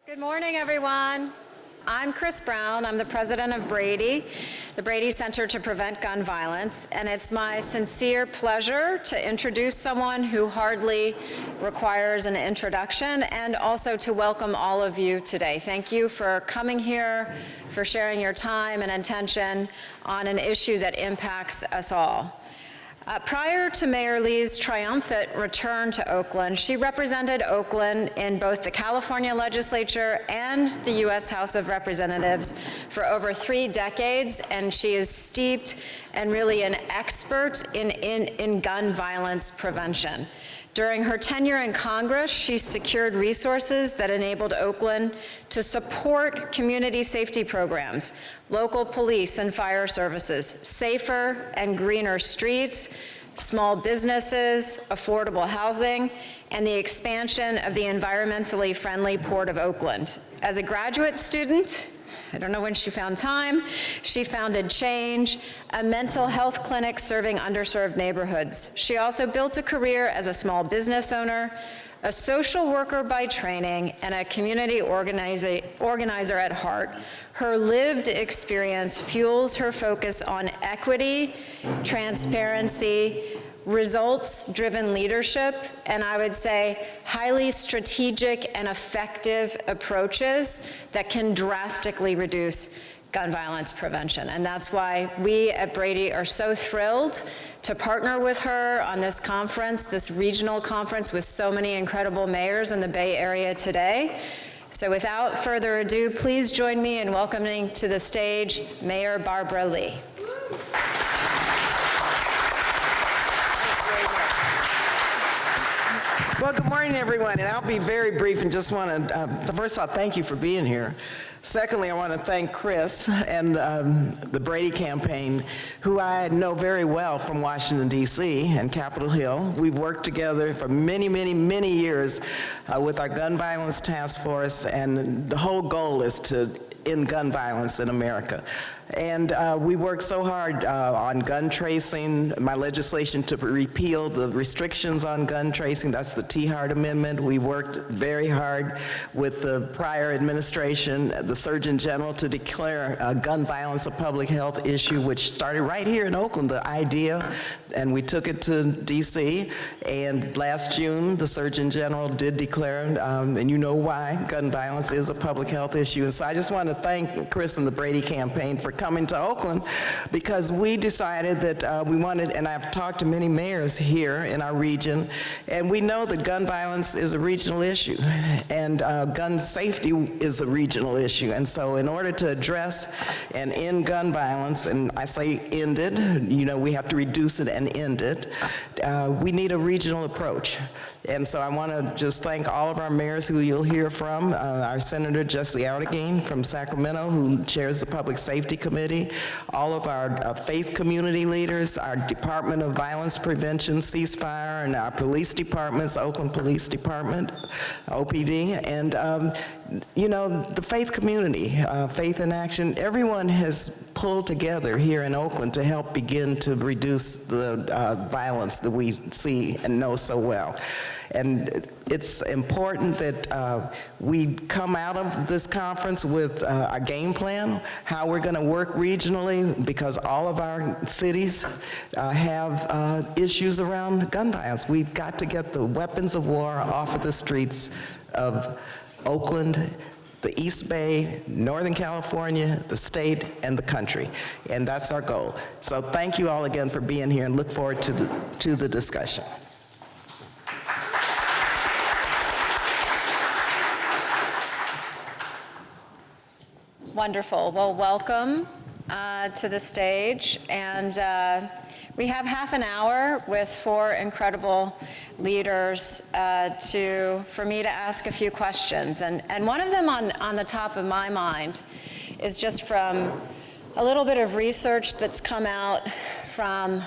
Good morning, everyone. I'm Chris Brown. I'm the president of Brady, the Brady Center to Prevent Gun Violence, and it's my sincere pleasure to introduce someone who hardly requires an introduction and also to welcome all of you today. Thank you for coming here, for sharing your time and attention on an issue that impacts us all. Prior to Mayor Lee's triumphant return to Oakland, she represented Oakland in both the California legislature and the U.S. House of Representatives for over 3 decades, and she is steeped and really an expert in gun violence prevention. During her tenure in Congress, she secured resources that enabled Oakland to support community safety programs, local police and fire services, safer and greener streets, small businesses, affordable housing, and the expansion of the environmentally friendly Port of Oakland. As a graduate student, I don't know when she found time, she founded Change, a mental health clinic serving underserved neighborhoods. She also built a career as a small business owner, a social worker by training, and a community organizer at heart. Her lived experience fuels her focus on equity, transparency, results-driven leadership, and I would say highly strategic and effective approaches that can drastically reduce gun violence prevention. And that's why we at Brady are so thrilled to partner with her on this conference, this regional conference with so many incredible mayors in the Bay Area today. So without further ado, please join me in welcoming to the stage Mayor Barbara Lee. Well, good morning, everyone, and I'll be very brief and just want to, first of all, thank you for being here. Secondly, I want to thank Chris and the Brady campaign, who I know very well from Washington, D.C. and Capitol Hill. We've worked together for many, many, many years with our gun violence task force, and the whole goal is to end gun violence in America. And we worked so hard on gun tracing, my legislation to repeal the restrictions on gun tracing, that's the Tiahrt Amendment. We worked very hard with the prior administration, the Surgeon General, to declare gun violence a public health issue, which started right here in Oakland, the idea, and we took it to DC, and last June, the Surgeon General did declare, and you know why, gun violence is a public health issue. And so I just want to thank Chris and the Brady campaign for coming to Oakland, because we decided that we wanted, and I've talked to many mayors here in our region, and we know that gun violence is a regional issue, and gun safety is a regional issue. And so in order to address and end gun violence, and I say end it, you know, we have to reduce it and end it, we need a regional approach. And so I want to just thank all of our mayors who you'll hear from, our Senator Jesse Aldeguin from Sacramento, who chairs the Public Safety Committee, all of our faith community leaders, our Department of Violence Prevention, Ceasefire, and our police departments, Oakland Police Department, OPD, and you know, the faith community, Faith in Action, everyone has pulled together here in Oakland to help begin to reduce the violence that we see and know so well. And it's important that we come out of this conference with a game plan, how we're going to work regionally, because all of our cities have issues around gun violence. We've got to get the weapons of war off of the streets of Oakland, the East Bay, Northern California, the state, and the country. And that's our goal. So thank you all again for being here, and look forward to the discussion. Wonderful. Well, welcome to the stage. And we have half an hour with 4 incredible leaders for me to ask a few questions. And one of them on the top of my mind is just from a little bit of research that's come out from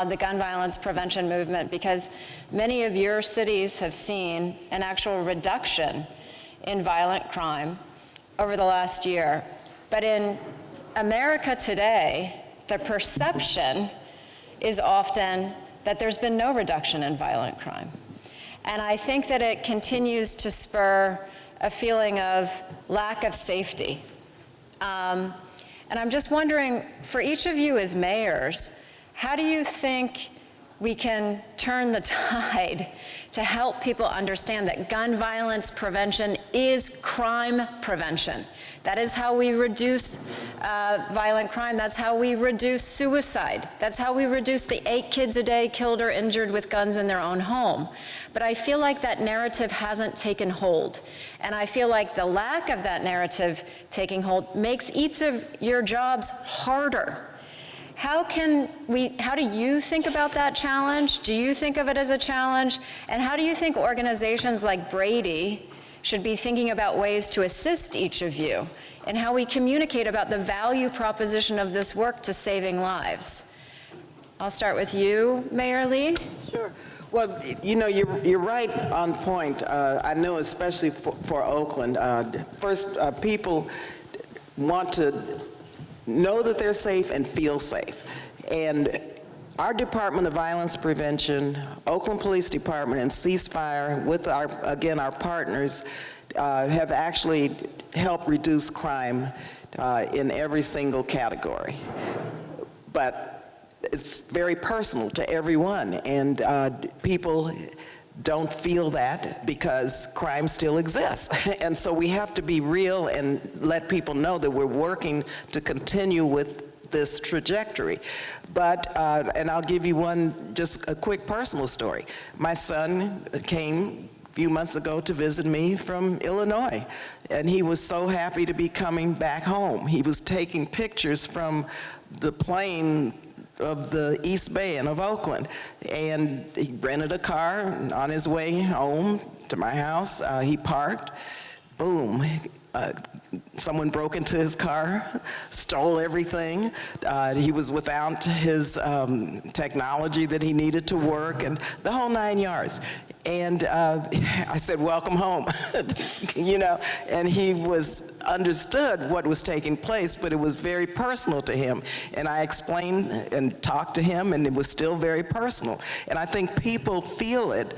the gun violence prevention movement, because many of your cities have seen an actual reduction in violent crime over the last year. But in America today, the perception is often that there's been no reduction in violent crime. And I think that it continues to spur a feeling of lack of safety. And I'm just wondering, for each of you as mayors, how do you think we can turn the tide to help people understand that gun violence prevention is crime prevention? That is how we reduce violent crime. That's how we reduce suicide. That's how we reduce the 8 kids a day killed or injured with guns in their own home. But I feel like that narrative hasn't taken hold. And I feel like the lack of that narrative taking hold makes each of your jobs harder. How do you think about that challenge? Do you think of it as a challenge? And how do you think organizations like Brady should be thinking about ways to assist each of you and how we communicate about the value proposition of this work to saving lives? I'll start with you, Mayor Lee. Sure. Well, you know, you're right on point. I know especially for Oakland. First, people want to know that they're safe and feel safe. And our Department of Violence Prevention, Oakland Police Department, and Ceasefire, with our partners, have actually helped reduce crime in every single category. But it's very personal to everyone, and people don't feel that because crime still exists. And so we have to be real and let people know that we're working to continue with this trajectory. But, and I'll give you just a quick personal story. My son came a few months ago to visit me from Illinois, and he was so happy to be coming back home. He was taking pictures from the plane of the East Bay and of Oakland, and he rented a car on his way home to my house. He parked, boom, someone broke into his car, stole everything. He was without his technology that he needed to work, and the whole 9 yards. And I said, welcome home, you know, and he understood what was taking place, but it was very personal to him. And I explained and talked to him, and it was still very personal. And I think people feel it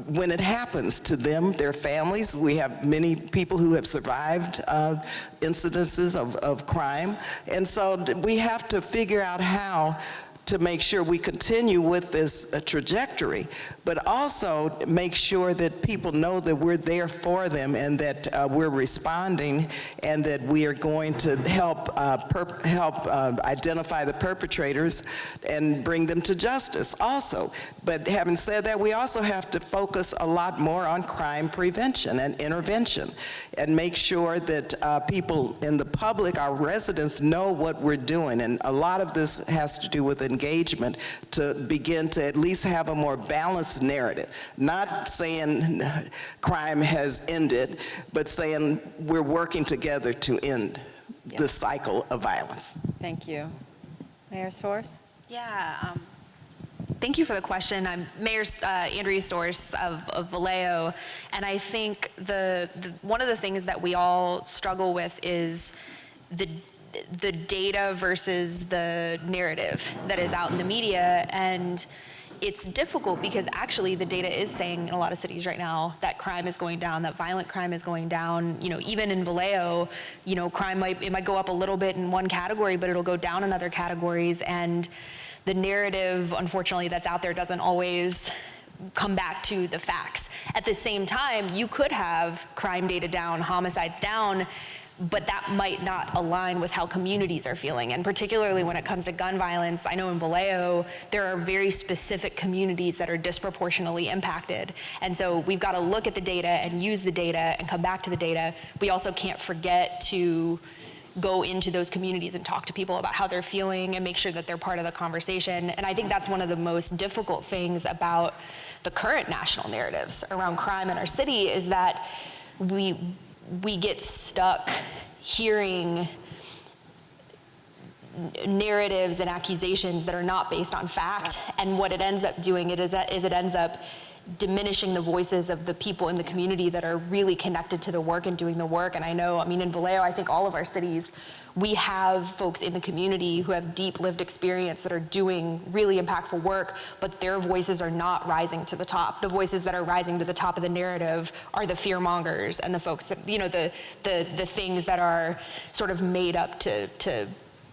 when it happens to them, their families. We have many people who have survived incidences of crime. And so we have to figure out how to make sure we continue with this trajectory, but also make sure that people know that we're there for them and that we're responding and that we are going to help identify the perpetrators and bring them to justice also. But having said that, we also have to focus a lot more on crime prevention and intervention and make sure that people in the public, our residents, know what we're doing. And a lot of this has to do with engagement to begin to at least have a more balanced narrative. Not saying crime has ended, but saying we're working together to end the cycle of violence. Thank you. Mayor Soares? Yeah, thank you for the question. I'm Mayor Andrea Soares of Vallejo, and I think one of the things that we all struggle with is the data versus the narrative that is out in the media, and it's difficult because actually the data is saying in a lot of cities right now that crime is going down, that violent crime is going down. You know, even in Vallejo, you know, crime might go up a little bit in one category, but it'll go down in other categories, and the narrative, unfortunately, that's out there doesn't always come back to the facts. At the same time, you could have crime data down, homicides down, but that might not align with how communities are feeling. And particularly when it comes to gun violence, I know in Vallejo, there are very specific communities that are disproportionately impacted. And so we've got to look at the data and use the data and come back to the data. We also can't forget to go into those communities and talk to people about how they're feeling and make sure that they're part of the conversation. And I think that's one of the most difficult things about the current national narratives around crime in our city is that we get stuck hearing narratives and accusations that are not based on fact. And what it ends up doing is it ends up diminishing the voices of the people in the community that are really connected to the work and doing the work. And I know, I mean, in Vallejo, I think all of our cities, we have folks in the community who have deep lived experience that are doing really impactful work, but their voices are not rising to the top. The voices that are rising to the top of the narrative are the fear mongers and the folks that, you know, the things that are sort of made up to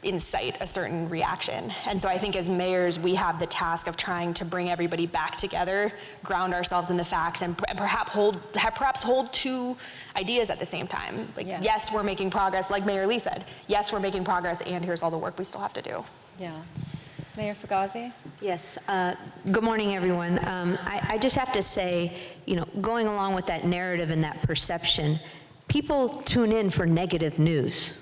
incite a certain reaction. And so I think as mayors, we have the task of trying to bring everybody back together, ground ourselves in the facts, and perhaps hold two ideas at the same time. Like, Yeah. yes, we're making progress, like Mayor Lee said. Yes, we're making progress, and here's all the work we still have to do. Yeah. Mayor Fugazi? Yes. Good morning, everyone. I just have to say, you know, going along with that narrative and that perception, people tune in for negative news.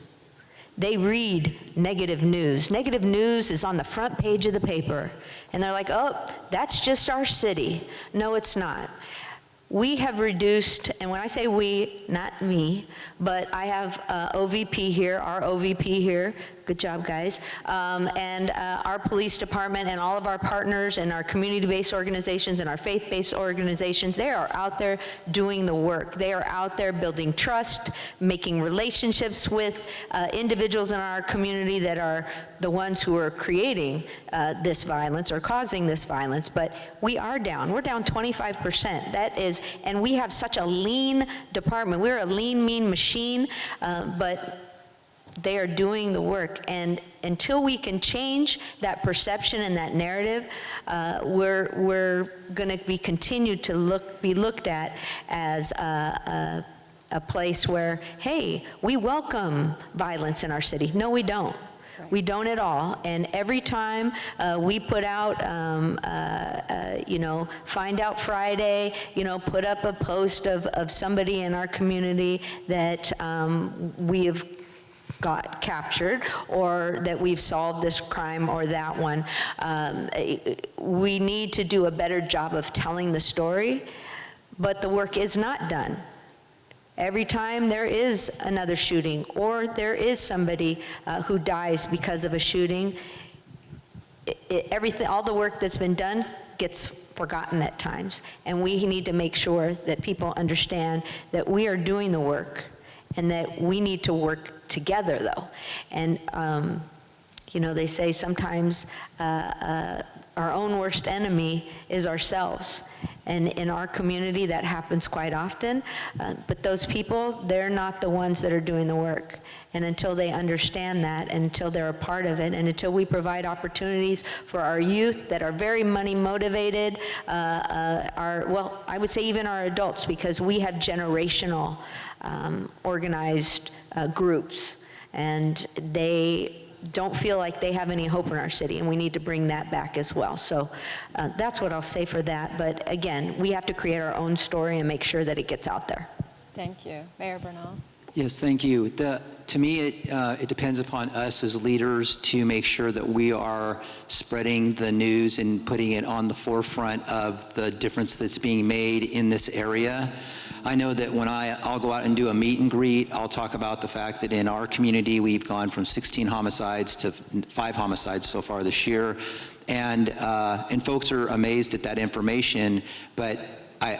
They read negative news. Negative news is on the front page of the paper, and they're like, oh, that's just our city. No, it's not. We have reduced, and when I say we, not me, but I have OVP here, our OVP here, good job, guys, and our police department and all of our partners and our community-based organizations and our faith-based organizations, they are out there doing the work. They are out there building trust, making relationships with individuals in our community that are the ones who are creating this violence or causing this violence. But we are down. We're down 25%. That is, and we have such a lean department. We're a lean, mean machine, but they are doing the work. And until we can change that perception and that narrative, we're going to be continued to be looked at as a place where, hey, we welcome violence in our city. No, we don't. We don't at all. And every time we put out, you know, Find Out Friday, you know, put up a post of somebody in our community that we have got captured or that we've solved this crime or that one, we need to do a better job of telling the story, but the work is not done. Every time there is another shooting or there is somebody who dies because of a shooting, everything, all the work that's been done gets forgotten at times. And we need to make sure that people understand that we are doing the work and that we need to work together, though. And, you know, they say sometimes our own worst enemy is ourselves. And in our community, that happens quite often. But those people, they're not the ones that are doing the work. And until they understand that, and until they're a part of it, and until we provide opportunities for our youth that are very money motivated, well, I would say even our adults, because we have generational organized groups, and they don't feel like they have any hope in our city, and we need to bring that back as well. So that's what I'll say for that. But again, we have to create our own story and make sure that it gets out there. Thank you. Mayor Bernal? Yes, thank you. To me, it depends upon us as leaders to make sure that we are spreading the news and putting it on the forefront of the difference that's being made in this area. I know that when I'll go out and do a meet and greet, I'll talk about the fact that in our community, we've gone from 16 homicides to 5 homicides so far this year. And folks are amazed at that information, but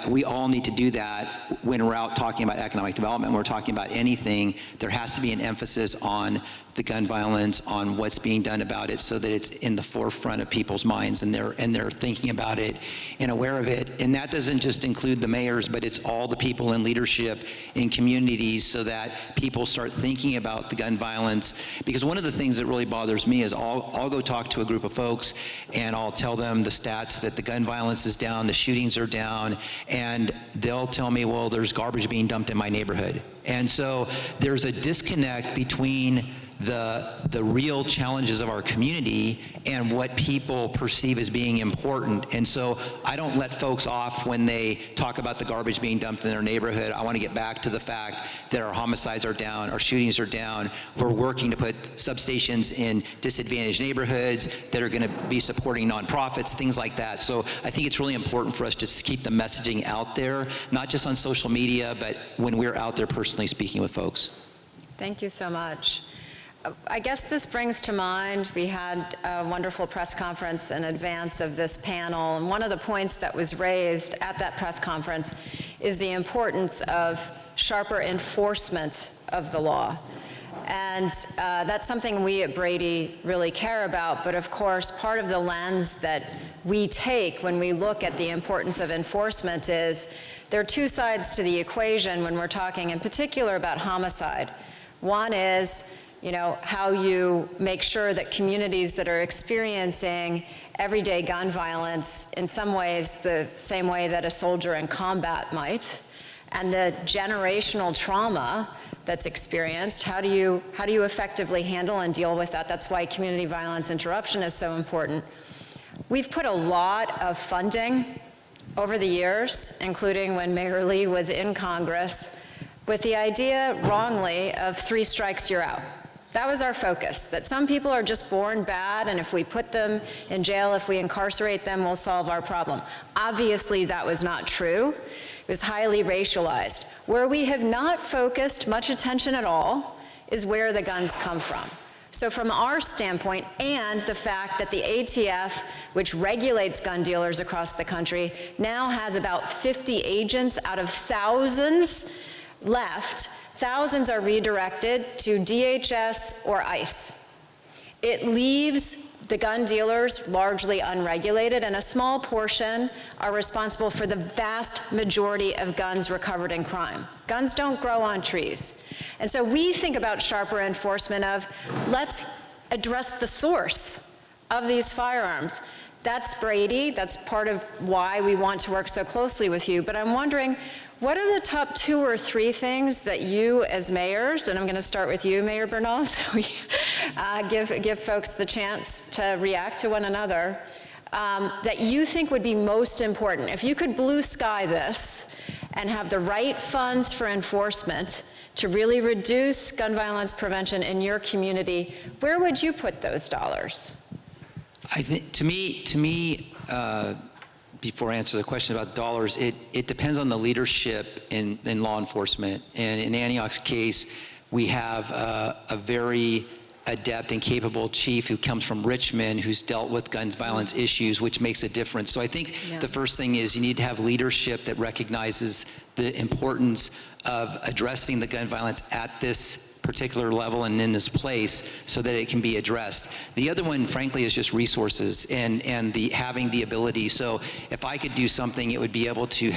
we all need to do that when we're out talking about economic development. When we're talking about anything, there has to be an emphasis on the gun violence, on what's being done about it, so that it's in the forefront of people's minds and they're thinking about it and aware of it. And that doesn't just include the mayors, but it's all the people in leadership in communities, so that people start thinking about the gun violence. Because one of the things that really bothers me is I'll go talk to a group of folks and I'll tell them the stats that the gun violence is down, the shootings are down, and they'll tell me, well, there's garbage being dumped in my neighborhood. And so there's a disconnect between the real challenges of our community and what people perceive as being important. And so I don't let folks off when they talk about the garbage being dumped in their neighborhood. I want to get back to the fact that our homicides are down, our shootings are down. We're working to put substations in disadvantaged neighborhoods that are going to be supporting nonprofits, things like that. So I think it's really important for us to keep the messaging out there, not just on social media, but when we're out there personally speaking with folks. Thank you so much. I guess this brings to mind, we had a wonderful press conference in advance of this panel, and one of the points that was raised at that press conference is the importance of sharper enforcement of the law. And that's something we at Brady really care about, but of course, part of the lens that we take when we look at the importance of enforcement is there are two sides to the equation when we're talking in particular about homicide. One is, you know, how you make sure that communities that are experiencing everyday gun violence, in some ways the same way that a soldier in combat might, and the generational trauma that's experienced, how do you effectively handle and deal with that? That's why community violence interruption is so important. We've put a lot of funding over the years, including when Mayor Lee was in Congress, with the idea, wrongly, of 3 strikes, you're out. That was our focus, that some people are just born bad, and if we put them in jail, if we incarcerate them, we'll solve our problem. Obviously, that was not true. It was highly racialized. Where we have not focused much attention at all is where the guns come from. So from our standpoint, and the fact that the ATF, which regulates gun dealers across the country, now has about 50 agents out of thousands left, thousands are redirected to DHS or ICE. It leaves the gun dealers largely unregulated, and a small portion are responsible for the vast majority of guns recovered in crime. Guns don't grow on trees. And so we think about sharper enforcement of, let's address the source of these firearms. That's Brady, that's part of why we want to work so closely with you, but I'm wondering, what are the top 2 or 3 things that you as mayors, and I'm going to start with you, Mayor Bernal, so we give folks the chance to react to one another, that you think would be most important? If you could blue sky this and have the right funds for enforcement to really reduce gun violence prevention in your community, where would you put those dollars? I think, to me, before I answer the question about dollars, it depends on the leadership in law enforcement. And in Antioch's case, we have a very adept and capable chief who comes from Richmond, who's dealt with gun violence issues, which makes a difference. So I think the first thing is you need to have leadership that recognizes the importance of addressing the gun violence at this particular level and in this place so that it can be addressed. The other one, frankly, is just resources and having the ability. So if I could do something, it would be able to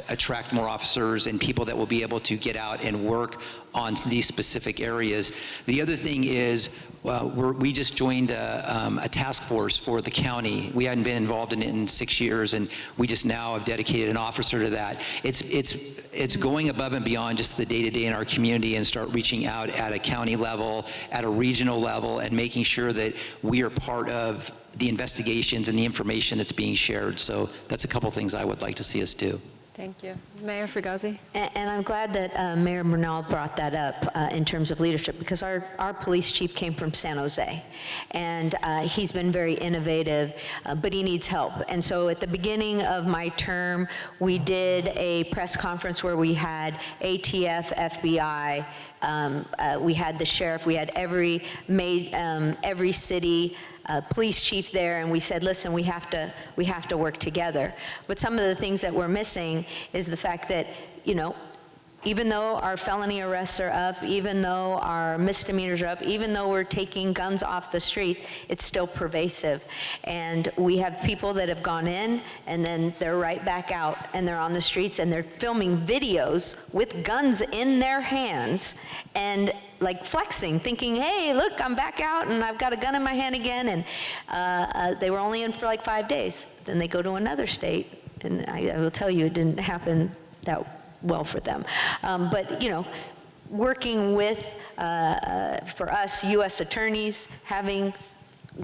attract more officers and people that will be able to get out and work on these specific areas. The other thing is we just joined a task force for the county. We hadn't been involved in it in 6 years, and we just now have dedicated an officer to that. It's going above and beyond just the day-to-day in our community and start reaching out at a county level, at a regional level, and making sure that we are part of the investigations and the information that's being shared. So that's a couple things I would like to see us do. Thank you. Mayor Fugazi? And I'm glad that Mayor Bernal brought that up in terms of leadership, because our police chief came from San Jose, and he's been very innovative, but he needs help. And so at the beginning of my term, we did a press conference where we had ATF, FBI, we had the sheriff, we had every city police chief there, and we said, listen, we have to work together. But some of the things that we're missing is the fact that, you know, even though our felony arrests are up, even though our misdemeanors are up, even though we're taking guns off the street, it's still pervasive. And we have people that have gone in and then they're right back out and they're on the streets and they're filming videos with guns in their hands and like flexing, thinking, hey, look, I'm back out and I've got a gun in my hand again. And they were only in for like 5 days. Then they go to another state, and I will tell you, it didn't happen that well for them. But, you know, working with, for us, U.S. attorneys, having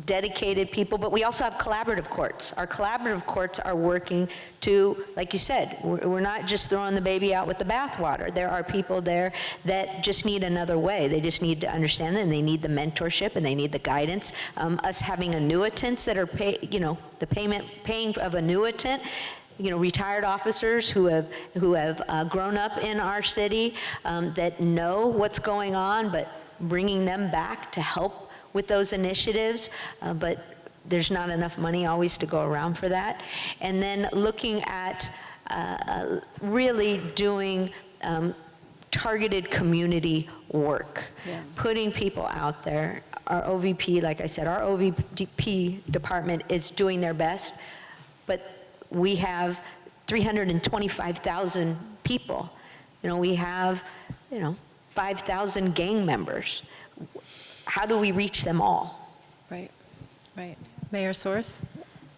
dedicated people, but we also have collaborative courts. Our collaborative courts are working to, like you said, we're not just throwing the baby out with the bathwater. There are people there that just need another way. They just need to understand it, and they need the mentorship, and they need the guidance. Us having annuitants that are paying of annuitant, you know, retired officers who have grown up in our city, that know what's going on, but bringing them back to help with those initiatives, but there's not enough money always to go around for that. And then looking at really doing targeted community work, putting people out there. Our OVP, like I said, our OVP department is doing their best, but we have 325,000 people. We have, 5,000 gang members. How do we reach them all? Right, right. Mayor Soares?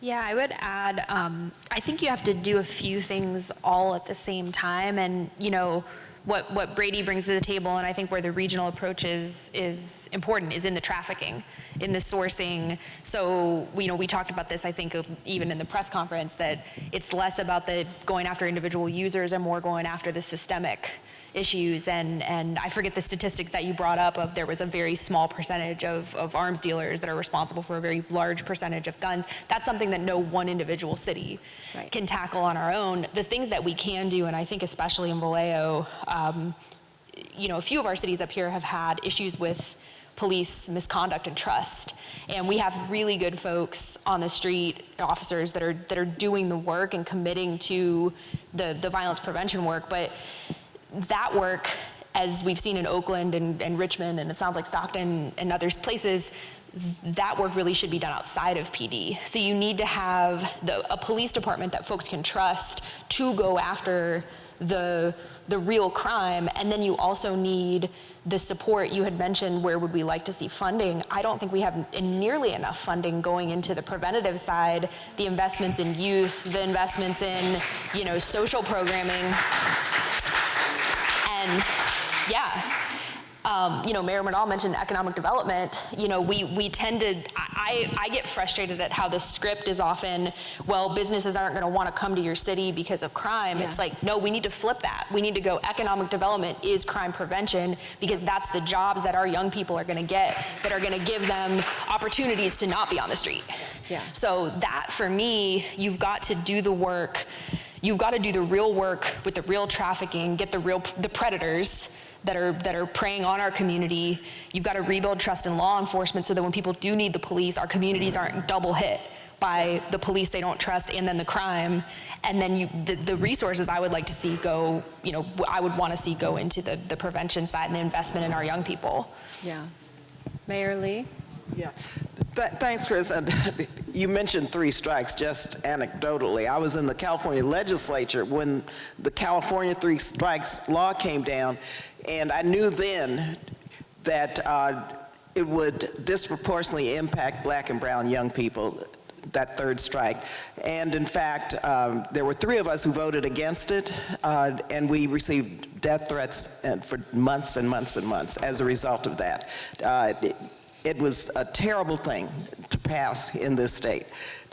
Yeah, I would add, I think you have to do a few things all at the same time. And, what Brady brings to the table, and I think where the regional approach is important, is in the trafficking, in the sourcing. So, we talked about this, I think, even in the press conference, that it's less about the going after individual users and more going after the systemic issues. And I forget the statistics that you brought up of there was a very small percentage of arms dealers that are responsible for a very large percentage of guns. That's something that no one individual city can tackle on our own. The things that we can do, and I think especially in Vallejo, a few of our cities up here have had issues with police misconduct and trust. And we have really good folks on the street, officers that are doing the work and committing to the violence prevention work. But that work, as we've seen in Oakland and Richmond, and it sounds like Stockton and other places, that work really should be done outside of PD. So you need to have a police department that folks can trust to go after the real crime. And then you also need the support. You had mentioned, where would we like to see funding? I don't think we have nearly enough funding going into the preventative side, the investments in youth, the investments in, social programming. And Mayor Madal mentioned economic development. We tend to, I get frustrated at how the script is often, well, businesses aren't gonna wanna come to your city because of crime. It's like, no, we need to flip that. We need to go, economic development is crime prevention, because that's the jobs that our young people are gonna get, that are gonna give them opportunities to not be on the street. So that, for me, you've got to do the work. You've got to do the real work with the real trafficking, get the predators that are preying on our community. You've got to rebuild trust in law enforcement so that when people do need the police, our communities aren't double hit by the police they don't trust and then the crime. And then the resources I would like to see go, I would want to see go into the prevention side and the investment in our young people. Yeah. Mayor Lee? Yeah. Thanks, Chris. You mentioned 3 strikes just anecdotally. I was in the California legislature when the California 3 strikes law came down, and I knew then that it would disproportionately impact black and brown young people, that 3rd strike. And in fact, there were 3 of us who voted against it, and we received death threats for months and months and months as a result of that. It was a terrible thing to pass in this state.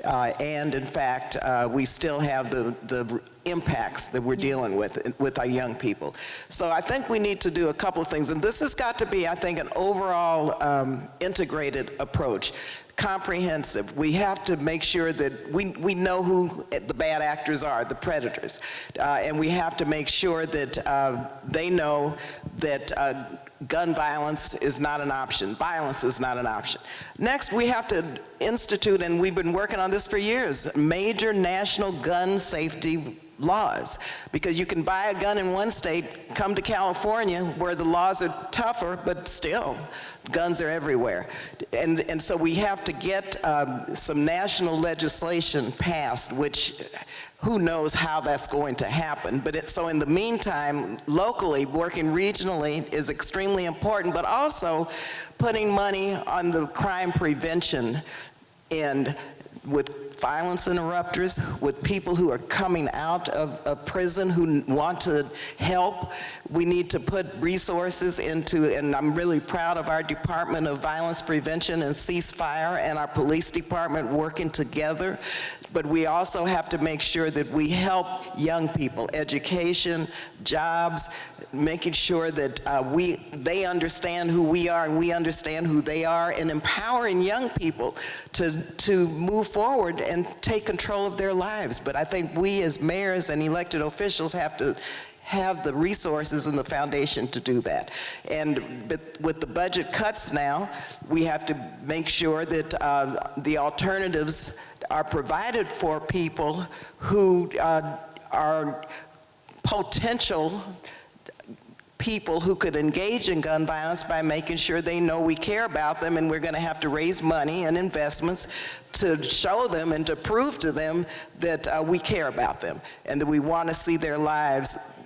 And in fact, we still have the impacts that we're dealing with our young people. So I think we need to do a couple of things. And this has got to be, I think, an overall integrated approach. Comprehensive. We have to make sure that we know who the bad actors are, the predators. And we have to make sure that they know that gun violence is not an option. Violence is not an option. Next, we have to institute, and we've been working on this for years, major national gun safety laws. Because you can buy a gun in one state, come to California where the laws are tougher, but still, guns are everywhere. And so we have to get some national legislation passed, which who knows how that's going to happen. But so in the meantime, locally, working regionally is extremely important, but also putting money on the crime prevention end with violence interrupters, with people who are coming out of prison who want to help. We need to put resources into, and I'm really proud of our Department of Violence Prevention and Ceasefire and our police department working together. But we also have to make sure that we help young people, education, jobs, making sure that they understand who we are and we understand who they are, and empowering young people to move forward and take control of their lives. But I think we as mayors and elected officials have to have the resources and the foundation to do that. And with the budget cuts now, we have to make sure that the alternatives are provided for people who are potential people who could engage in gun violence by making sure they know we care about them, and we're going to have to raise money and investments to show them and to prove to them that we care about them and that we want to see their lives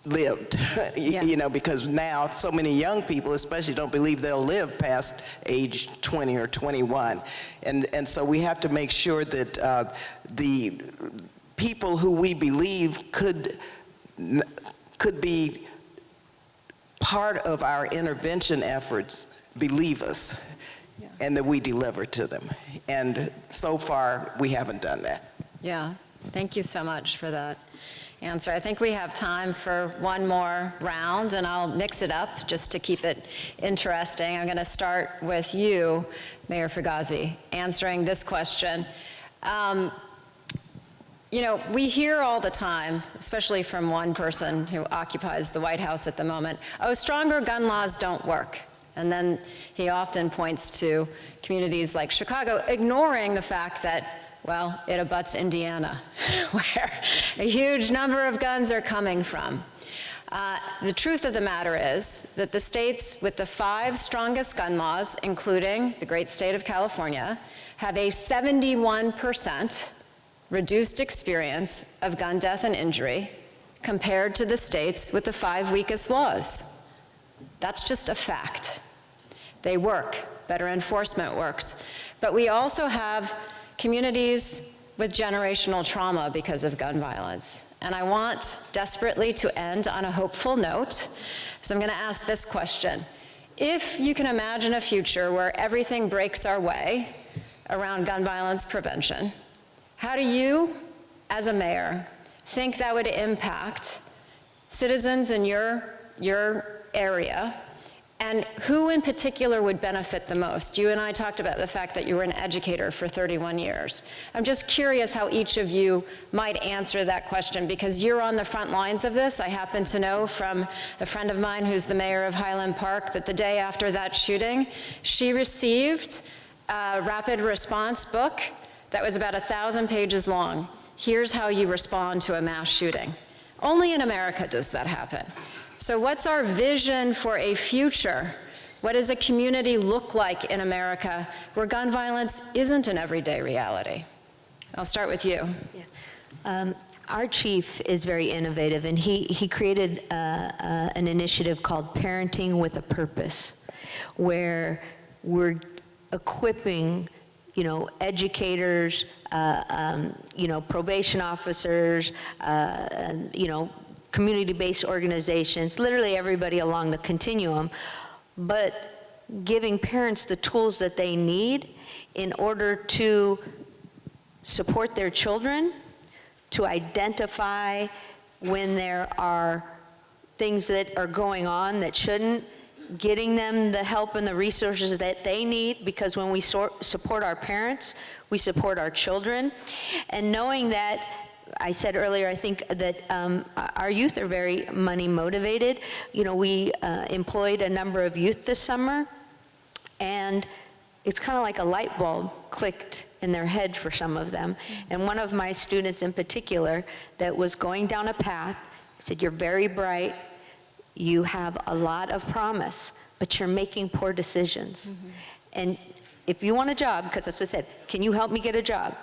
lived. Yeah. You know, because now so many young people especially don't believe they'll live past age 20 or 21. And so we have to make sure that the people who we believe could be part of our intervention efforts believe us, and that we deliver to them. And so far, we haven't done that. Yeah, thank you so much for that answer. I think we have time for one more round, and I'll mix it up just to keep it interesting. I'm going to start with you, Mayor Fugazi, answering this question. You know, we hear all the time, especially from one person who occupies the White House at the moment, oh, stronger gun laws don't work. And then he often points to communities like Chicago, ignoring the fact that, well, it abuts Indiana, where a huge number of guns are coming from. The truth of the matter is that the states with the 5 strongest gun laws, including the great state of California, have a 71% reduced experience of gun death and injury compared to the states with the 5 weakest laws. That's just a fact. They work. Better enforcement works. But we also have communities with generational trauma because of gun violence. And I want desperately to end on a hopeful note. So I'm going to ask this question. If you can imagine a future where everything breaks our way around gun violence prevention, how do you, as a mayor, think that would impact citizens in your area, and who in particular would benefit the most? You and I talked about the fact that you were an educator for 31 years. I'm just curious how each of you might answer that question, because you're on the front lines of this. I happen to know from a friend of mine who's the mayor of Highland Park that the day after that shooting, she received a rapid response book that was about 1,000 pages long. Here's how you respond to a mass shooting. Only in America does that happen. So what's our vision for a future? What does a community look like in America where gun violence isn't an everyday reality? I'll start with you. Our chief is very innovative, and he created an initiative called Parenting with a Purpose, where we're equipping educators, probation officers, community-based organizations, literally everybody along the continuum, but giving parents the tools that they need in order to support their children, to identify when there are things that are going on that shouldn't, getting them the help and the resources that they need, because when we support our parents, we support our children. And knowing that, I said earlier, I think that our youth are very money motivated. We employed a number of youth this summer, and it's kind of like a light bulb clicked in their head for some of them. And one of my students in particular that was going down a path said, "You're very bright. You have a lot of promise, but you're making poor decisions. And if you want a job," because that's what I said, "can you help me get a job?"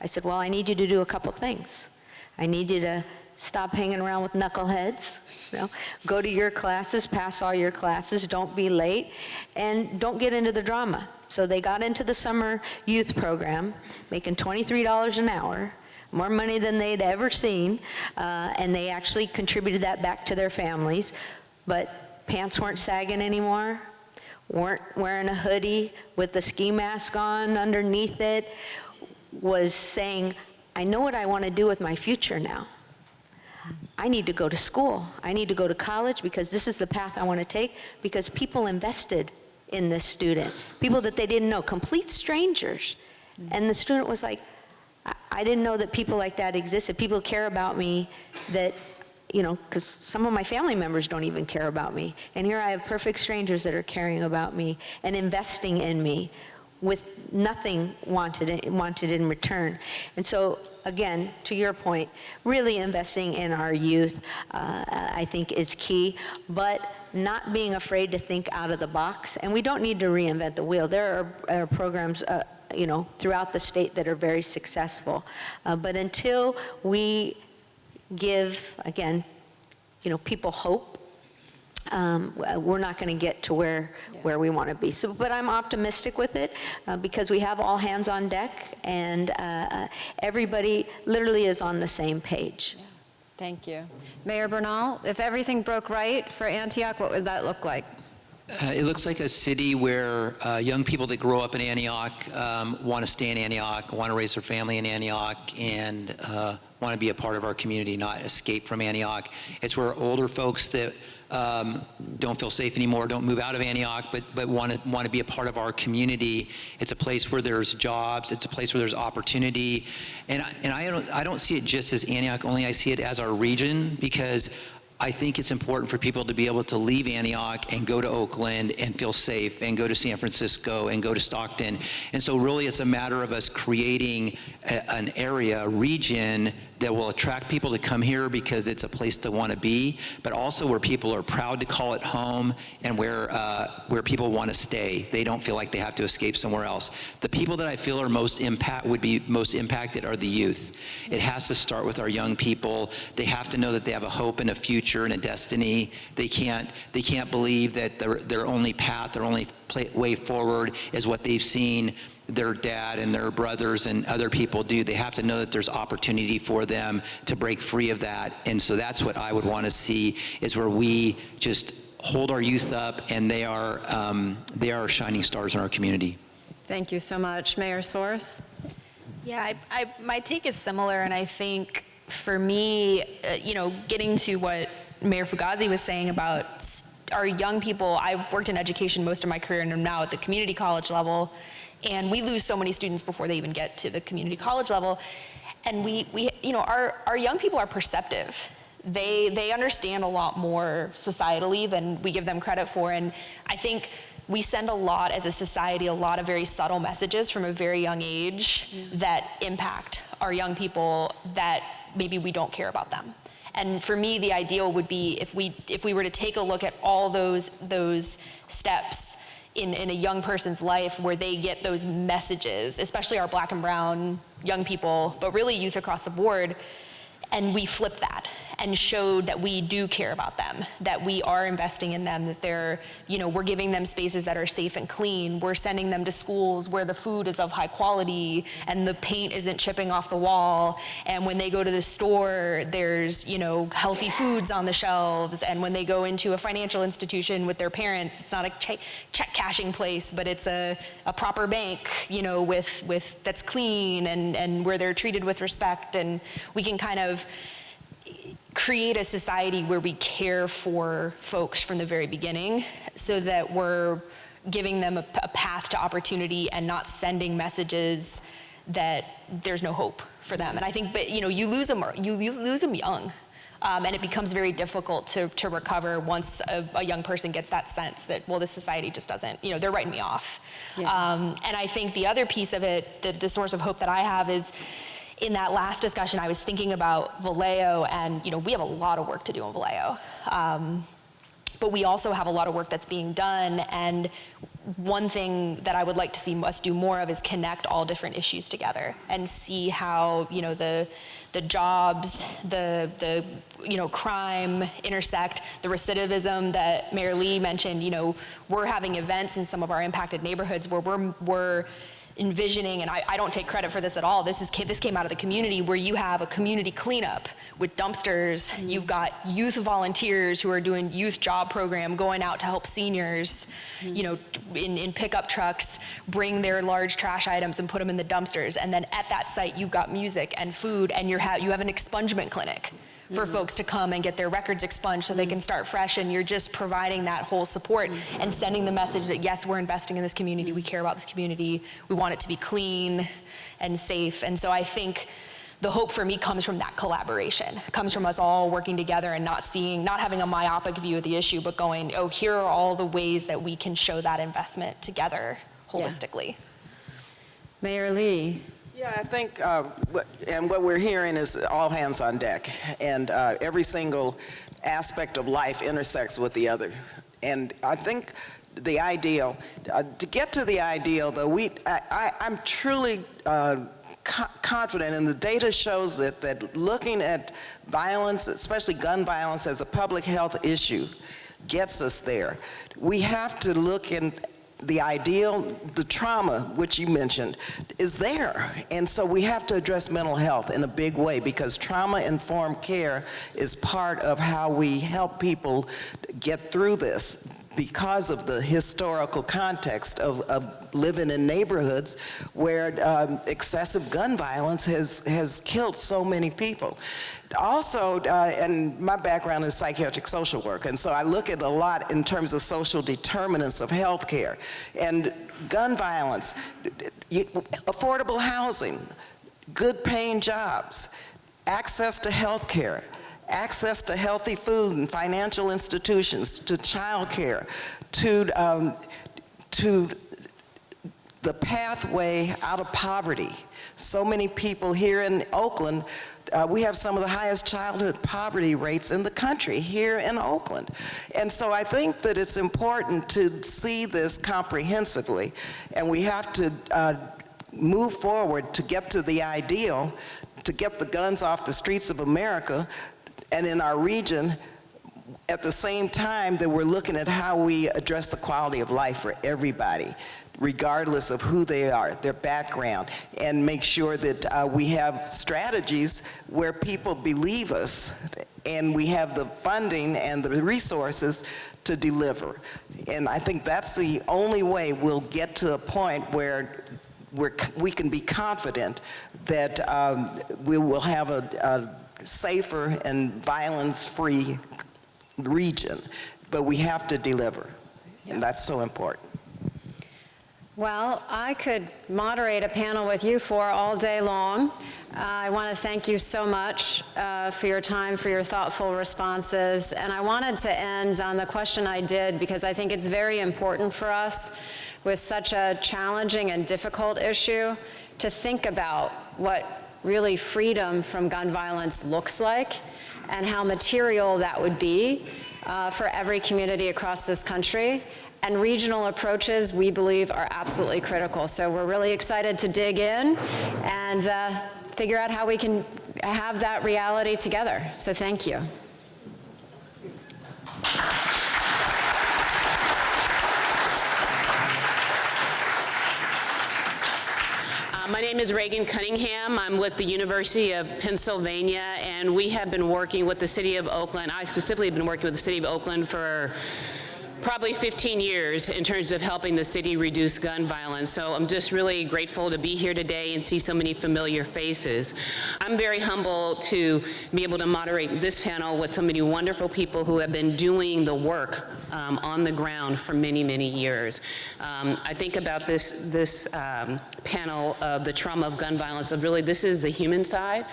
I said, "Well, I need you to do a couple things. I need you to stop hanging around with knuckleheads, go to your classes, pass all your classes, don't be late, and don't get into the drama." So they got into the summer youth program, making $23 an hour, more money than they'd ever seen, and they actually contributed that back to their families. But pants weren't sagging anymore, weren't wearing a hoodie with the ski mask on underneath it, was saying, "I know what I want to do with my future now. I need to go to school. I need to go to college because this is the path I want to take," because people invested in this student, people that they didn't know, complete strangers. And the student was like, I didn't know that people like that existed. People care about me, that because some of my family members don't even care about me. And here I have perfect strangers that are caring about me and investing in me with nothing wanted in return. And so, again, to your point, really investing in our youth, I think, is key, but not being afraid to think out of the box. And we don't need to reinvent the wheel. There are programs, throughout the state that are very successful. But until we give, again, people hope, we're not going to get to where we want to be. So, but I'm optimistic with it because we have all hands on deck, and everybody literally is on the same page. Yeah. Thank you. Mayor Bernal, if everything broke right for Antioch, what would that look like? It looks like a city where young people that grow up in Antioch want to stay in Antioch, want to raise their family in Antioch, and want to be a part of our community, not escape from Antioch. It's where older folks that don't feel safe anymore, don't move out of Antioch, but want to be a part of our community. It's a place where there's jobs. It's a place where there's opportunity. And I don't see it just as Antioch only. I see it as our region, because I think it's important for people to be able to leave Antioch and go to Oakland and feel safe, and go to San Francisco and go to Stockton. And so really it's a matter of us creating an area, a region that will attract people to come here because it's a place to want to be, but also where people are proud to call it home, and where people want to stay. They don't feel like they have to escape somewhere else. The people that I feel are would be most impacted are the youth. It has to start with our young people. They have to know that they have a hope and a future and a destiny. They can't believe that their only path, their only way forward is what they've seen their dad and their brothers and other people do. They have to know that there's opportunity for them to break free of that. And so that's what I would want to see, is where we just hold our youth up, and they are shining stars in our community. Thank you so much. Mayor Soares? Yeah, my take is similar, and I think for me, getting to what Mayor Fugazi was saying about our young people, I've worked in education most of my career, and I'm now at the community college level. And we lose so many students before they even get to the community college level. And our young people are perceptive. They understand a lot more societally than we give them credit for. And I think we send a lot as a society, a lot of very subtle messages from a very young age that impact our young people, that maybe we don't care about them. And for me, the ideal would be if we were to take a look at all those steps in a young person's life where they get those messages, especially our Black and brown young people, but really youth across the board, and we flip that and showed that we do care about them, that we are investing in them, that we're giving them spaces that are safe and clean. We're sending them to schools where the food is of high quality and the paint isn't chipping off the wall. And when they go to the store, there's, healthy foods on the shelves. And when they go into a financial institution with their parents, it's not a check cashing place, but it's a proper bank, with that's clean and where they're treated with respect. And we can kind of create a society where we care for folks from the very beginning, so that we're giving them a path to opportunity and not sending messages that there's no hope for them. And I think, you lose them young, and it becomes very difficult to recover once a young person gets that sense that, well, this society just doesn't, they're writing me off. Yeah. And I think the other piece of it, the source of hope that I have is, in that last discussion, I was thinking about Vallejo, and we have a lot of work to do in Vallejo. But we also have a lot of work that's being done, and one thing that I would like to see us do more of is connect all different issues together and see how, the jobs, the crime intersect, the recidivism that Mayor Lee mentioned. We're having events in some of our impacted neighborhoods where we're envisioning, and I don't take credit for this at all, this came out of the community, where you have a community cleanup with dumpsters. You've got youth volunteers who are doing youth job program, going out to help seniors, in pickup trucks, bring their large trash items and put them in the dumpsters. And then at that site, you've got music and food, and you have an expungement clinic for folks to come and get their records expunged so they can start fresh, and you're just providing that whole support and sending the message that, yes, we're investing in this community, we care about this community, we want it to be clean and safe. And so I think the hope for me comes from that collaboration. It comes from us all working together and not having a myopic view of the issue, but going, oh, here are all the ways that we can show that investment together holistically. Mayor Lee. Yeah, I think, what we're hearing is all hands on deck, and every single aspect of life intersects with the other. And I think the ideal, to get to the ideal, though, I'm truly confident, and the data shows it, that looking at violence, especially gun violence, as a public health issue gets us there. We have to look in the ideal, the trauma, which you mentioned, is there. And so we have to address mental health in a big way, because trauma-informed care is part of how we help people get through this, because of the historical context of living in neighborhoods where excessive gun violence has killed so many people. Also, and my background is psychiatric social work, and so I look at a lot in terms of social determinants of health care. And gun violence, affordable housing, good paying jobs, access to health care, access to healthy food and financial institutions, to child care, to the pathway out of poverty. So many people here in Oakland, we have some of the highest childhood poverty rates in the country here in Oakland. And so I think that it's important to see this comprehensively, and we have to move forward to get to the ideal, to get the guns off the streets of America and in our region, at the same time that we're looking at how we address the quality of life for everybody, regardless of who they are, their background, and make sure that we have strategies where people believe us and we have the funding and the resources to deliver. And I think that's the only way we'll get to a point where we can be confident that we will have a safer and violence-free region. But we have to deliver, and that's so important. Well, I could moderate a panel with you four all day long. I want to thank you so much for your time, for your thoughtful responses. And I wanted to end on the question I did, because I think it's very important for us with such a challenging and difficult issue to think about what really freedom from gun violence looks like and how material that would be for every community across this country. And regional approaches, we believe, are absolutely critical. So we're really excited to dig in and figure out how we can have that reality together. So thank you. My name is Reagan Cunningham. I'm with the University of Pennsylvania, and we have been working with the City of Oakland. I specifically have been working with the City of Oakland for probably 15 years in terms of helping the city reduce gun violence. So I'm just really grateful to be here today and see so many familiar faces. I'm very humbled to be able to moderate this panel with so many wonderful people who have been doing the work on the ground for many, many years. I think about this panel of the trauma of gun violence, of really this is the human side.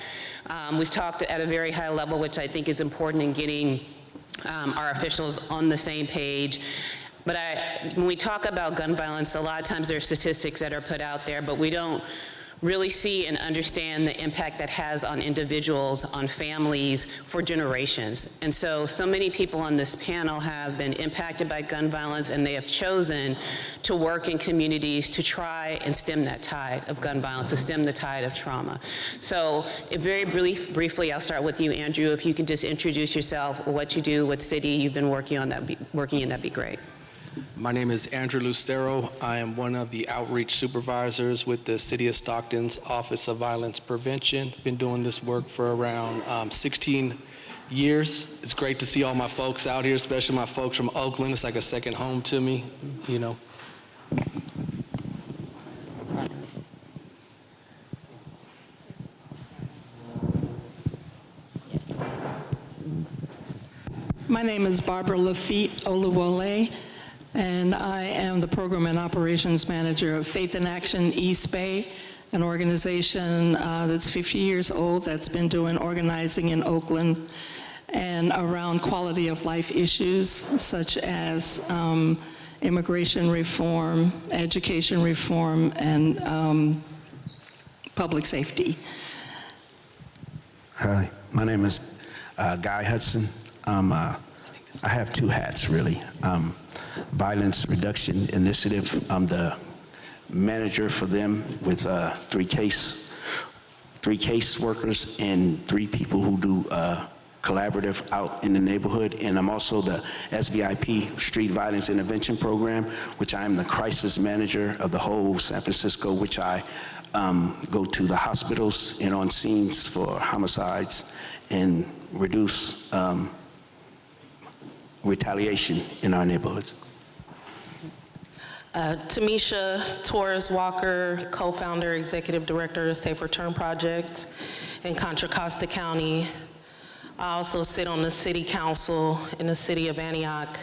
We've talked at a very high level, which I think is important in getting our officials on the same page. But when we talk about gun violence, a lot of times there are statistics that are put out there, but we don't really see and understand the impact that has on individuals, on families, for generations. And so many people on this panel have been impacted by gun violence, and they have chosen to work in communities to try and stem that tide of gun violence, to stem the tide of trauma. So very briefly, I'll start with you, Andrew. If you could just introduce yourself, what you do, what city you've been working in, that'd be great. My name is Andrew Lucero. I am one of the outreach supervisors with the City of Stockton's Office of Violence Prevention. Been doing this work for around 16 years. It's great to see all my folks out here, especially my folks from Oakland. It's like a second home to me, you know. My name is Barbara Lafitte Oluwole, and I am the Program and Operations Manager of Faith in Action East Bay. an organization that's 50 years old that's been doing organizing in Oakland and around quality of life issues such as immigration reform, education reform, and public safety. Hi, my name is Guy Hudson. I have two hats, really. Violence Reduction Initiative. I'm the manager for them with three case workers and 3 people who do collaborative out in the neighborhood. And I'm also the SVIP, Street Violence Intervention Program, which I am the crisis manager of the whole San Francisco, which I go to the hospitals and on scenes for homicides and reduce retaliation in our neighborhoods. Tamisha Torres Walker, co-founder, executive director of Safe Return Project in Contra Costa County. I also sit on the city council in the city of Antioch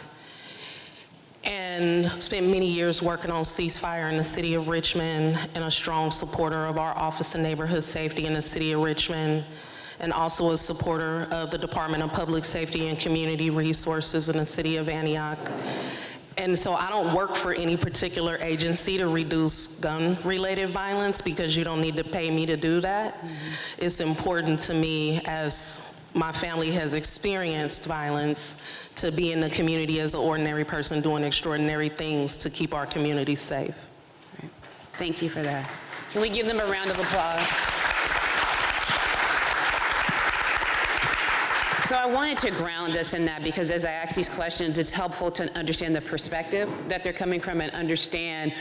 and spent many years working on ceasefire in the city of Richmond and a strong supporter of our Office of Neighborhood Safety in the city of Richmond, and also a supporter of the Department of Public Safety and Community Resources in the city of Antioch. And so I don't work for any particular agency to reduce gun-related violence because you don't need to pay me to do that. Mm-hmm. It's important to me, as my family has experienced violence, to be in the community as an ordinary person doing extraordinary things to keep our community safe. Right. Thank you for that. Can we give them a round of applause? So I wanted to ground us in that because as I ask these questions, it's helpful to understand the perspective that they're coming from and understand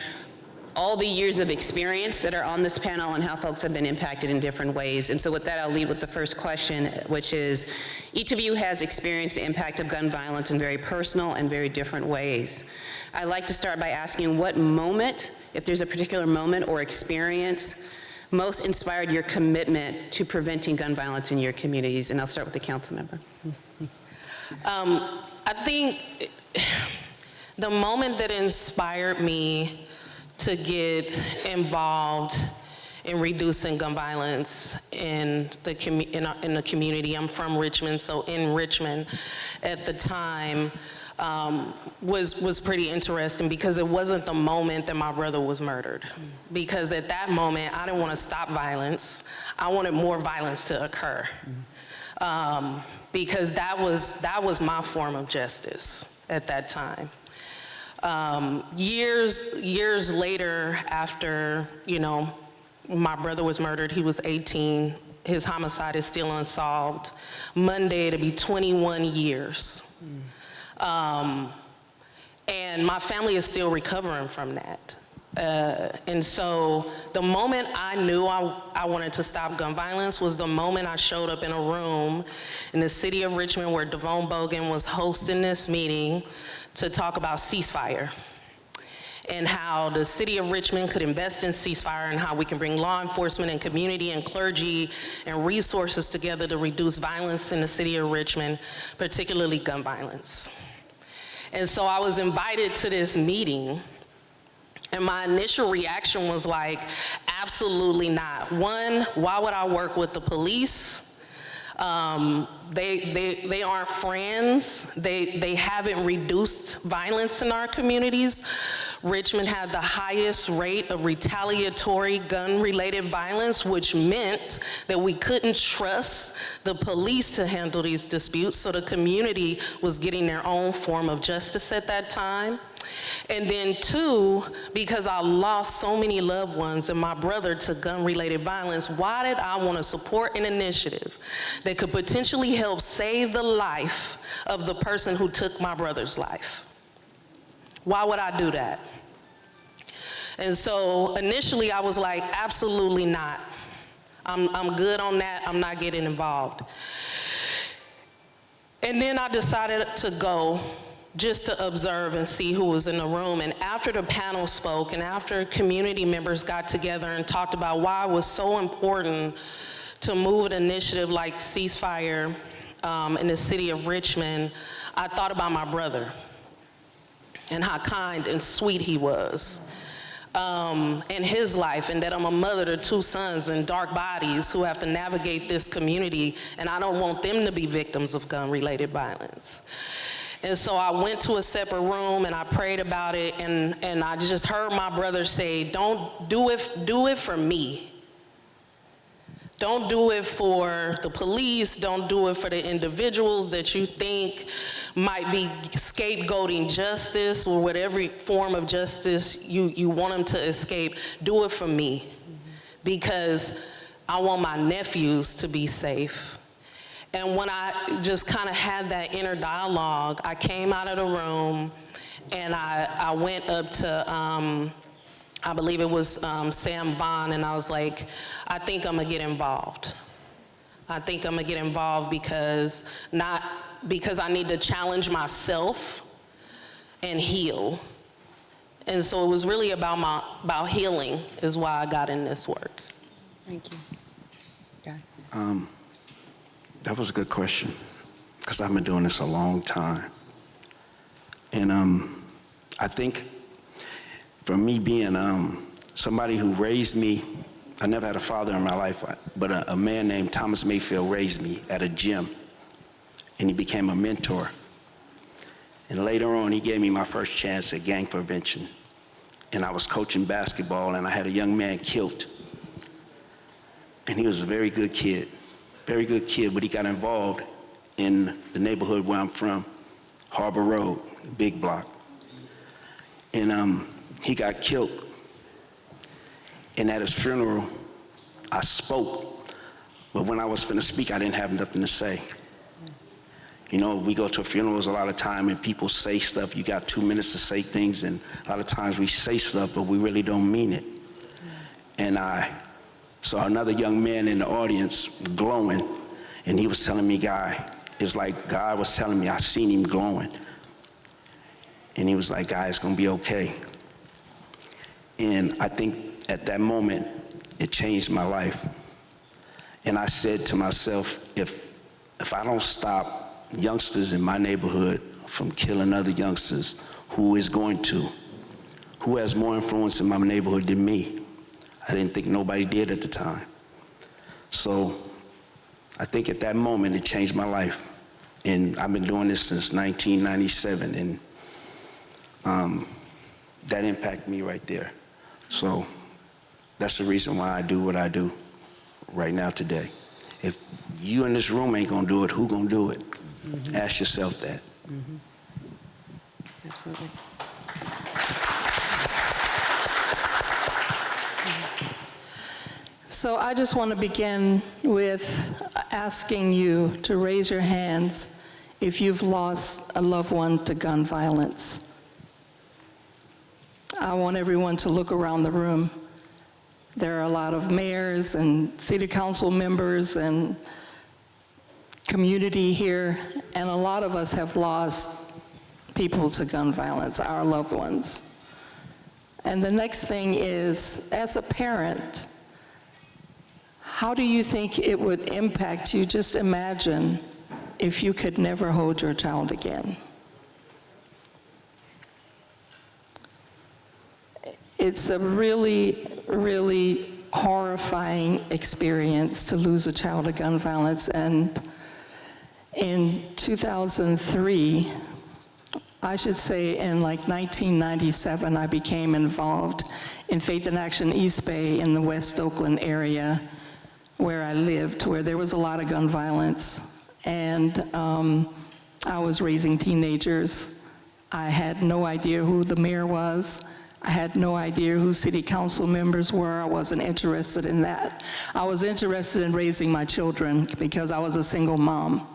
all the years of experience that are on this panel and how folks have been impacted in different ways. And so with that, I'll lead with the first question, which is, each of you has experienced the impact of gun violence in very personal and very different ways. I'd like to start by asking what moment, if there's a particular moment or experience, most inspired your commitment to preventing gun violence in your communities? And I'll start with the council member. I think the moment that inspired me to get involved in reducing gun violence in the community. I'm from Richmond, so in Richmond at the time was pretty interesting because it wasn't the moment that my brother was murdered. Because at that moment, I didn't want to stop violence. I wanted more violence to occur. Because that was my form of justice at that time. Years later, after, my brother was murdered, he was 18. His homicide is still unsolved. Monday, it'll be 21 years. And my family is still recovering from that. And so the moment I knew I wanted to stop gun violence was the moment I showed up in a room in the city of Richmond where Devone Bogan was hosting this meeting to talk about ceasefire and how the city of Richmond could invest in ceasefire and how we can bring law enforcement and community and clergy and resources together to reduce violence in the city of Richmond, particularly gun violence. And so I was invited to this meeting, and my initial reaction was like, absolutely not. One, why would I work with the police? They aren't friends. They haven't reduced violence in our communities. Richmond had the highest rate of retaliatory gun-related violence, which meant that we couldn't trust the police to handle these disputes, so the community was getting their own form of justice at that time. And then two, because I lost so many loved ones and my brother to gun-related violence, why did I want to support an initiative that could potentially help save the life of the person who took my brother's life? Why would I do that? And so initially I was like, absolutely not. I'm good on that. I'm not getting involved. And then I decided to go just to observe and see who was in the room. And after the panel spoke and after community members got together and talked about why it was so important to move an initiative like ceasefire in the city of Richmond, I thought about my brother and how kind and sweet he was. in his life, and that I'm a mother to 2 sons in dark bodies who have to navigate this community, and I don't want them to be victims of gun-related violence. And so I went to a separate room and I prayed about it, and I just heard my brother say, don't do it for me. Don't do it for the police, don't do it for the individuals that you think might be scapegoating justice or whatever form of justice you want them to escape. Do it for me, because I want my nephews to be safe. And when I just kind of had that inner dialogue, I came out of the room and I went up to, I believe it was Sam Bond, and I was like, I think I'm gonna get involved. I think I'm gonna get involved because, not because I need to challenge myself and heal. And so it was really about healing is why I got in this work. Thank you. That was a good question, because I've been doing this a long time. And I think for me being somebody who raised me, I never had a father in my life, but a man named Thomas Mayfield raised me at a gym, and he became a mentor. And later on, he gave me my first chance at gang prevention. And I was coaching basketball, and I had a young man killed. And he was a very good kid, but he got involved in the neighborhood where I'm from, Harbor Road, Big Block. And he got killed. And at his funeral, I spoke, but when I was finna speak, I didn't have nothing to say. You know, we go to funerals a lot of time and people say stuff, you got 2 minutes to say things, and a lot of times we say stuff, but we really don't mean it. And I saw another young man in the audience glowing, and he was telling me, Guy, it's like God was telling me, I seen him glowing. And he was like, Guy, it's gonna be okay. And I think at that moment, it changed my life. And I said to myself, if I don't stop youngsters in my neighborhood from killing other youngsters, who has more influence in my neighborhood than me? I didn't think nobody did at the time. So I think at that moment, it changed my life. And I've been doing this since 1997, and that impacted me right there. So that's the reason why I do what I do right now today. If you in this room ain't gonna do it, who gonna do it? Mm-hmm. Ask yourself that. Mm-hmm. Absolutely. So I just want to begin with asking you to raise your hands if you've lost a loved one to gun violence. I want everyone to look around the room. There are a lot of mayors and city council members and community here, and a lot of us have lost people to gun violence, our loved ones. And the next thing is, as a parent, how do you think it would impact you? Just imagine if you could never hold your child again. It's a really, really horrifying experience to lose a child to gun violence. And in 2003, I should say in like 1997, I became involved in Faith in Action East Bay in the West Oakland area where I lived, where there was a lot of gun violence. And I was raising teenagers. I had no idea who the mayor was. I had no idea who city council members were. I wasn't interested in that. I was interested in raising my children because I was a single mom.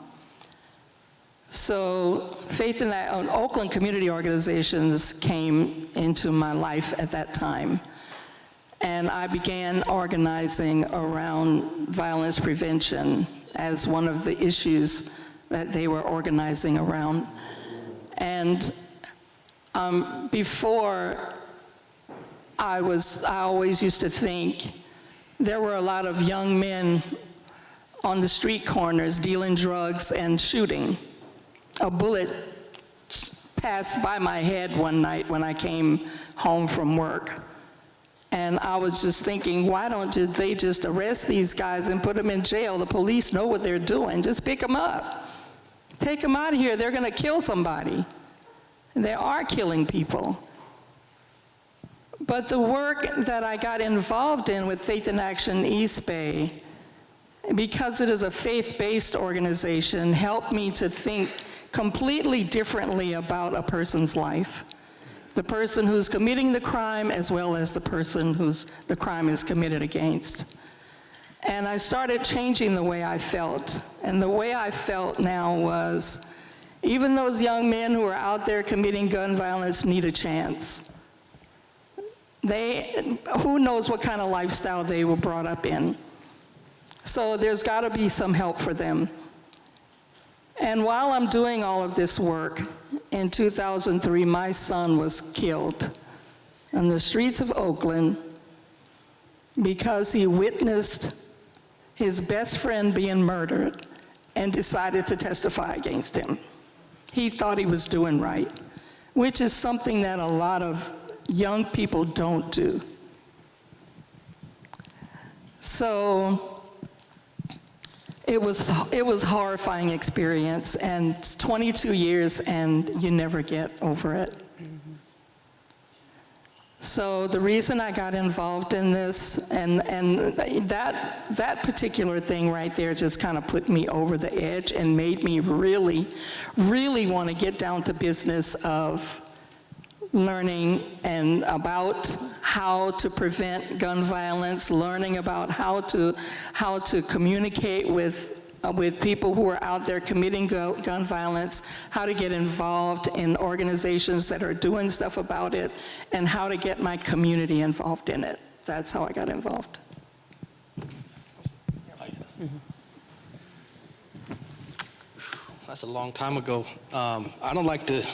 So Faith in Oakland community organizations came into my life at that time. And I began organizing around violence prevention as one of the issues that they were organizing around. And before, I always used to think there were a lot of young men on the street corners dealing drugs and shooting. A bullet passed by my head one night when I came home from work. And I was just thinking, why don't they just arrest these guys and put them in jail? The police know what they're doing. Just pick them up. Take them out of here. They're going to kill somebody. And they are killing people. But the work that I got involved in with Faith in Action East Bay, because it is a faith-based organization, helped me to think completely differently about a person's life. The person who's committing the crime as well as the person who's the crime is committed against. And I started changing the way I felt. And the way I felt now was, even those young men who are out there committing gun violence need a chance. Who knows what kind of lifestyle they were brought up in. So there's got to be some help for them. And while I'm doing all of this work, in 2003, my son was killed on the streets of Oakland because he witnessed his best friend being murdered and decided to testify against him. He thought he was doing right, which is something that a lot of young people don't do. So it was a horrifying experience, and it's 22 years and you never get over it. So the reason I got involved in this, and that particular thing right there just kind of put me over the edge and made me really, really want to get down to business of learning and about how to prevent gun violence, learning about how to communicate with people who are out there committing gun violence, how to get involved in organizations that are doing stuff about it, and how to get my community involved in it. That's how I got involved. That's a long time ago. I don't like to,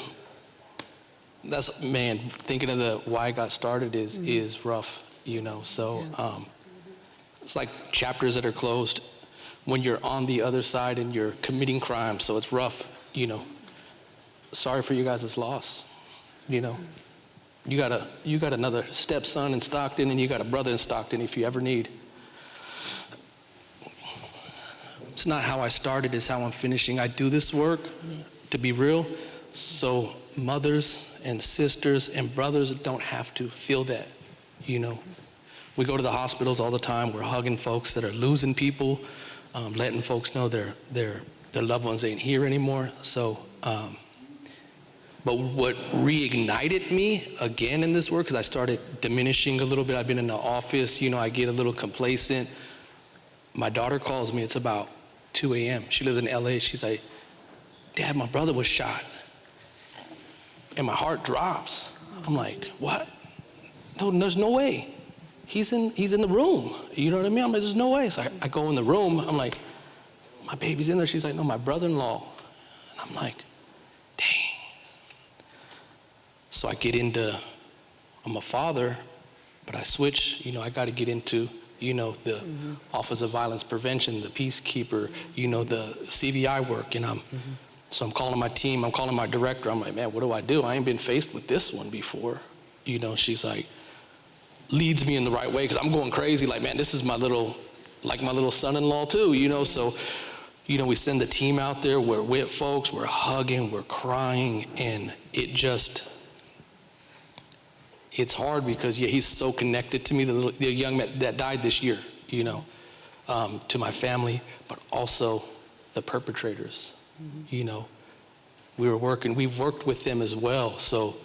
thinking of why I got started is rough, you know, so it's like chapters that are closed when you're on the other side and you're committing crimes, so it's rough, you know. Sorry for you guys' loss, you know. You got another stepson in Stockton, and you got a brother in Stockton if you ever need. It's not how I started, it's how I'm finishing. I do this work, to be real, so mothers and sisters and brothers don't have to feel that, you know. We go to the hospitals all the time, we're hugging folks that are losing people, letting folks know their loved ones ain't here anymore. So, but what reignited me again in this work, because I started diminishing a little bit. I've been in the office, you know, I get a little complacent. My daughter calls me, it's about 2 a.m. She lives in LA. She's like, Dad, my brother was shot. And my heart drops. I'm like, what? No, there's no way. He's in the room. You know what I mean? I'm like, there's no way. So I go in the room. I'm like, my baby's in there. She's like, no, my brother-in-law. And I'm like, dang. So I get into, I'm a father, but I switch. You know, I got to get into, you know, the Office of Violence Prevention, the Peacekeeper, you know, the CVI work. And so I'm calling my team. I'm calling my director. I'm like, man, what do? I ain't been faced with this one before. You know, she's like, leads me in the right way, because I'm going crazy, like, man, this is my little son-in-law too, you know. So, you know, we send the team out there, we're with folks, we're hugging, we're crying, and it's hard because, yeah, he's so connected to me, the young man that died this year, you know, to my family, but also the perpetrators, you know. We've worked with them as well, so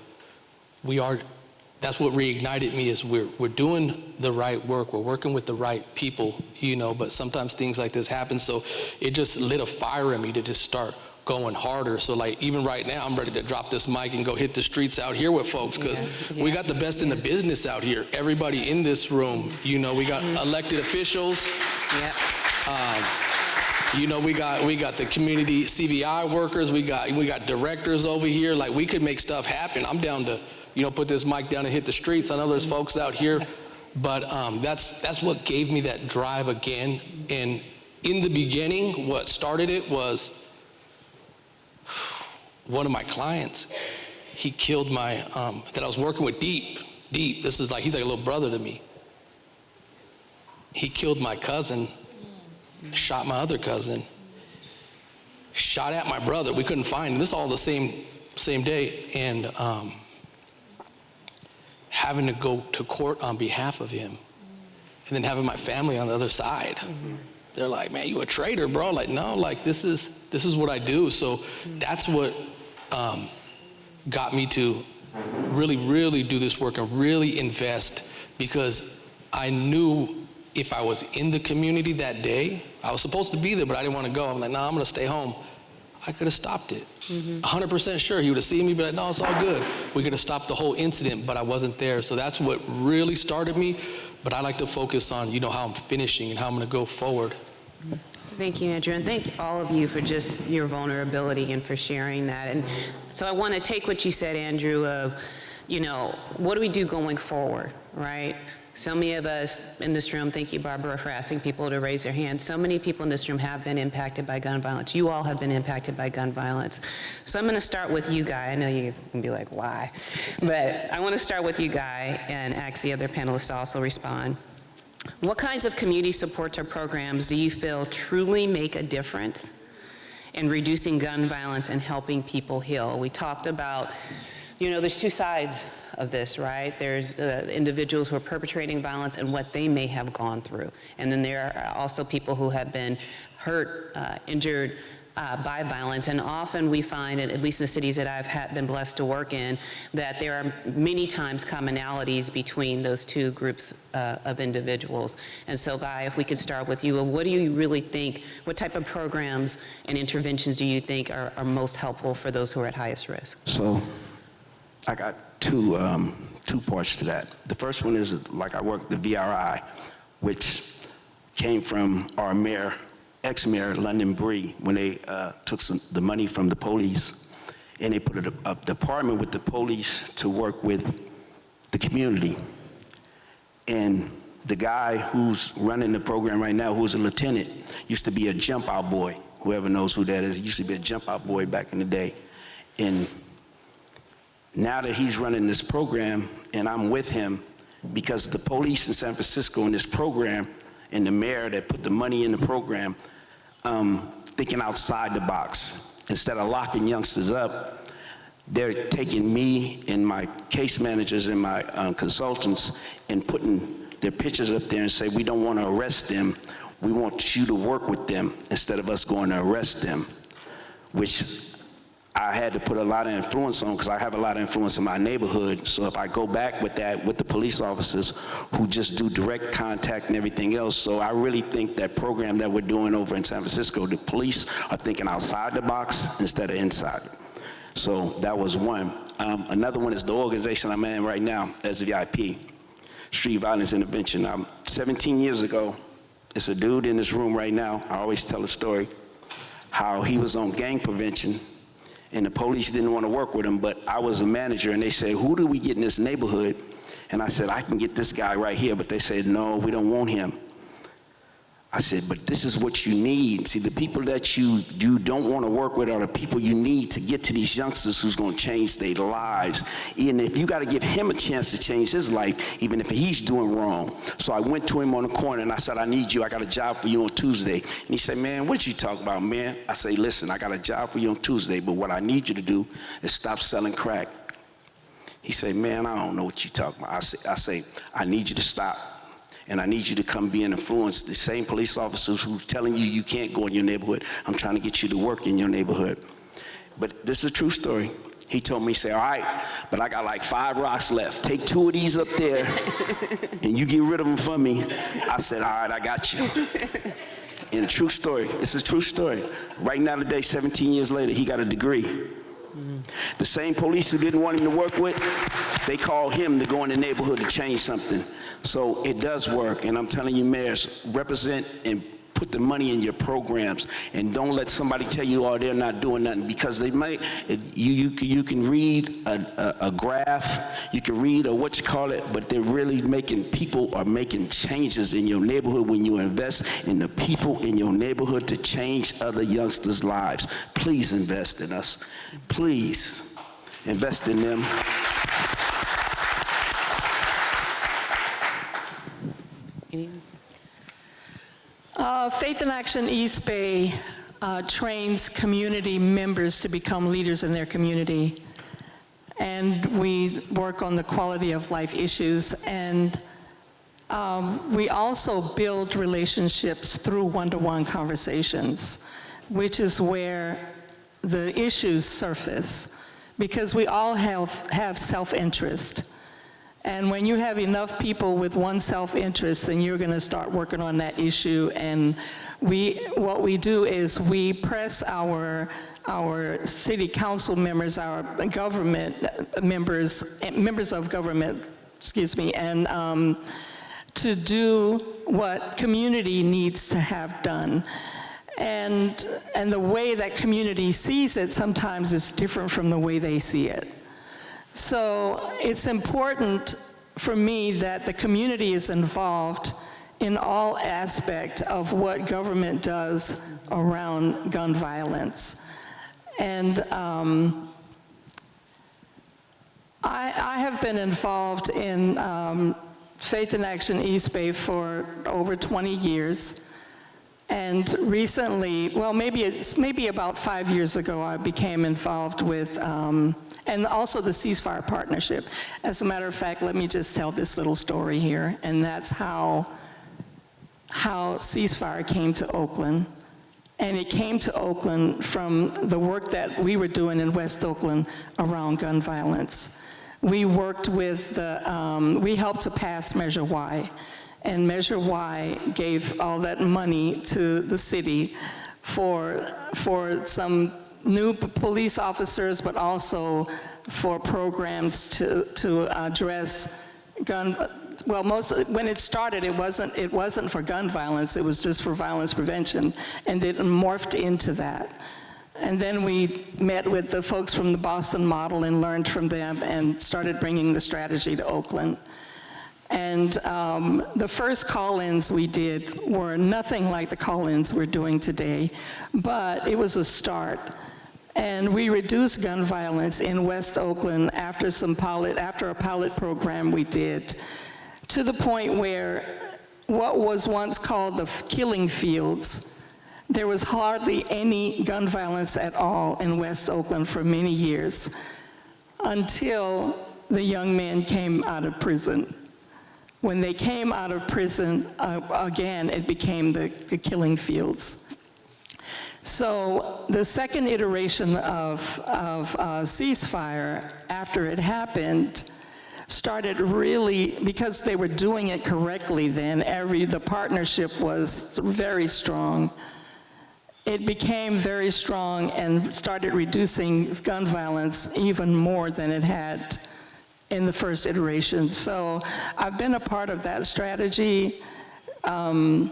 that's what reignited me, is we're doing the right work, we're working with the right people, you know, but sometimes things like this happen, so it just lit a fire in me to just start going harder. So like even right now, I'm ready to drop this mic and go hit the streets out here with folks, because we got the best in the business out here. Everybody in this room, you know, we got elected officials. You know, we got the community CVI workers, we got directors over here. Like, we could make stuff happen. I'm down to, you know, put this mic down and hit the streets. I know there's folks out here, but that's what gave me that drive again. And in the beginning, what started it was one of my clients. He killed that I was working with deep deep. This is like, he's like a little brother to me. He killed my cousin, shot my other cousin, shot at my brother. We couldn't find him. This is all the same day. And having to go to court on behalf of him, and then having my family on the other side. They're like, man, you a traitor, bro. Like, no, like this is what I do. So that's what got me to really, really do this work and really invest, because I knew if I was in the community that day, I was supposed to be there, but I didn't want to go. I'm like, no, I'm gonna stay home. I could have stopped it. 100% sure he would have seen me, but no, it's all good. We could have stopped the whole incident, but I wasn't there. So that's what really started me. But I like to focus on, how I'm finishing and how I'm gonna go forward. Thank you, Andrew, and thank all of you for just your vulnerability and for sharing that. And so I want to take what you said, Andrew, of, what do we do going forward, right? So many of us in this room, thank you, Barbara, for asking people to raise their hands. So many people in this room have been impacted by gun violence. You all have been impacted by gun violence. So I'm going to start with you, Guy. I know you can be like, why? But I want to start with you, Guy, and ask the other panelists to also respond. What kinds of community support or programs do you feel truly make a difference in reducing gun violence and helping people heal? We talked about, there's two sides of this, right? There's the individuals who are perpetrating violence and what they may have gone through. And then there are also people who have been hurt, injured by violence. And often we find, at least in the cities that I've been blessed to work in, that there are many times commonalities between those two groups of individuals. And so, Guy, if we could start with you, what do you really think, what type of programs and interventions do you think are most helpful for those who are at highest risk? So I got two parts to that. The first one is, like, I worked the VRI, which came from our mayor, ex-mayor London Bree, when they took the money from the police, and they put a department with the police to work with the community. And the guy who's running the program right now, who's a lieutenant, used to be a jump out boy. Whoever knows who that is, he used to be a jump out boy back in the day. And now that he's running this program, and I'm with him, because the police in San Francisco in this program, and the mayor that put the money in the program, thinking outside the box. Instead of locking youngsters up, they're taking me and my case managers and my consultants and putting their pictures up there and say, we don't want to arrest them. We want you to work with them instead of us going to arrest them, which I had to put a lot of influence on, because I have a lot of influence in my neighborhood. So if I go back with that, with the police officers who just do direct contact and everything else. So I really think that program that we're doing over in San Francisco, the police are thinking outside the box instead of inside. So that was one. Another one is the organization I'm in right now, SVIP, Street Violence Intervention. 17 years ago, it's a dude in this room right now. I always tell a story how he was on gang prevention, and the police didn't want to work with him, but I was a manager, and they said, who do we get in this neighborhood? And I said, I can get this guy right here, but they said, no, we don't want him. I said, but this is what you need. See, the people that you don't want to work with are the people you need to get to these youngsters who's going to change their lives. And if you got to give him a chance to change his life, even if he's doing wrong. So I went to him on the corner and I said, I need you. I got a job for you on Tuesday. And he said, man, what you talking about, man? I say, listen, I got a job for you on Tuesday, but what I need you to do is stop selling crack. He said, man, I don't know what you talking about. I say, I need you to stop. And I need you to come be an influence. The same police officers who are telling you you can't go in your neighborhood, I'm trying to get you to work in your neighborhood. But this is a true story. He told me, he said, all right, but I got like 5 rocks left. Take 2 of these up there, and you get rid of them for me. I said, all right, I got you. And a true story. It's a true story. Right now today, 17 years later, he got a degree. The same police who didn't want him to work with, they called him to go in the neighborhood to change something. So it does work, and I'm telling you, mayors, represent and put the money in your programs, and don't let somebody tell you, oh, they're not doing nothing, because they might. You can read a graph, you can read a what you call it, but they're really people are making changes in your neighborhood when you invest in the people in your neighborhood to change other youngsters' lives. Please invest in us. Please invest in them. Faith in Action East Bay trains community members to become leaders in their community. And we work on the quality of life issues. And we also build relationships through one-to-one conversations, which is where the issues surface, because we all have self-interest. And when you have enough people with one self-interest, then you're going to start working on that issue. And what we do is we press our city council members, our government members of government, and to do what community needs to have done. And the way that community sees it sometimes is different from the way they see it. So it's important for me that the community is involved in all aspects of what government does around gun violence. And I have been involved in Faith in Action East Bay for over 20 years. And recently, well, maybe about 5 years ago, I became involved with, and also the Ceasefire Partnership. As a matter of fact, let me just tell this little story here, and that's how Ceasefire came to Oakland. And it came to Oakland from the work that we were doing in West Oakland around gun violence. We worked with we helped to pass Measure Y. And Measure Y gave all that money to the city for some new police officers, but also for programs to address gun. Well, when it started, it wasn't for gun violence. It was just for violence prevention, and it morphed into that. And then we met with the folks from the Boston model and learned from them and started bringing the strategy to Oakland. And the first call-ins we did were nothing like the call-ins we're doing today, but it was a start. And we reduced gun violence in West Oakland after a pilot program we did, to the point where what was once called the killing fields, there was hardly any gun violence at all in West Oakland for many years, until the young men came out of prison. When they came out of prison, again, it became the killing fields. So the second iteration of ceasefire, after it happened, started really, because they were doing it correctly then, the partnership was very strong. It became very strong and started reducing gun violence even more than it had in the first iteration. So I've been a part of that strategy in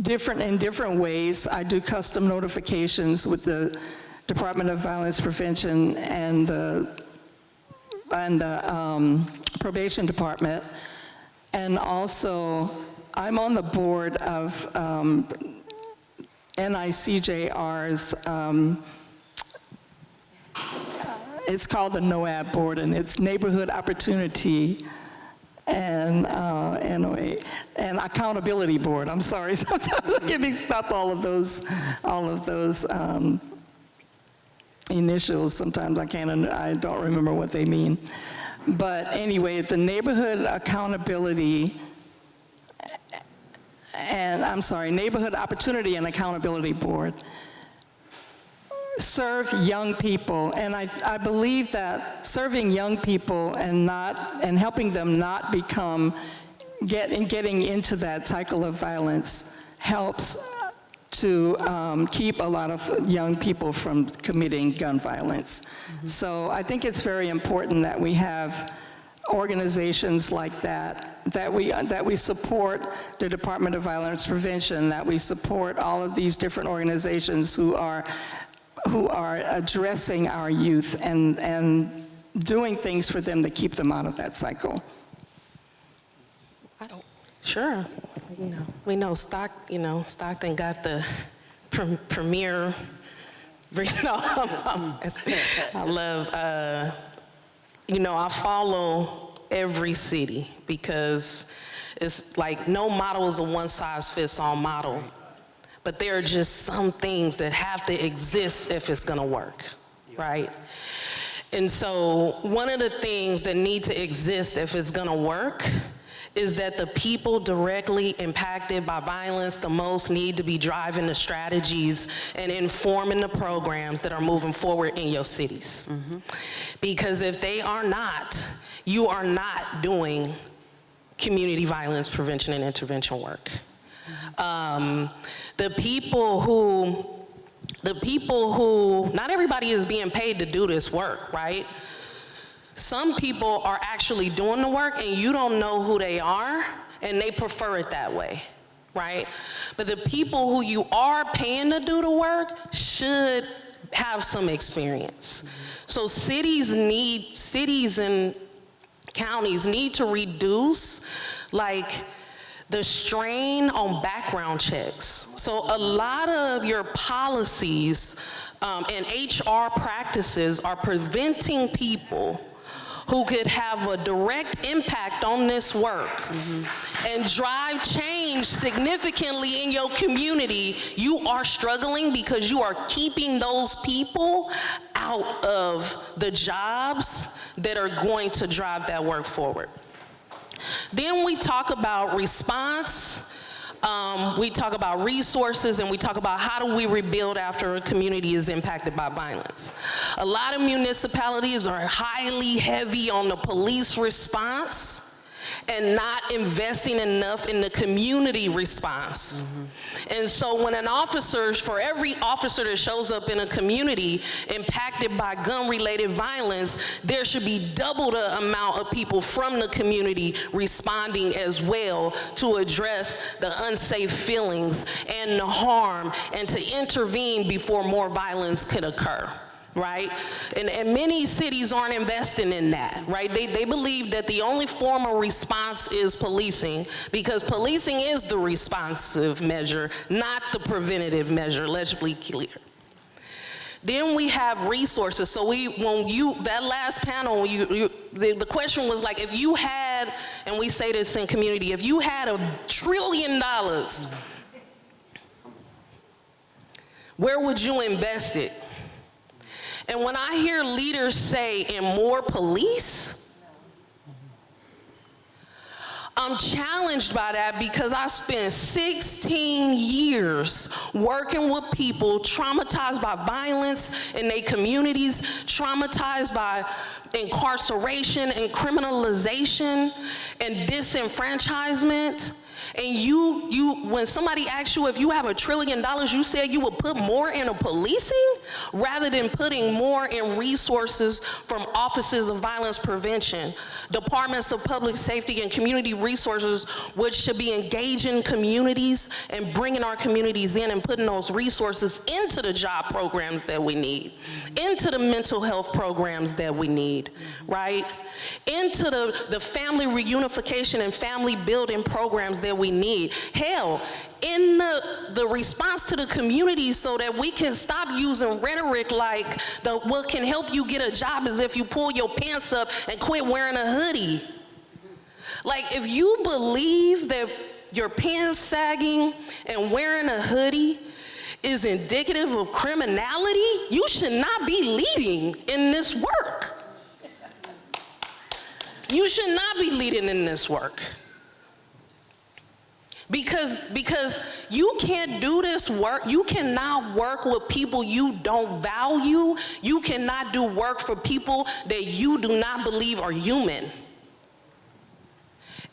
different ways. I do custom notifications with the Department of Violence Prevention and the Probation Department. And also, I'm on the board of NICJR's, it's called the NOAB board, and it's Neighborhood Opportunity and Accountability Board. I'm sorry, sometimes I get mixed up all of those initials. Sometimes I don't remember what they mean. But anyway, the Neighborhood Accountability Neighborhood Opportunity and Accountability Board serve young people, and I believe that serving young people and helping them not getting into that cycle of violence helps to keep a lot of young people from committing gun violence. Mm-hmm. So I think it's very important that we have organizations like that we support the Department of Violence Prevention, that we support all of these different organizations who are addressing our youth and doing things for them to keep them out of that cycle. Sure. We know Stockton got the premier. I love. I follow every city, because it's like no model is a one-size-fits-all model. But there are just some things that have to exist if it's gonna work, right? And so one of the things that need to exist if it's gonna work is that the people directly impacted by violence the most need to be driving the strategies and informing the programs that are moving forward in your cities. Because if they are not, you are not doing community violence prevention and intervention work. The people who, not everybody is being paid to do this work, right? Some people are actually doing the work and you don't know who they are and they prefer it that way, right? But the people who you are paying to do the work should have some experience. So cities and counties need to reduce the strain on background checks. So a lot of your policies and HR practices are preventing people who could have a direct impact on this work and drive change significantly in your community. You are struggling because you are keeping those people out of the jobs that are going to drive that work forward. Then we talk about response, we talk about resources, and we talk about how do we rebuild after a community is impacted by violence. A lot of municipalities are highly heavy on the police response and not investing enough in the community response. And so when for every officer that shows up in a community impacted by gun-related violence, there should be double the amount of people from the community responding as well to address the unsafe feelings and the harm and to intervene before more violence could occur. Right? And many cities aren't investing in that, right? They believe that the only form of response is policing, because policing is the responsive measure, not the preventative measure. Let's be clear. Then we have resources. So that last panel, the question was like, if you had, and we say this in community, if you had $1 trillion, where would you invest it? And when I hear leaders say in more police, I'm challenged by that because I spent 16 years working with people traumatized by violence in their communities, traumatized by incarceration and criminalization and disenfranchisement. And when somebody asks you if you have $1 trillion, you said you would put more into policing rather than putting more in resources from offices of violence prevention, departments of public safety and community resources, which should be engaging communities and bringing our communities in and putting those resources into the job programs that we need, into the mental health programs that we need, right? Into the family reunification and family building programs that we need. Hell, in the response to the community so that we can stop using rhetoric like what can help you get a job is if you pull your pants up and quit wearing a hoodie. Like, if you believe that your pants sagging and wearing a hoodie is indicative of criminality, you should not be leading in this work. You should not be leading in this work. Because you can't do this work, you cannot work with people you don't value, you cannot do work for people that you do not believe are human.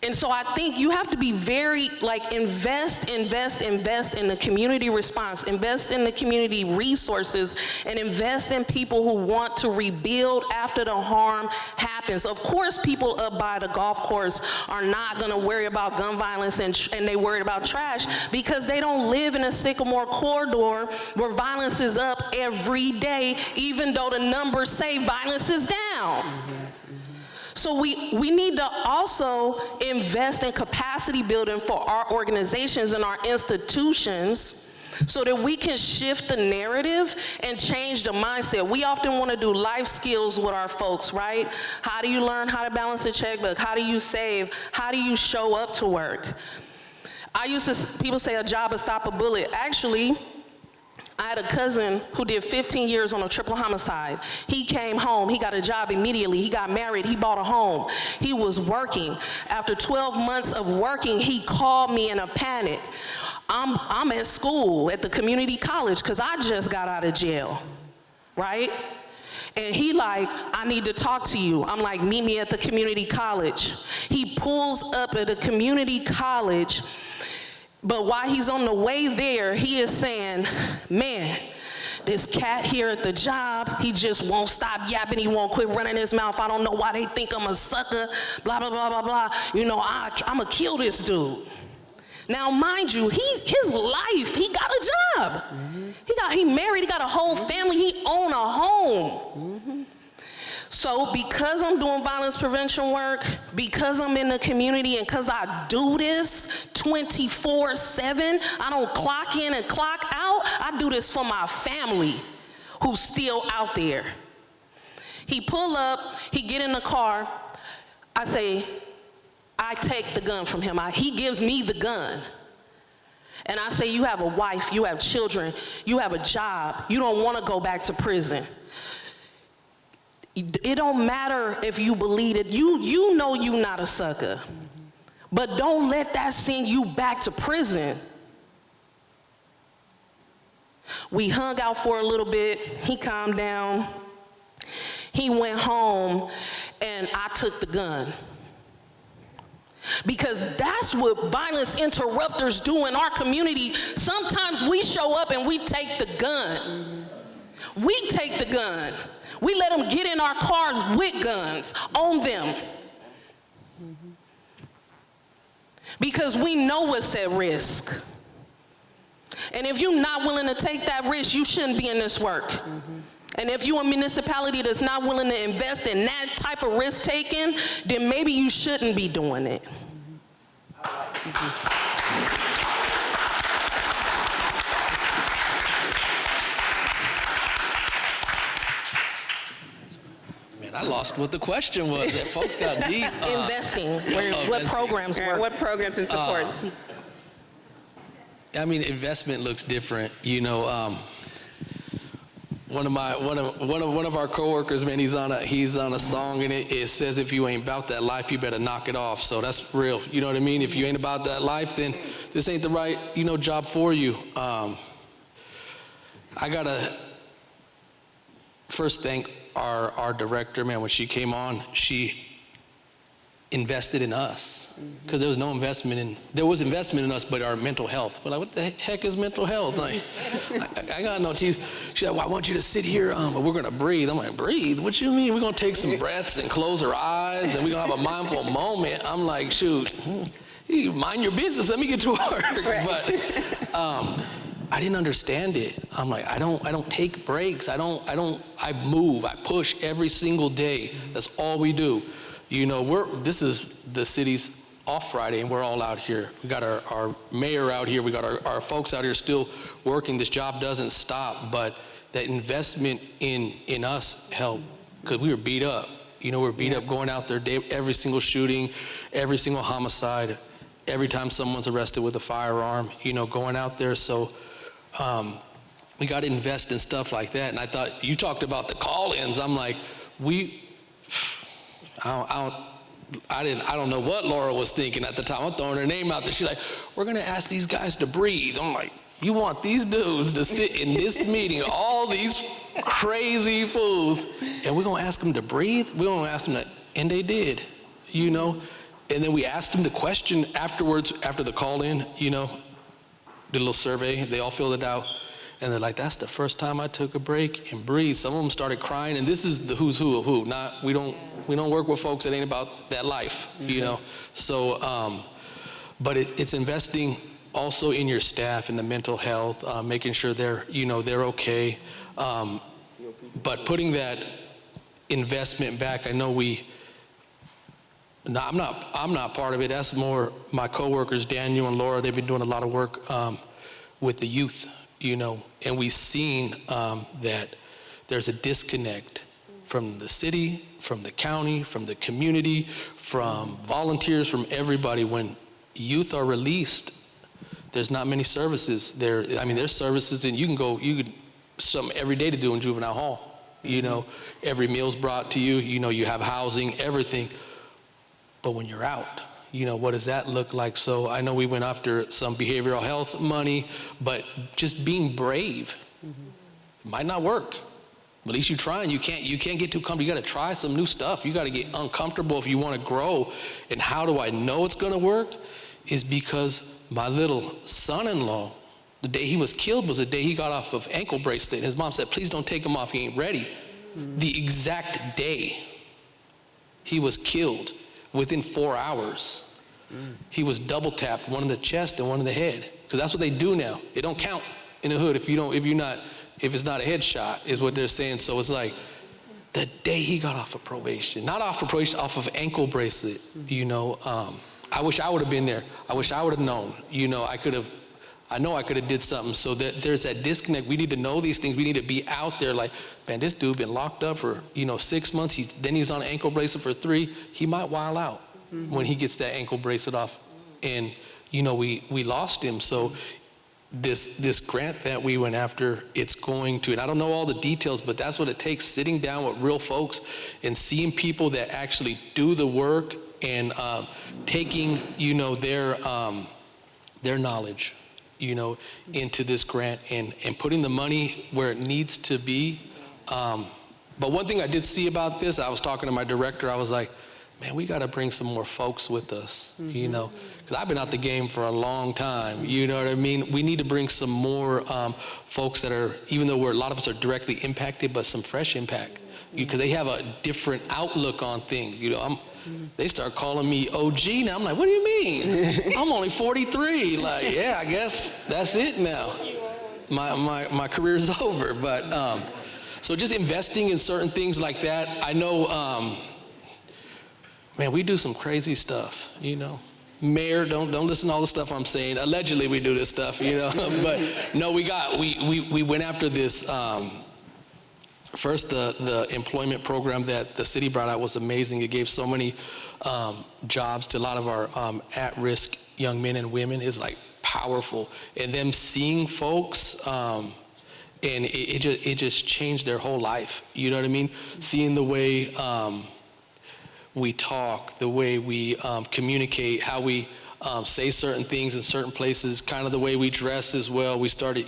And so I think you have to be very, invest in the community response, invest in the community resources, and invest in people who want to rebuild after the harm happens. Of course, people up by the golf course are not gonna worry about gun violence and they worried about trash because they don't live in a Sycamore corridor where violence is up every day, even though the numbers say violence is down. So we need to also invest in capacity building for our organizations and our institutions so that we can shift the narrative and change the mindset. We often want to do life skills with our folks, right? How do you learn how to balance a checkbook? How do you save? How do you show up to work? People say a job will stop a bullet. Actually, I had a cousin who did 15 years on a triple homicide. He came home, he got a job immediately, he got married, he bought a home. He was working. After 12 months of working, he called me in a panic. I'm at school at the community college because I just got out of jail, right? And he like, I need to talk to you. I'm like, meet me at the community college. He pulls up at a community college, but while he's on the way there, he is saying, man, this cat here at the job, he just won't stop yapping, he won't quit running his mouth. I don't know why they think I'm a sucker, blah, blah, blah, blah, blah. You know, I'm gonna kill this dude. Now, mind you, his life, he got a job. He married, he got a whole family, he owned a home. So because I'm doing violence prevention work, because I'm in the community, and because I do this 24/7, I don't clock in and clock out, I do this for my family who's still out there. He pull up, he get in the car, I take the gun from him. He gives me the gun. And I say, you have a wife, you have children, you have a job, you don't want to go back to prison. It don't matter if you believe it. You know you're not a sucker. But don't let that send you back to prison. We hung out for a little bit. He calmed down. He went home, and I took the gun. Because that's what violence interrupters do in our community. Sometimes we show up and we take the gun. We take the gun. We let them get in our cars with guns on them. Because we know what's at risk. And if you're not willing to take that risk, you shouldn't be in this work. And if you're a municipality that's not willing to invest in that type of risk taking, then maybe you shouldn't be doing it. Man, I lost what the question was. That folks got deep. Investing, what programs work. What programs and supports? I mean, investment looks different. You know, one of our coworkers, man, he's on a song, and it says, if you ain't about that life, you better knock it off. So that's real. You know what I mean? If you ain't about that life, then this ain't the right, job for you. I gotta first thank our director, man. When she came on, she invested in us, because there was investment in us, but our mental health. We're like, what the heck is mental health? Like, I got no. She's like, well, I want you to sit here, but we're gonna breathe. I'm like, breathe? What you mean? We're gonna take some breaths and close our eyes, and we're gonna have a mindful moment. I'm like, shoot, you mind your business. Let me get to work. Right. But I didn't understand it. I'm like, I don't take breaks. I move. I push every single day. That's all we do. This is the city's off Friday, and we're all out here. We got our mayor out here. We got our folks out here still working. This job doesn't stop, but that investment in us helped, because we were beat up. We're beat up going out there, every single shooting, every single homicide, every time someone's arrested with a firearm, going out there. So we got to invest in stuff like that. And I thought, you talked about the call-ins. I'm like, I don't know what Laura was thinking at the time. I'm throwing her name out there. She's like, we're gonna ask these guys to breathe. I'm like, you want these dudes to sit in this meeting, all these crazy fools, and we're gonna ask them to breathe? We're gonna ask them to, and they did, And then we asked them the question afterwards, after the call-in, did a little survey. They all filled it out. And they're like, that's the first time I took a break and breathed. Some of them started crying, and this is the who's who of who. We don't work with folks that ain't about that life, So, but it's investing also in your staff and the mental health, making sure they're okay. But putting that investment back, I know I'm not part of it. That's more my coworkers, Daniel and Laura. They've been doing a lot of work with the youth, and we've seen that there's a disconnect from the city, from the county, from the community, from volunteers, from everybody. When youth are released, there's not many services there. I mean, there's services, and you could something every day to do in juvenile hall. Every meal's brought to you. You have housing, everything. But when you're out, what does that look like? So I know we went after some behavioral health money, but just being brave might not work. At least you're trying. You can't get too comfortable. You got to try some new stuff. You got to get uncomfortable if you want to grow. And how do I know it's going to work? Is because my little son-in-law, the day he was killed was the day he got off of ankle bracelet. His mom said, please don't take him off. He ain't ready. The exact day he was killed, within 4 hours, he was double tapped, one in the chest and one in the head. Because that's what they do now. It don't count in the hood if it's not a headshot, is what they're saying. So it's like the day he got off of probation, not off of probation, off of ankle bracelet, I wish I would have been there. I wish I would have known. I know I could have did something. So that there's that disconnect. We need to know these things. We need to be out there like, man, this dude been locked up for 6 months. Then he's on an ankle bracelet for 3. He might wild out when he gets that ankle bracelet off. And we lost him. So this grant that we went after, it's going to, and I don't know all the details, but that's what it takes, sitting down with real folks and seeing people that actually do the work and taking, their knowledge, into this grant and putting the money where it needs to be. But one thing I did see about this, I was talking to my director, I was like, man, we got to bring some more folks with us, because I've been out the game for a long time, you know what I mean? We need to bring some more folks that are, even though a lot of us are directly impacted, but some fresh impact, because they have a different outlook on things, They start calling me OG now. I'm like, what do you mean? I'm only 43. Like, yeah, I guess that's it now. My career's over. But so just investing in certain things like that. I know, man, we do some crazy stuff, Mayor, don't listen to all the stuff I'm saying. Allegedly, we do this stuff, But no, we went after this. First, the employment program that the city brought out was amazing. It gave so many jobs to a lot of our at-risk young men and women. It's like powerful. And them seeing folks, and it just changed their whole life. You know what I mean? Seeing the way we talk, the way we communicate, how we say certain things in certain places, kind of the way we dress as well. We started,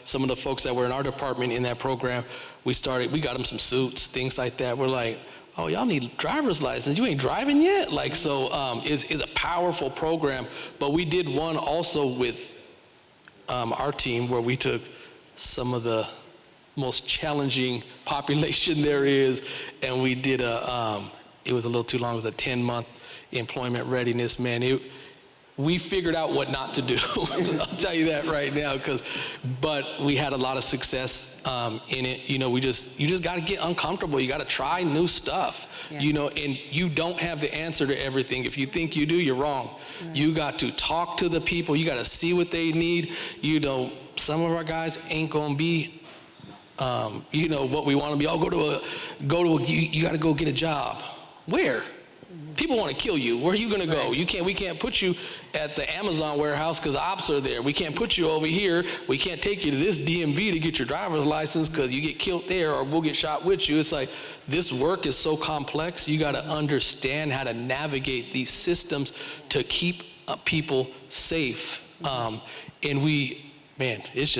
some of the folks that were in our department in that program, we got them some suits, things like that. We're like, oh, y'all need driver's license. You ain't driving yet? Like, so it's a powerful program. But we did one also with our team where we took some of the most challenging population there is, and we did it was a little too long, it was a 10-month employment readiness, man. We figured out what not to do. I'll tell you that right now, but we had a lot of success in it. You just got to get uncomfortable. You got to try new stuff, and you don't have the answer to everything. If you think you do, you're wrong. Right. You got to talk to the people. You got to see what they need. Some of our guys ain't going to be, what we want to be. Oh, you got to go get a job. Where? People want to kill you. Where are you going to go? We can't put you at the Amazon warehouse because the ops are there. We can't put you over here. We can't take you to this DMV to get your driver's license because you get killed there or we'll get shot with you. It's like this work is so complex. You got to understand how to navigate these systems to keep people safe. And it's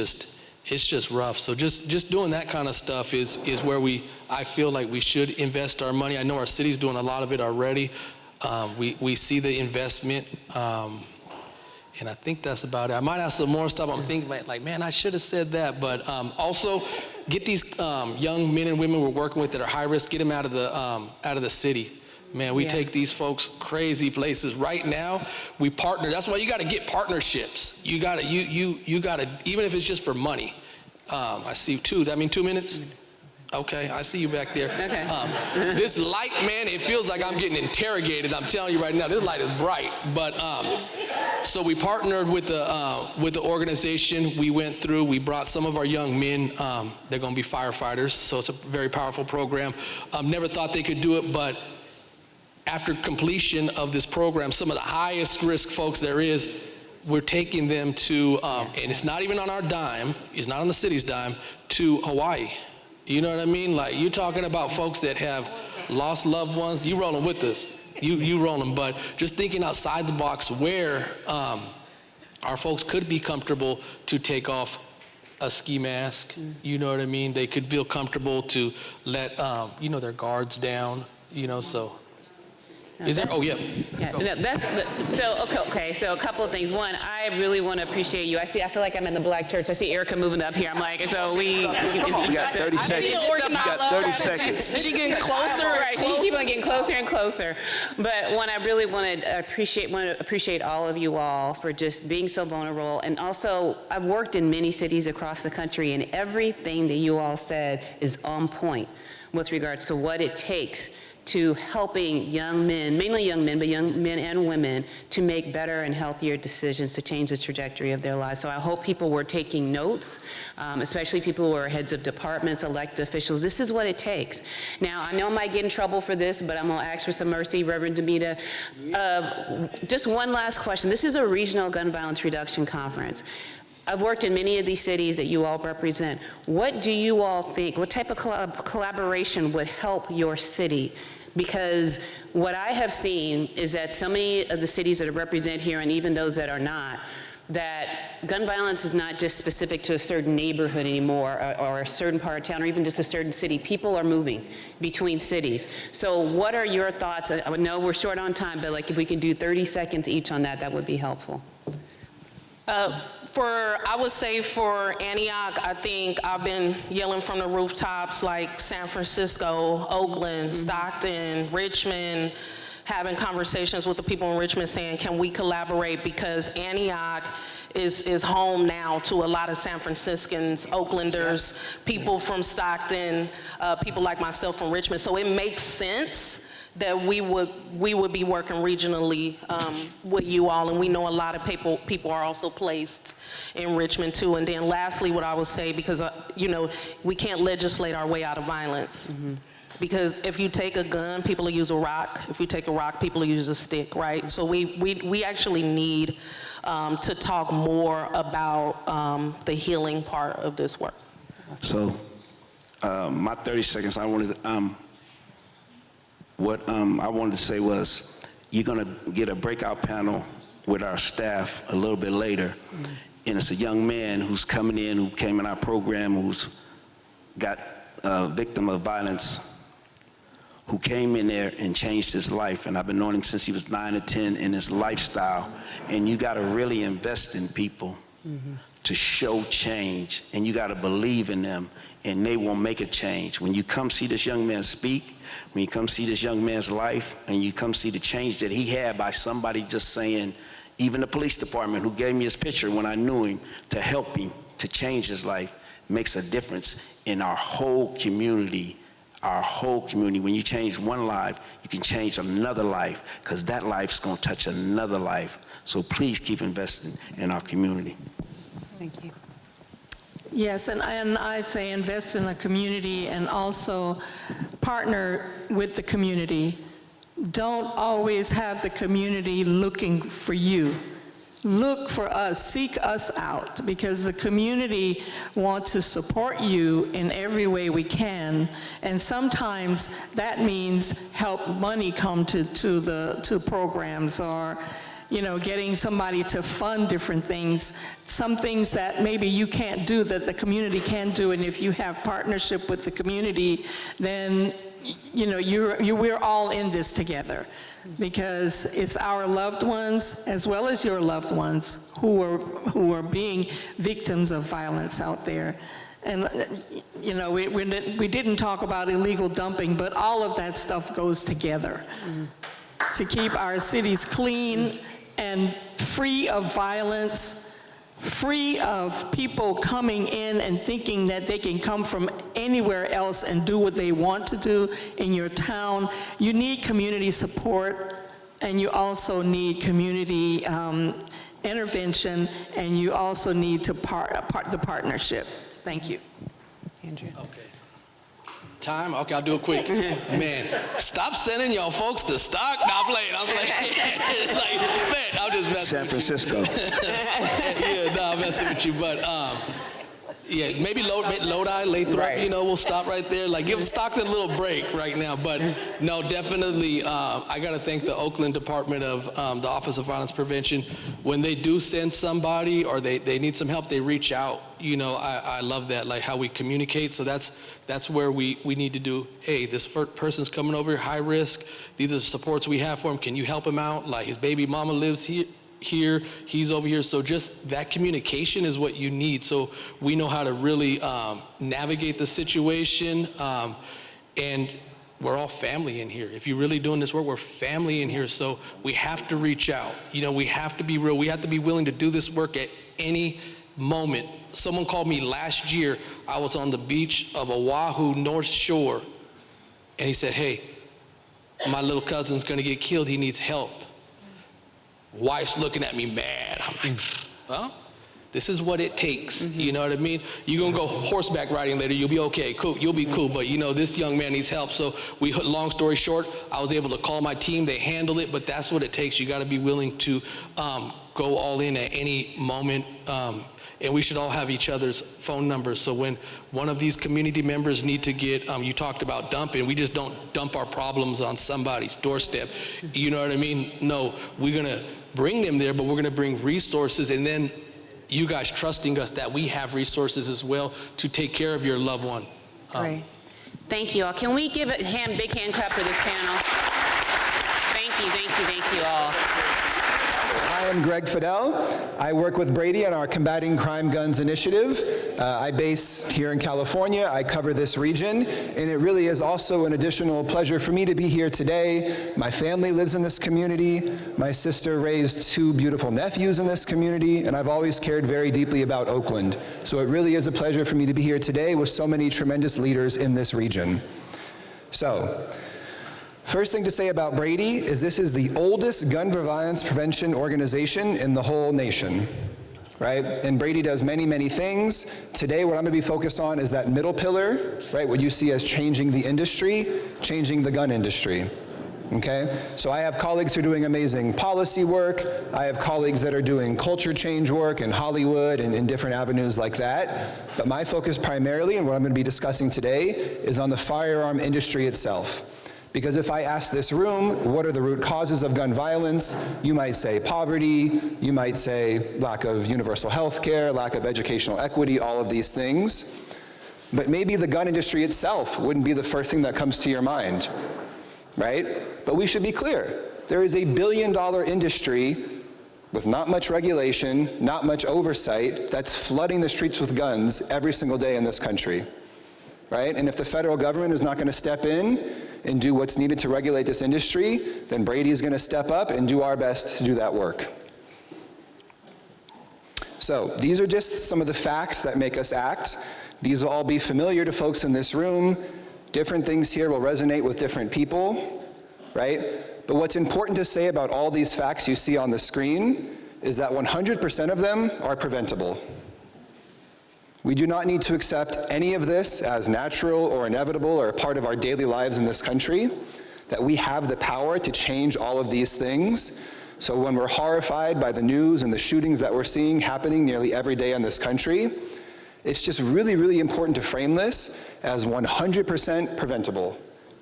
just rough. So just doing that kind of stuff is where I feel like we should invest our money. I know our city's doing a lot of it already. We see the investment, and I think that's about it. I might have some more stuff. I'm thinking like, man, I should have said that. But also, get these young men and women we're working with that are high risk. Get them out of the city. Man, we take these folks crazy places. Right now, we partner. That's why you got to get partnerships. You got to, even if it's just for money. I see 2. That mean 2 minutes? Okay, I see you back there. Okay. This light, man, it feels like I'm getting interrogated. I'm telling you right now, this light is bright. But so we partnered with the organization. We went through. We brought some of our young men. They're going to be firefighters, so it's a very powerful program. Never thought they could do it, but after completion of this program, some of the highest risk folks there is, we're taking them to, and it's not even on our dime. It's not on the city's dime, to Hawaii. You know what I mean? Like, you're talking about folks that have lost loved ones. You rolling with us. You rolling. But just thinking outside the box where our folks could be comfortable to take off a ski mask. You know what I mean? They could feel comfortable to let, their guards down, so. Is there? Oh, yeah. So a couple of things. One, I really want to appreciate you. I feel like I'm in the Black church. I see Erica moving up here. I'm like, so we got 30 seconds. You got 30 seconds. She getting closer. Right. She keeps on getting closer and closer. But one, I really want to appreciate all of you all for just being so vulnerable. And also, I've worked in many cities across the country, and everything that you all said is on point with regards to what it takes to helping young men, mainly young men, but young men and women, to make better and healthier decisions to change the trajectory of their lives. So I hope people were taking notes, especially people who are heads of departments, elected officials. This is what it takes. Now, I know I might get in trouble for this, but I'm gonna ask for some mercy, Reverend Demita. Just one last question. This is a regional gun violence reduction conference. I've worked in many of these cities that you all represent. What do you all think? What type of collaboration would help your city? Because what I have seen is that so many of the cities that are represented here, and even those that are not, that gun violence is not just specific to a certain neighborhood anymore, or a certain part of town, or even just a certain city. People are moving between cities. So what are your thoughts? I would know we're short on time, but like if we can do 30 seconds each on that, that would be helpful. I would say for Antioch, I think I've been yelling from the rooftops like San Francisco, Oakland, Stockton, Richmond, having conversations with the people in Richmond saying, can we collaborate? Because Antioch is home now to a lot of San Franciscans, Oaklanders, people from Stockton, people like myself from Richmond. So it makes sense that we would be working regionally with you all, and we know a lot of people are also placed in Richmond too. And then lastly, what I would say, because we can't legislate our way out of violence. Because if you take a gun, people will use a rock. If you take a rock, people will use a stick, right? So we actually need to talk more about the healing part of this work. So my 30 seconds, I wanted to, what I wanted to say was, you're going to get a breakout panel with our staff a little bit later, and it's a young man who's coming in, who came in our program, who's got a victim of violence, who came in there and changed his life. And I've been knowing him since he was 9 or 10 in his lifestyle. And you got to really invest in people to show change, and you got to believe in them, and they will make a change. When you come see this young man speak, when you come see this young man's life, and you come see the change that he had by somebody just saying, even the police department who gave me his picture when I knew him, to help him to change his life, makes a difference in our whole community. Our whole community. When you change one life, you can change another life, because that life's going to touch another life. So please keep investing in our community. Thank you. Yes, and I'd say invest in the community and also partner with the community. Don't always have the community looking for you. Look for us, seek us out, because the community wants to support you in every way we can, and sometimes that means help money come to programs, or getting somebody to fund different things, some things that maybe you can't do that the community can do. And if you have partnership with the community, then we're all in this together, because it's our loved ones as well as your loved ones who are being victims of violence out there. And we didn't talk about illegal dumping, but all of that stuff goes together to keep our cities clean and free of violence. free of people coming in and thinking that they can come from anywhere else and do what they want to do in your town. You need community support, and you also need community intervention, and you also need to the partnership. Thank you. Andrew. Okay. Time? Okay, I'll do it quick. Man, stop sending y'all folks to stock. No, I'm playing. Like, man, I'm just messing San with Francisco. Yeah, no, I'm messing with you, but yeah, maybe Lodi, Lathrop, Right. we'll stop right there. Like, give Stockton a little break right now. But no, definitely, I got to thank the Oakland Department of the Office of Violence Prevention. When they do send somebody or they need some help, they reach out. I love that, like how we communicate. So that's where we need to do, hey, this person's coming over, high risk. These are the supports we have for him. Can you help him out? Like, his baby mama lives here, he's over here. So just that communication is what you need. So we know how to really navigate the situation. And we're all family in here. If you're really doing this work, we're family in here. So we have to reach out. We have to be real. We have to be willing to do this work at any moment. Someone called me last year. I was on the beach of Oahu, North Shore. And he said, hey, my little cousin's gonna get killed. He needs help. Wife's looking at me mad. I'm like, well, this is what it takes. You know what I mean? You're gonna go horseback riding later, you'll be okay, cool, you'll be cool, but this young man needs help. So long story short, I was able to call my team, they handled it, but that's what it takes. You gotta be willing to go all in at any moment. And we should all have each other's phone numbers. So when one of these community members need to get, you talked about dumping, we just don't dump our problems on somebody's doorstep. You know what I mean? No, we're gonna bring them there, but we're gonna bring resources, and then you guys trusting us that we have resources as well to take care of your loved one. Great. Thank you all. Can we give a big hand clap for this panel? Thank you all. Hi, I'm Greg Fidel. I work with Brady on our Combating Crime Guns initiative. I base here in California. I cover this region, and it really is also an additional pleasure for me to be here today. My family lives in this community. My sister raised 2 beautiful nephews in this community, and I've always cared very deeply about Oakland. So it really is a pleasure for me to be here today with so many tremendous leaders in this region. So, first thing to say about Brady is this is the oldest gun violence prevention organization in the whole nation, right? And Brady does many, many things. Today, what I'm gonna be focused on is that middle pillar, right? What you see as changing the industry, changing the gun industry, okay? So I have colleagues who are doing amazing policy work. I have colleagues that are doing culture change work in Hollywood and in different avenues like that. But my focus primarily, and what I'm gonna be discussing today, is on the firearm industry itself. Because if I ask this room, what are the root causes of gun violence? You might say poverty, you might say lack of universal health care, lack of educational equity, all of these things. But maybe the gun industry itself wouldn't be the first thing that comes to your mind, right? But we should be clear. There is a $1 billion industry with not much regulation, not much oversight, that's flooding the streets with guns every single day in this country, right? And if the federal government is not going to step in and do what's needed to regulate this industry, then Brady is going to step up and do our best to do that work. So these are just some of the facts that make us act. These will all be familiar to folks in this room. Different things here will resonate with different people, right? But what's important to say about all these facts you see on the screen is that 100% of them are preventable. We do not need to accept any of this as natural or inevitable or a part of our daily lives in this country, that we have the power to change all of these things. So when we're horrified by the news and the shootings that we're seeing happening nearly every day in this country, it's just really, really important to frame this as 100% preventable,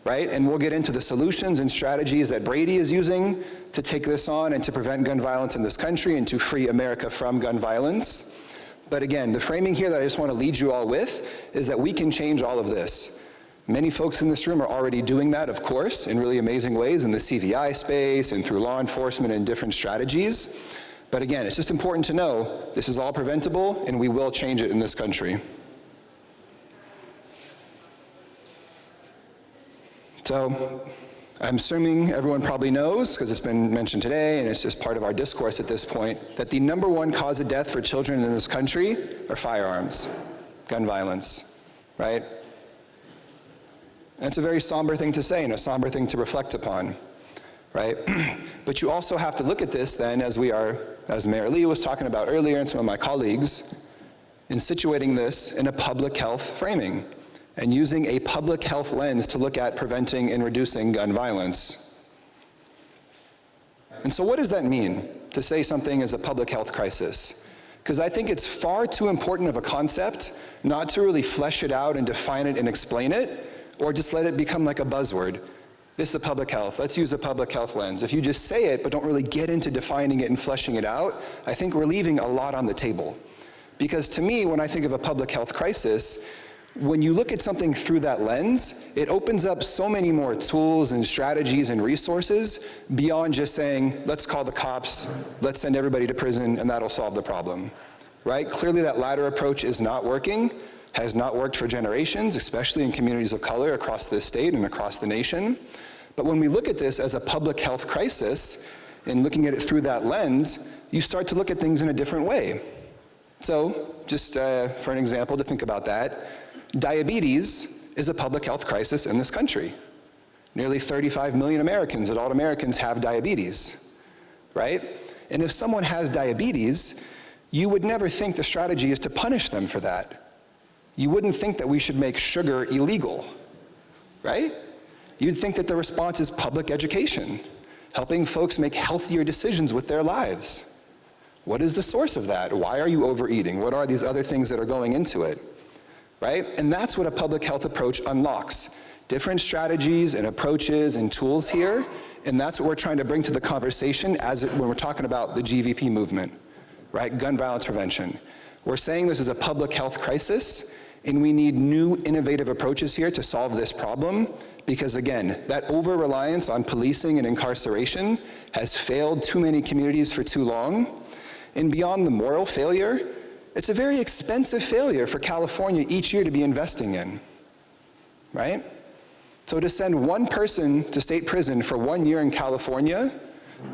right? And we'll get into the solutions and strategies that Brady is using to take this on and to prevent gun violence in this country and to free America from gun violence. But again, the framing here that I just want to lead you all with is that we can change all of this. Many folks in this room are already doing that, of course, in really amazing ways in the CVI space and through law enforcement and different strategies. But again, it's just important to know this is all preventable and we will change it in this country. So I'm assuming everyone probably knows, because it's been mentioned today, and it's just part of our discourse at this point, that the #1 cause of death for children in this country are firearms, gun violence, right? And it's a very somber thing to say and a somber thing to reflect upon, right? But you also have to look at this then, as Mayor Lee was talking about earlier and some of my colleagues, in situating this in a public health framing and using a public health lens to look at preventing and reducing gun violence. And so what does that mean, to say something is a public health crisis? Because I think it's far too important of a concept not to really flesh it out and define it and explain it, or just let it become like a buzzword. This is public health, let's use a public health lens. If you just say it but don't really get into defining it and fleshing it out, I think we're leaving a lot on the table. Because to me, when I think of a public health crisis, when you look at something through that lens, it opens up so many more tools and strategies and resources beyond just saying, let's call the cops, let's send everybody to prison, and that'll solve the problem, right? Clearly that latter approach is not working, has not worked for generations, especially in communities of color across this state and across the nation. But when we look at this as a public health crisis, and looking at it through that lens, you start to look at things in a different way. So, just for an example to think about that, diabetes is a public health crisis in this country. Nearly 35 million Americans, adult Americans, have diabetes, right? And if someone has diabetes, you would never think the strategy is to punish them for that. You wouldn't think that we should make sugar illegal, right? You'd think that the response is public education, helping folks make healthier decisions with their lives. What is the source of that? Why are you overeating? What are these other things that are going into it, right? And that's what a public health approach unlocks. Different strategies and approaches and tools here, and that's what we're trying to bring to the conversation when we're talking about the GVP movement, right? Gun violence prevention. We're saying this is a public health crisis, and we need new innovative approaches here to solve this problem, because again, that over-reliance on policing and incarceration has failed too many communities for too long. And beyond the moral failure, it's a very expensive failure for California each year to be investing in, right? So to send one person to state prison for 1 year in California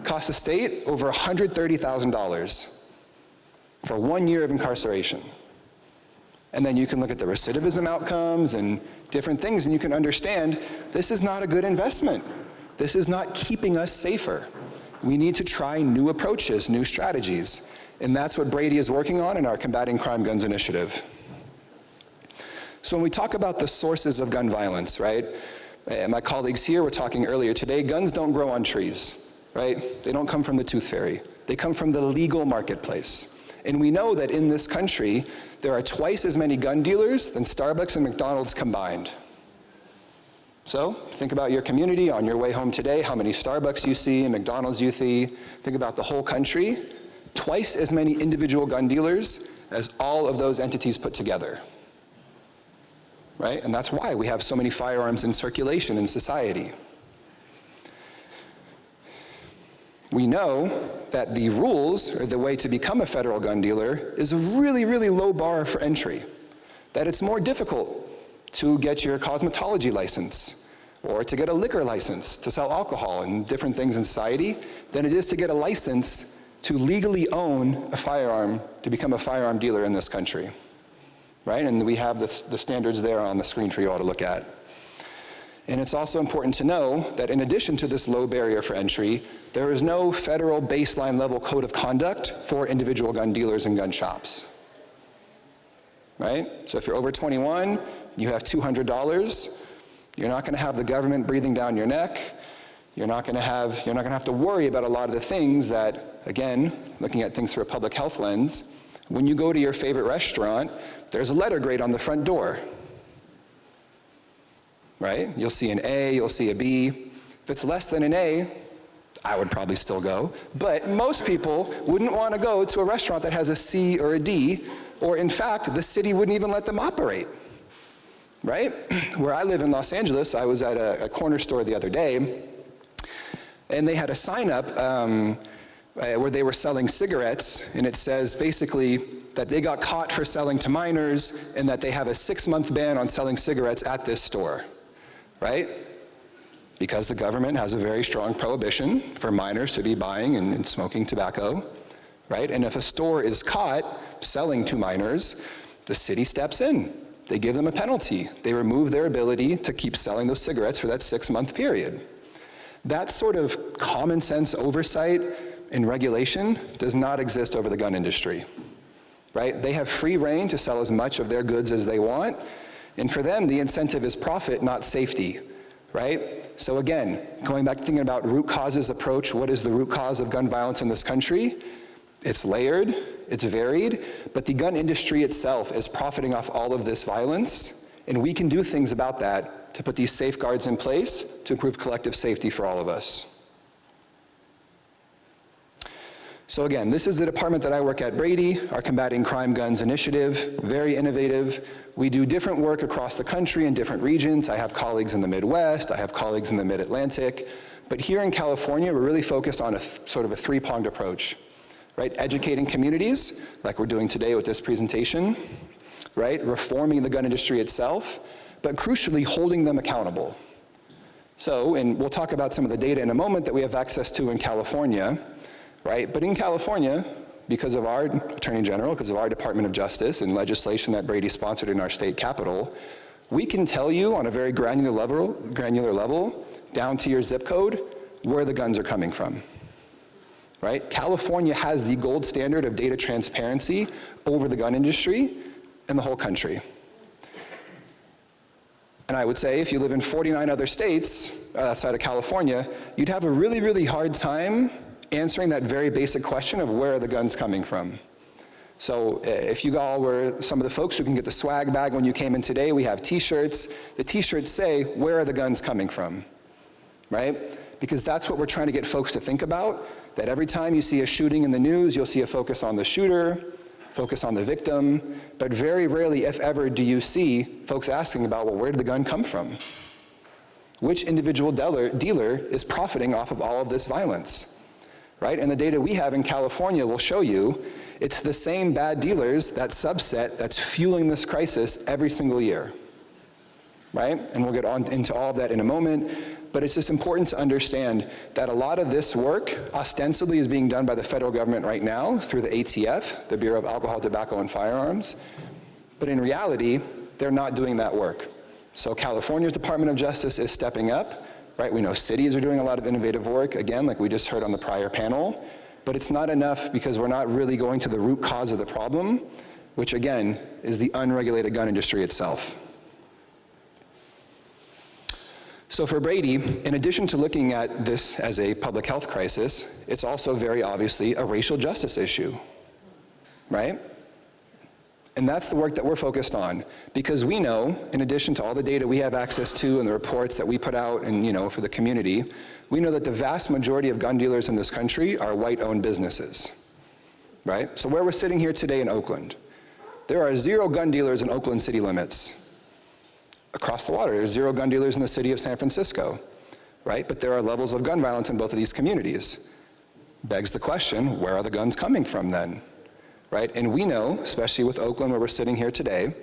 costs the state over $130,000 for 1 year of incarceration. And then you can look at the recidivism outcomes and different things, and you can understand this is not a good investment. This is not keeping us safer. We need to try new approaches, new strategies, and that's what Brady is working on in our Combating Crime Guns initiative. So when we talk about the sources of gun violence, right, and my colleagues here were talking earlier today, guns don't grow on trees, right? They don't come from the tooth fairy. They come from the legal marketplace. And we know that in this country, there are twice as many gun dealers than Starbucks and McDonald's combined. So think about your community on your way home today, how many Starbucks you see and McDonald's you see. Think about the whole country. Twice as many individual gun dealers as all of those entities put together, right? And that's why we have so many firearms in circulation in society. We know that the rules, or the way to become a federal gun dealer, is a really, really low bar for entry. That it's more difficult to get your cosmetology license, or to get a liquor license to sell alcohol and different things in society, than it is to get a license to legally own a firearm, to become a firearm dealer in this country, right? And we have the standards there on the screen for you all to look at. And it's also important to know that in addition to this low barrier for entry, there is no federal baseline level code of conduct for individual gun dealers and gun shops, right? So if you're over 21, you have $200, you're not gonna have the government breathing down your neck. You're not gonna have to worry about a lot of the things that, again, looking at things through a public health lens, when you go to your favorite restaurant, there's a letter grade on the front door, right? You'll see an A, you'll see a B. If it's less than an A, I would probably still go, but most people wouldn't want to go to a restaurant that has a C or a D, or in fact, the city wouldn't even let them operate, right? Where I live in Los Angeles, I was at a corner store the other day, and they had a sign up where they were selling cigarettes, and it says basically that they got caught for selling to minors and that they have a 6-month ban on selling cigarettes at this store, right? because the government has a very strong prohibition for minors to be buying and smoking tobacco, right? And if a store is caught selling to minors, the city steps in. They give them a penalty. They remove their ability to keep selling those cigarettes for that 6-month period. That sort of common sense oversight and regulation does not exist over the gun industry, right? They have free reign to sell as much of their goods as they want, and for them, the incentive is profit, not safety, right? So again, going back to thinking about root causes approach, what is the root cause of gun violence in this country? It's layered, it's varied, but the gun industry itself is profiting off all of this violence, and we can do things about that to put these safeguards in place to improve collective safety for all of us. So again, this is the department that I work at, Brady, our Combating Crime Guns initiative, very innovative. We do different work across the country in different regions. I have colleagues in the Midwest, I have colleagues in the Mid-Atlantic, but here in California, we're really focused on a sort of a three-pronged approach, right? Educating communities, like we're doing today with this presentation, right? Reforming the gun industry itself, but crucially holding them accountable. So, and we'll talk about some of the data in a moment that we have access to in California, right? But in California, because of our Attorney General, because of our Department of Justice and legislation that Brady sponsored in our state capitol, we can tell you on a very granular level, down to your zip code, where the guns are coming from, right? California has the gold standard of data transparency over the gun industry in the whole country. And I would say if you live in 49 other states outside of California, you'd have a really, really hard time answering that very basic question of where are the guns coming from. So if you all were some of the folks who can get the swag bag when you came in today, we have t-shirts. The t-shirts say, where are the guns coming from, right? Because that's what we're trying to get folks to think about, that every time you see a shooting in the news, you'll see a focus on the shooter, focus on the victim, but very rarely, if ever, do you see folks asking about, well, where did the gun come from? Which individual dealer is profiting off of all of this violence? Right? And the data we have in California will show you it's the same bad dealers, that subset, that's fueling this crisis every single year, right? And we'll get on into all of that in a moment, but it's just important to understand that a lot of this work ostensibly is being done by the federal government right now through the ATF, the Bureau of Alcohol, Tobacco, and Firearms, but in reality, they're not doing that work. So California's Department of Justice is stepping up, right? We know cities are doing a lot of innovative work, again, like we just heard on the prior panel, but it's not enough because we're not really going to the root cause of the problem, which again, is the unregulated gun industry itself. So for Brady, in addition to looking at this as a public health crisis, it's also very obviously a racial justice issue, right? And that's the work that we're focused on, because we know, in addition to all the data we have access to and the reports that we put out and, you know, for the community, we know that the vast majority of gun dealers in this country are white-owned businesses, right? So where we're sitting here today in Oakland, there are 0 gun dealers in Oakland city limits. Across the water, there's 0 gun dealers in the city of San Francisco, right? But there are levels of gun violence in both of these communities. Begs the question, where are the guns coming from then? Right? And we know, especially with Oakland where we're sitting here today,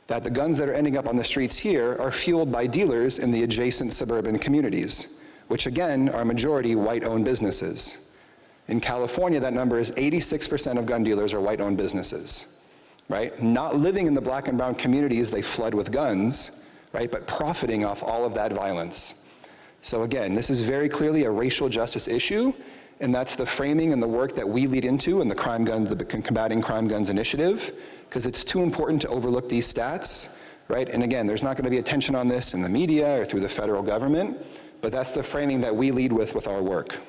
that the guns that are ending up on the streets here are fueled by dealers in the adjacent suburban communities, which again are majority white-owned businesses. In California, that number is 86% of gun dealers are white-owned businesses, right? Not living in the black and brown communities they flood with guns, right? But profiting off all of that violence. So again, this is very clearly a racial justice issue, and that's the framing and the work that we lead into in the Combating Crime Guns initiative, because it's too important to overlook these stats, right? And again, there's not going to be attention on this in the media or through the federal government, but that's the framing that we lead with our work.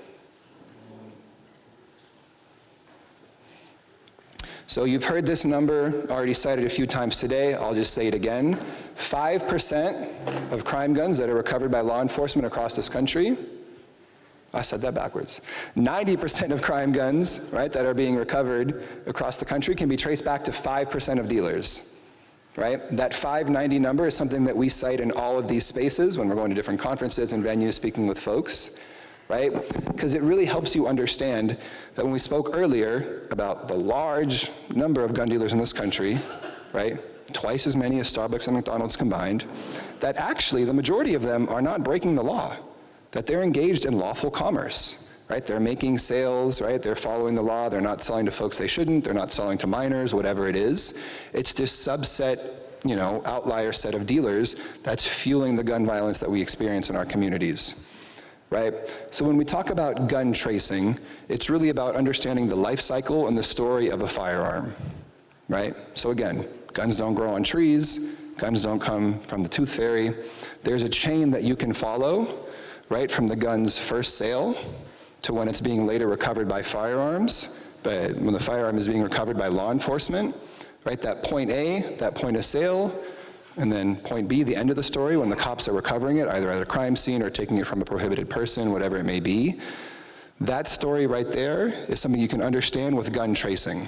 So you've heard this number already cited a few times today. I'll just say it again. 5% of crime guns that are recovered by law enforcement across this country, I said that backwards. 90% of crime guns, right, that are being recovered across the country can be traced back to 5% of dealers, right? That 590 number is something that we cite in all of these spaces when we're going to different conferences and venues speaking with folks, right? Because it really helps you understand that when we spoke earlier about the large number of gun dealers in this country, right? Twice as many as Starbucks and McDonald's combined, that actually the majority of them are not breaking the law. that they're engaged in lawful commerce, right? They're making sales, right? They're following the law. They're not selling to folks they shouldn't. They're not selling to minors, whatever it is. It's this subset, outlier set of dealers that's fueling the gun violence that we experience in our communities, right? So when we talk about gun tracing, it's really about understanding the life cycle and the story of a firearm, right? So again, guns don't grow on trees. Guns don't come from the tooth fairy. There's a chain that you can follow, right, from the gun's first sale to when it's being later recovered by firearms, but when the firearm is being recovered by law enforcement, right, that point A, that point of sale, and then point B, the end of the story, when the cops are recovering it, either at a crime scene or taking it from a prohibited person, whatever it may be. That story right there is something you can understand with gun tracing.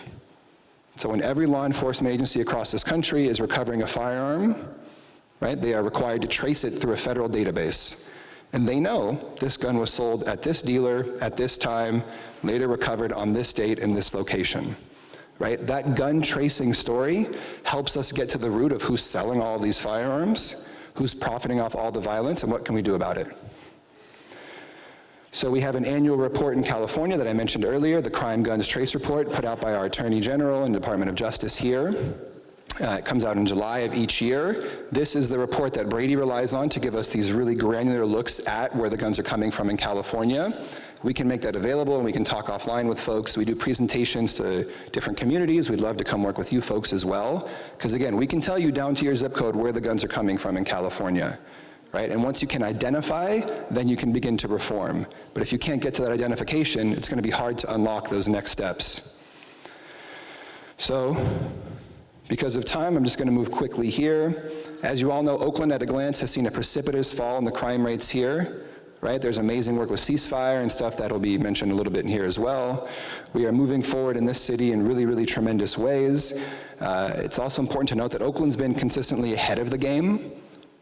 So when every law enforcement agency across this country is recovering a firearm, right, they are required to trace it through a federal database. And they know this gun was sold at this dealer at this time, later recovered on this date in this location, right? That gun tracing story helps us get to the root of who's selling all these firearms, who's profiting off all the violence, and what can we do about it? So we have an annual report in California that I mentioned earlier, the Crime Guns Trace Report, put out by our Attorney General and Department of Justice here. It comes out in July of each year. This is the report that Brady relies on to give us these really granular looks at where the guns are coming from in California. We can make that available and we can talk offline with folks. We do presentations to different communities. We'd love to come work with you folks as well. Because again, we can tell you down to your zip code where the guns are coming from in California. Right? And once you can identify, then you can begin to reform. But if you can't get to that identification, it's going to be hard to unlock those next steps. So, because of time, I'm just going to move quickly here. As you all know, Oakland at a glance has seen a precipitous fall in the crime rates here. Right? There's amazing work with ceasefire and stuff that'll be mentioned a little bit in here as well. We are moving forward in this city in really, really tremendous ways. It's also important to note that Oakland's been consistently ahead of the game.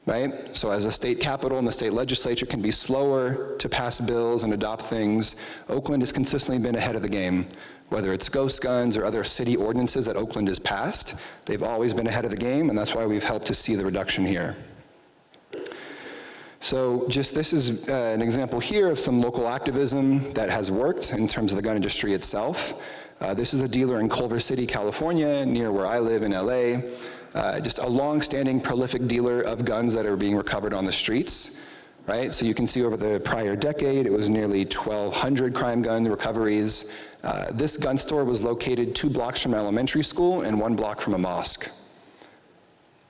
Right? So as a state capital and the state legislature can be slower to pass bills and adopt things, Oakland has consistently been ahead of the game. Whether it's ghost guns or other city ordinances that Oakland has passed, they've always been ahead of the game, and that's why we've helped to see the reduction here. So this is an example here of some local activism that has worked in terms of the gun industry itself. This is a dealer in Culver City, California, near where I live in LA. Just a long-standing prolific dealer of guns that are being recovered on the streets, right? So you can see over the prior decade, it was nearly 1,200 crime gun recoveries. This gun store was located 2 blocks from an elementary school and 1 block from a mosque.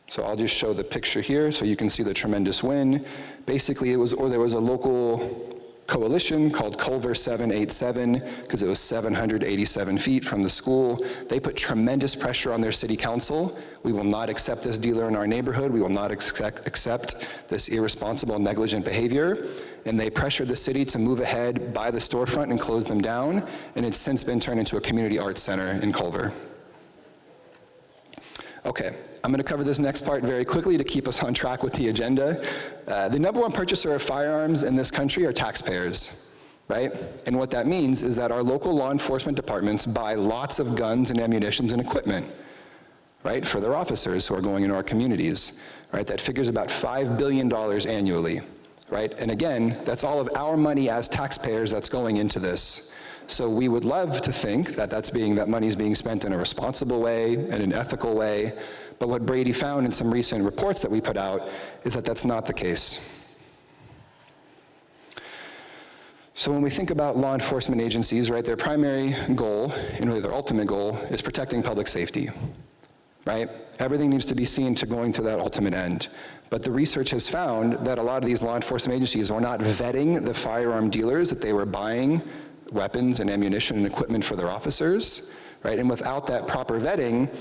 So I'll just show the picture here so you can see the tremendous win. Basically, there was a local coalition called Culver 787 because it was 787 feet from the school. They put tremendous pressure on their city council. We will not accept this dealer in our neighborhood. We will not accept this irresponsible, negligent behavior. And they pressured the city to move ahead, buy the storefront, and close them down. And it's since been turned into a community arts center in Culver. Okay, I'm going to cover this next part very quickly to keep us on track with the agenda. The number one purchaser of firearms in this country are taxpayers, right? And what that means is that our local law enforcement departments buy lots of guns and ammunitions and equipment, right, for their officers who are going into our communities, right? That figures about $5 billion annually, right? And again, that's all of our money as taxpayers that's going into this. So we would love to think that that money is being spent in a responsible way, in an ethical way, but what Brady found in some recent reports that we put out is that that's not the case. So when we think about law enforcement agencies, right, their primary goal, and really their ultimate goal, is protecting public safety, right? Everything needs to be seen to going to that ultimate end. But the research has found that a lot of these law enforcement agencies were not vetting the firearm dealers that they were buying weapons and ammunition and equipment for their officers, right? And without that proper vetting,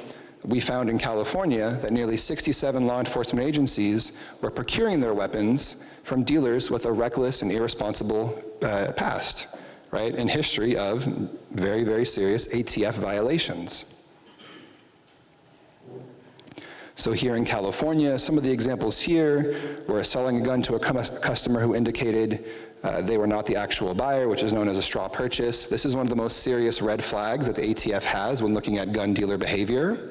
we found in California that nearly 67 law enforcement agencies were procuring their weapons from dealers with a reckless and irresponsible past, right? And history of very, very serious ATF violations. So here in California, some of the examples here were selling a gun to a customer who indicated they were not the actual buyer, which is known as a straw purchase. This is one of the most serious red flags that the ATF has when looking at gun dealer behavior,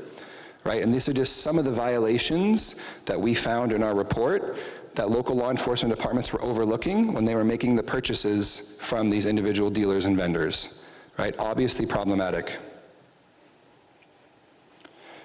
right? And these are just some of the violations that we found in our report that local law enforcement departments were overlooking when they were making the purchases from these individual dealers and vendors, right? Obviously problematic.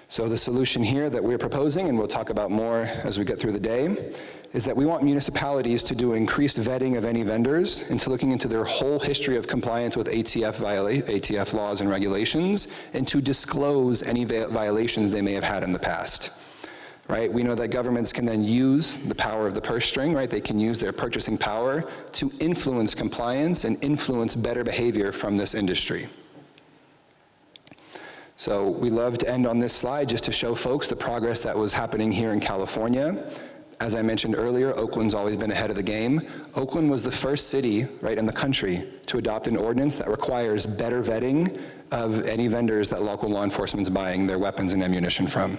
So the solution here that we're proposing, and we'll talk about more as we get through the day, is that we want municipalities to do increased vetting of any vendors into looking into their whole history of compliance with ATF laws and regulations, and to disclose any violations they may have had in the past. Right? We know that governments can then use the power of the purse string, right? They can use their purchasing power to influence compliance and influence better behavior from this industry. So we love to end on this slide just to show folks the progress that was happening here in California. As I mentioned earlier, Oakland's always been ahead of the game. Oakland was the first city, right, in the country to adopt an ordinance that requires better vetting of any vendors that local law enforcement's buying their weapons and ammunition from.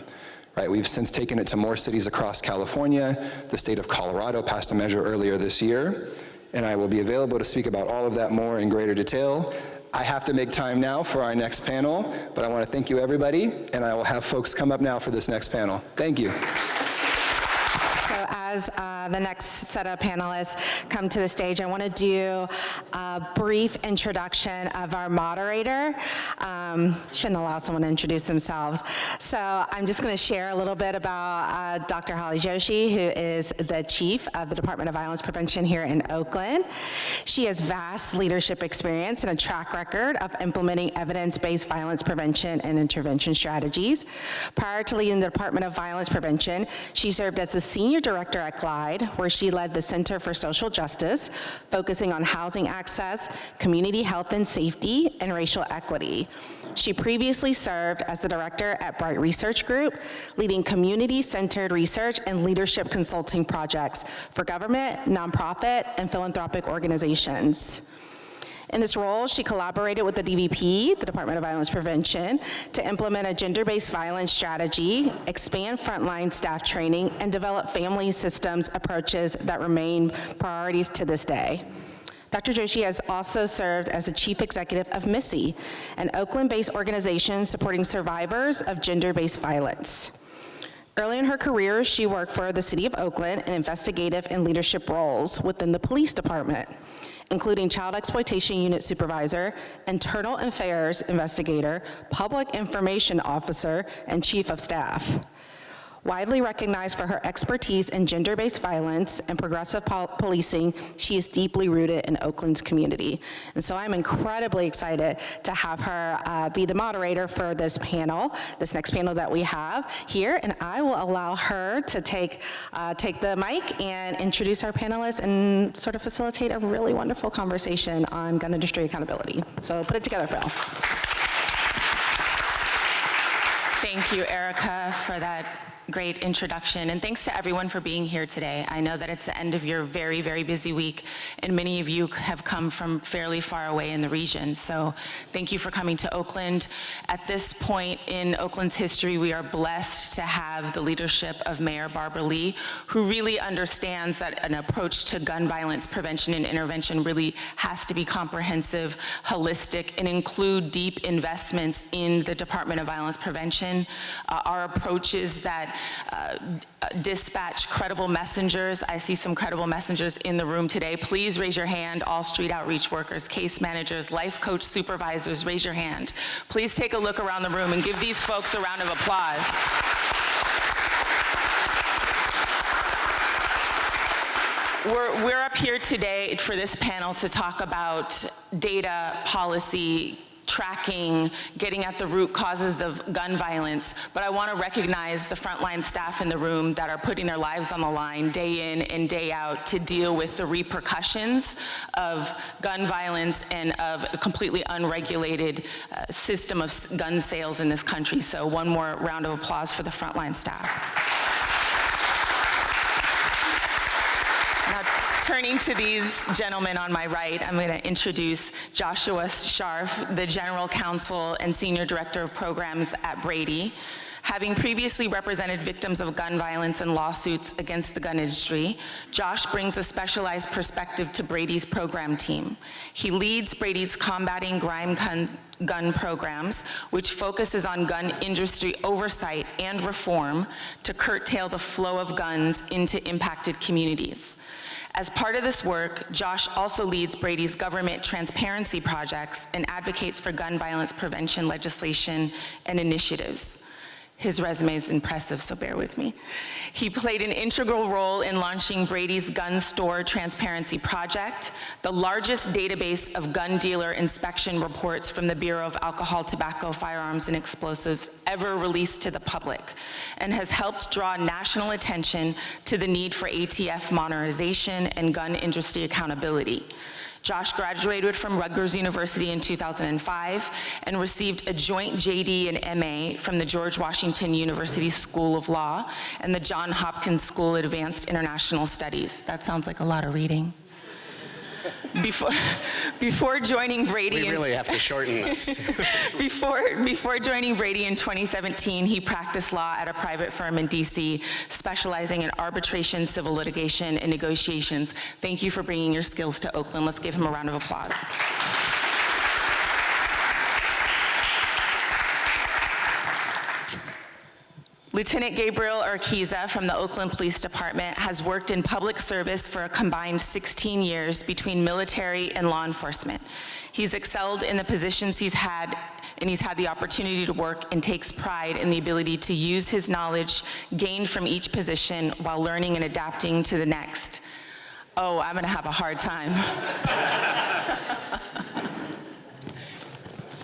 Right, we've since taken it to more cities across California. The state of Colorado passed a measure earlier this year, and I will be available to speak about all of that more in greater detail. I have to make time now for our next panel, but I want to thank you, everybody, and I will have folks come up now for this next panel. Thank you. So as the next set of panelists come to the stage, I want to do a brief introduction of our moderator. Shouldn't allow someone to introduce themselves. So I'm just going to share a little bit about Dr. Holly Joshi, who is the chief of the Department of Violence Prevention here in Oakland. She has vast leadership experience and a track record of implementing evidence-based violence prevention and intervention strategies. Prior to leading the Department of Violence Prevention, she served as the senior director at Glide, where she led the Center for Social Justice, focusing on housing access, community health and safety, and racial equity. She previously served as the director at Bright Research Group, leading community-centered research and leadership consulting projects for government, nonprofit, and philanthropic organizations. In this role, she collaborated with the DVP, the Department of Violence Prevention, to implement a gender-based violence strategy, expand frontline staff training, and develop family systems approaches that remain priorities to this day. Dr. Joshi has also served as the chief executive of MISSY, an Oakland-based organization supporting survivors of gender-based violence. Early in her career, she worked for the City of Oakland in investigative and leadership roles within the police department, including Child Exploitation Unit Supervisor, Internal Affairs Investigator, Public Information Officer, and Chief of Staff. Widely recognized for her expertise in gender-based violence and progressive policing, she is deeply rooted in Oakland's community. And so I'm incredibly excited to have her be the moderator for this panel, this next panel that we have here, and I will allow her to take the mic and introduce our panelists and sort of facilitate a really wonderful conversation on gun industry accountability. So put it together, Phil. Thank you, Erica, for that great introduction, and thanks to everyone for being here today. I know that it's the end of your very, very busy week, and many of you have come from fairly far away in the region, so thank you for coming to Oakland. At this point in Oakland's history, we are blessed to have the leadership of Mayor Barbara Lee, who really understands that an approach to gun violence prevention and intervention really has to be comprehensive, holistic, and include deep investments in the Department of Violence Prevention. Our approaches that dispatch credible messengers. I see some credible messengers in the room today. Please raise your hand, all street outreach workers, case managers, life coach supervisors, raise your hand. Please take a look around the room and give these folks a round of applause. We're up here today for this panel to talk about data, policy, tracking, getting at the root causes of gun violence, but I want to recognize the frontline staff in the room that are putting their lives on the line day in and day out to deal with the repercussions of gun violence and of a completely unregulated system of gun sales in this country. So one more round of applause for the frontline staff. Turning to these gentlemen on my right, I'm going to introduce Joshua Scharf, the General Counsel and Senior Director of Programs at Brady. Having previously represented victims of gun violence and lawsuits against the gun industry, Josh brings a specialized perspective to Brady's program team. He leads Brady's Combating Crime Gun programs, which focuses on gun industry oversight and reform to curtail the flow of guns into impacted communities. As part of this work, Josh also leads Brady's government transparency projects and advocates for gun violence prevention legislation and initiatives. His resume is impressive, so bear with me. He played an integral role in launching Brady's Gun Store Transparency Project, the largest database of gun dealer inspection reports from the Bureau of Alcohol, Tobacco, Firearms, and Explosives ever released to the public, and has helped draw national attention to the need for ATF modernization and gun industry accountability. Josh graduated from Rutgers University in 2005 and received a joint JD and MA from the George Washington University School of Law and the Johns Hopkins School of Advanced International Studies. That sounds like a lot of reading. Before joining Brady, we really have to shorten this. Before joining Brady in 2017, he practiced law at a private firm in DC, specializing in arbitration, civil litigation, and negotiations. Thank you for bringing your skills to Oakland. Let's give him a round of applause. Lieutenant Gabriel Urquiza from the Oakland Police Department has worked in public service for a combined 16 years between military and law enforcement. He's excelled in the positions he's had, and he's had the opportunity to work, and takes pride in the ability to use his knowledge gained from each position while learning and adapting to the next. Oh, I'm gonna have a hard time.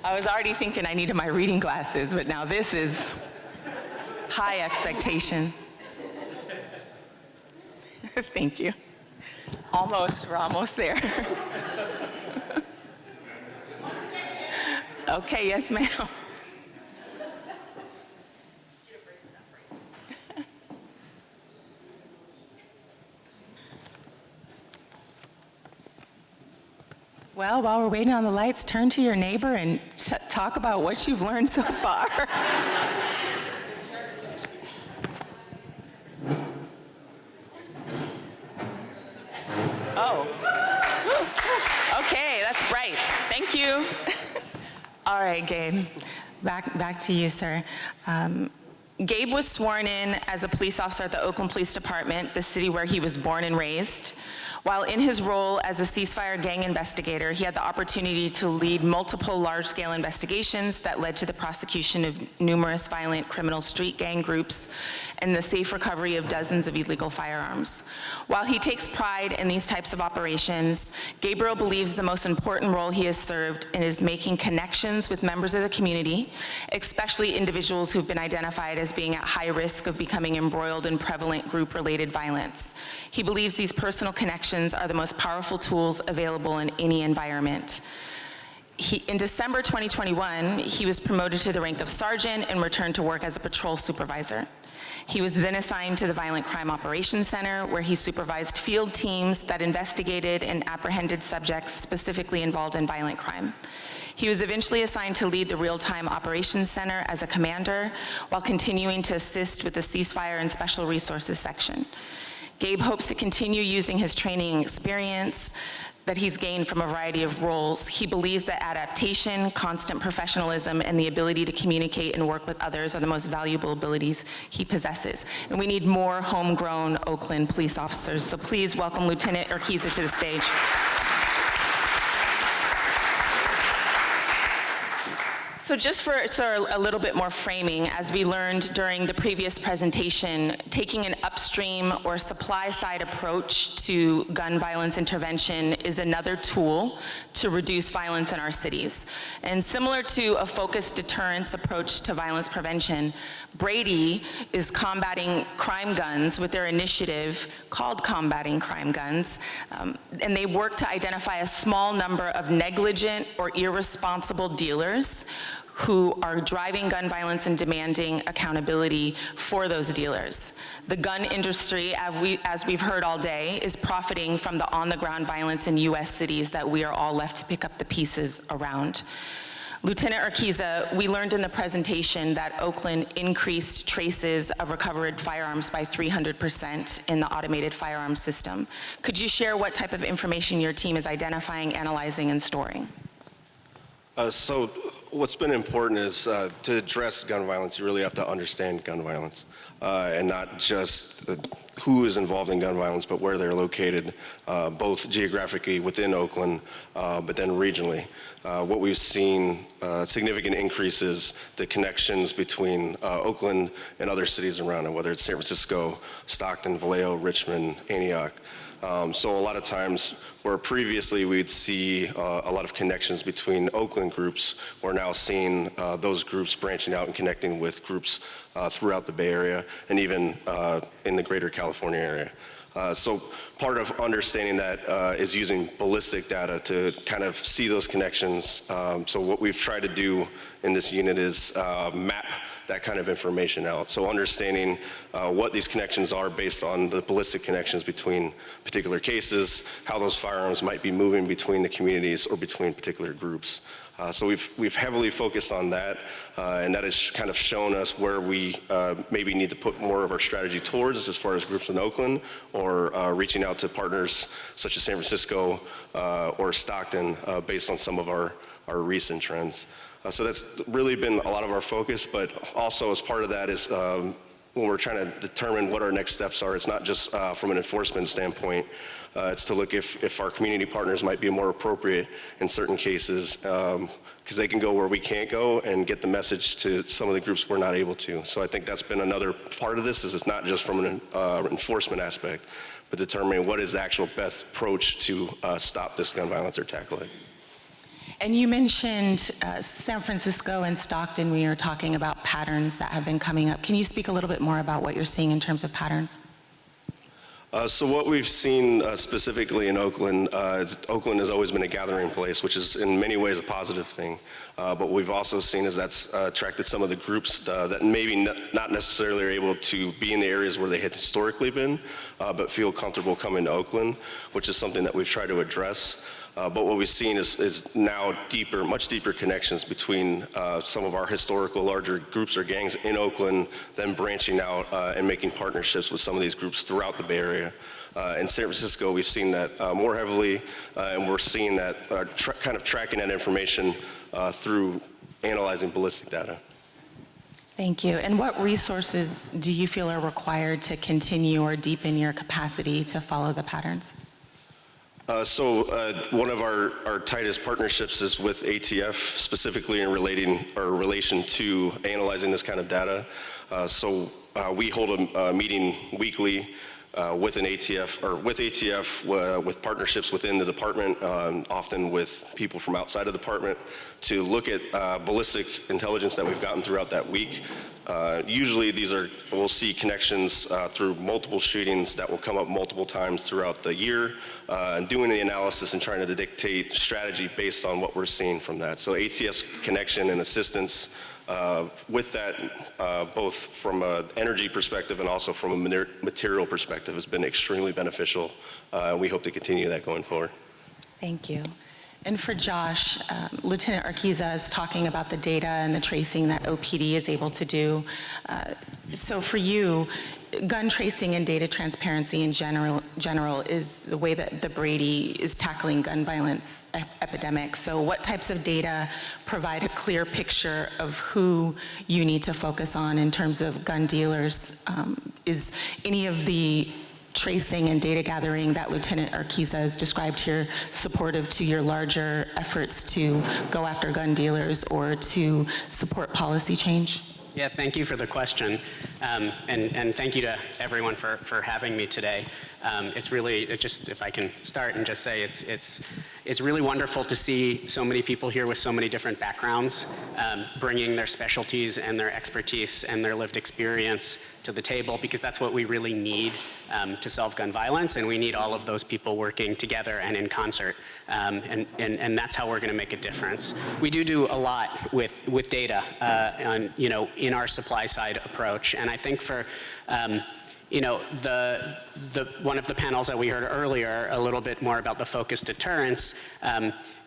I was already thinking I needed my reading glasses, but now this is high expectation. Thank you. Almost, we're almost there. Okay, yes, ma'am. Well, while we're waiting on the lights, turn to your neighbor and talk about what you've learned so far. Oh. Okay, that's bright. Thank you. All right, Gabe. Back to you, sir. Gabe was sworn in as a police officer at the Oakland Police Department, the city where he was born and raised. While in his role as a ceasefire gang investigator, he had the opportunity to lead multiple large-scale investigations that led to the prosecution of numerous violent criminal street gang groups and the safe recovery of dozens of illegal firearms. While he takes pride in these types of operations, Gabriel believes the most important role he has served is making connections with members of the community, especially individuals who've been identified as being at high risk of becoming embroiled in prevalent group-related violence. He believes these personal connections are the most powerful tools available in any environment. In December 2021, he was promoted to the rank of sergeant and returned to work as a patrol supervisor. He was then assigned to the Violent Crime Operations Center, where he supervised field teams that investigated and apprehended subjects specifically involved in violent crime. He was eventually assigned to lead the Real-Time Operations Center as a commander, while continuing to assist with the Ceasefire and Special Resources section. Gabe hopes to continue using his training and experience that he's gained from a variety of roles. He believes that adaptation, constant professionalism, and the ability to communicate and work with others are the most valuable abilities he possesses. And we need more homegrown Oakland police officers. So please welcome Lieutenant Urquiza to the stage. So just for a little bit more framing, as we learned during the previous presentation, taking an upstream or supply-side approach to gun violence intervention is another tool to reduce violence in our cities. And similar to a focused deterrence approach to violence prevention, Brady is combating crime guns with their initiative called Combating Crime Guns, and they work to identify a small number of negligent or irresponsible dealers who are driving gun violence and demanding accountability for those dealers. The gun industry, as we've heard all day, is profiting from the on-the-ground violence in US cities that we are all left to pick up the pieces around. Lieutenant Urquiza, we learned in the presentation that Oakland increased traces of recovered firearms by 300% in the automated firearms system. Could you share what type of information your team is identifying, analyzing, and storing? So what's been important is to address gun violence, you really have to understand gun violence, and not just who is involved in gun violence, but where they're located, both geographically within Oakland, but then regionally. What we've seen, significant increases, the connections between Oakland and other cities around it, whether it's San Francisco, Stockton, Vallejo, Richmond, Antioch. So a lot of times where previously we'd see a lot of connections between Oakland groups, we're now seeing those groups branching out and connecting with groups throughout the Bay Area and even in the greater California area. So part of understanding that is using ballistic data to kind of see those connections. So what we've tried to do in this unit is map that kind of information out. So understanding what these connections are based on the ballistic connections between particular cases, how those firearms might be moving between the communities or between particular groups. So we've heavily focused on that, and that has kind of shown us where we maybe need to put more of our strategy towards as far as groups in Oakland or reaching out to partners such as San Francisco or Stockton based on some of our recent trends. So that's really been a lot of our focus, but also as part of that is when we're trying to determine what our next steps are, it's not just from an enforcement standpoint, it's to look if our community partners might be more appropriate in certain cases, because they can go where we can't go and get the message to some of the groups we're not able to. So I think that's been another part of this, is it's not just from an enforcement aspect, but determining what is the actual best approach to stop this gun violence or tackle it. And you mentioned San Francisco and Stockton when you were talking about patterns that have been coming up. Can you speak a little bit more about what you're seeing in terms of patterns? So what we've seen specifically in Oakland, Oakland has always been a gathering place, which is in many ways a positive thing. But what we've also seen is that's attracted some of the groups that maybe not necessarily are able to be in the areas where they had historically been, but feel comfortable coming to Oakland, which is something that we've tried to address. But what we've seen is now deeper, much deeper connections between some of our historical larger groups or gangs in Oakland, then branching out and making partnerships with some of these groups throughout the Bay Area. In San Francisco, we've seen that more heavily, and we're seeing that kind of tracking that information through analyzing ballistic data. Thank you. And what resources do you feel are required to continue or deepen your capacity to follow the patterns? One of our tightest partnerships is with ATF, specifically in relation to analyzing this kind of data. We hold a meeting weekly with an ATF, or with ATF, with partnerships within the department, often with people from outside of the department, to look at ballistic intelligence that we've gotten throughout that week. Usually we'll see connections through multiple shootings that will come up multiple times throughout the year, and doing the analysis and trying to dictate strategy based on what we're seeing from that. So ATF's connection and assistance with that, both from an energy perspective and also from a material perspective, has been extremely beneficial. We hope to continue that going forward. Thank you. And for Josh, Lieutenant Urquiza is talking about the data and the tracing that OPD is able to do. So for you, gun tracing and data transparency in general is the way that the Brady is tackling gun violence epidemic. So what types of data provide a clear picture of who you need to focus on in terms of gun dealers? Is any of the tracing and data gathering that Lieutenant Urquiza has described here supportive to your larger efforts to go after gun dealers or to support policy change? Yeah, thank you for the question. And thank you to everyone for having me today. It's really, if I can start and just say, it's really wonderful to see so many people here with so many different backgrounds, bringing their specialties and their expertise and their lived experience to the table, because that's what we really need to solve gun violence, and we need all of those people working together and in concert, and that's how we're going to make a difference. We do a lot with data in our supply side approach, and I think for one of the panels that we heard earlier, a little bit more about the focused deterrence,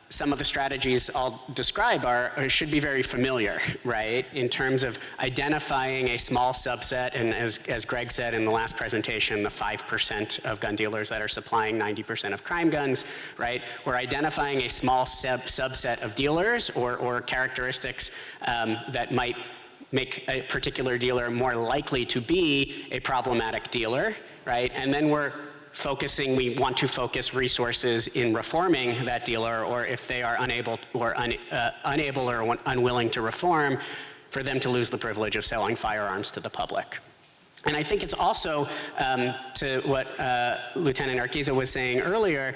some of the strategies I'll describe should be very familiar, right? In terms of identifying a small subset, and as Greg said in the last presentation, the 5% of gun dealers that are supplying 90% of crime guns, right? We're identifying a small subset of dealers or characteristics that might make a particular dealer more likely to be a problematic dealer, right? And then we want to focus resources in reforming that dealer, or if they are unable or unwilling to reform, for them to lose the privilege of selling firearms to the public. And I think it's also, to what Lieutenant Arquiza was saying earlier,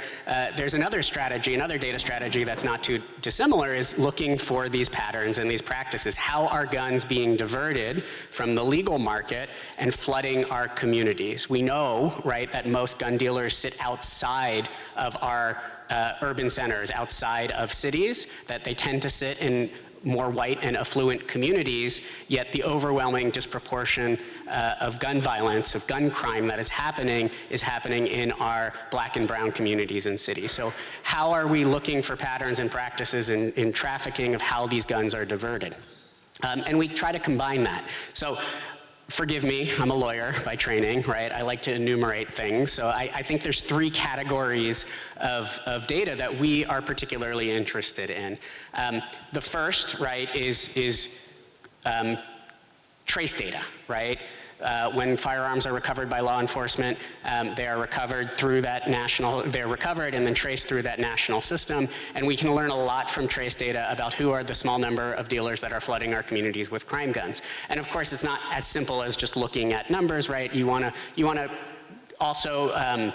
there's another strategy, another data strategy that's not too dissimilar, is looking for these patterns and these practices. How are guns being diverted from the legal market and flooding our communities? We know, right, that most gun dealers sit outside of our urban centers, outside of cities, that they tend to sit in more white and affluent communities, yet the overwhelming disproportion of gun violence, of gun crime that is happening in our black and brown communities and cities. So how are we looking for patterns and practices in trafficking of how these guns are diverted? And we try to combine that. So forgive me, I'm a lawyer by training, right? I like to enumerate things. So I think there's 3 categories of data that we are particularly interested in. The first, right, is trace data, right? When firearms are recovered by law enforcement, they are recovered through that they're recovered and then traced through that national system. And we can learn a lot from trace data about who are the small number of dealers that are flooding our communities with crime guns. And of course, it's not as simple as just looking at numbers, right? You wanna also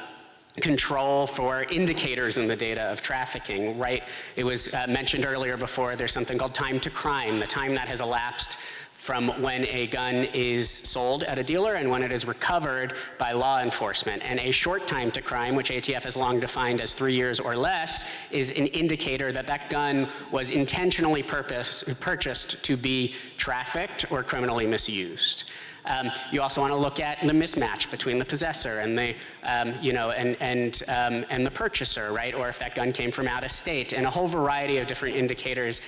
control for indicators in the data of trafficking, right? It was mentioned earlier before, there's something called time to crime, the time that has elapsed from when a gun is sold at a dealer and when it is recovered by law enforcement. And a short time to crime, which ATF has long defined as 3 years or less, is an indicator that that gun was intentionally purchased to be trafficked or criminally misused. You also want to look at the mismatch between the possessor and the, and the purchaser, right? Or if that gun came from out of state, and a whole variety of different indicators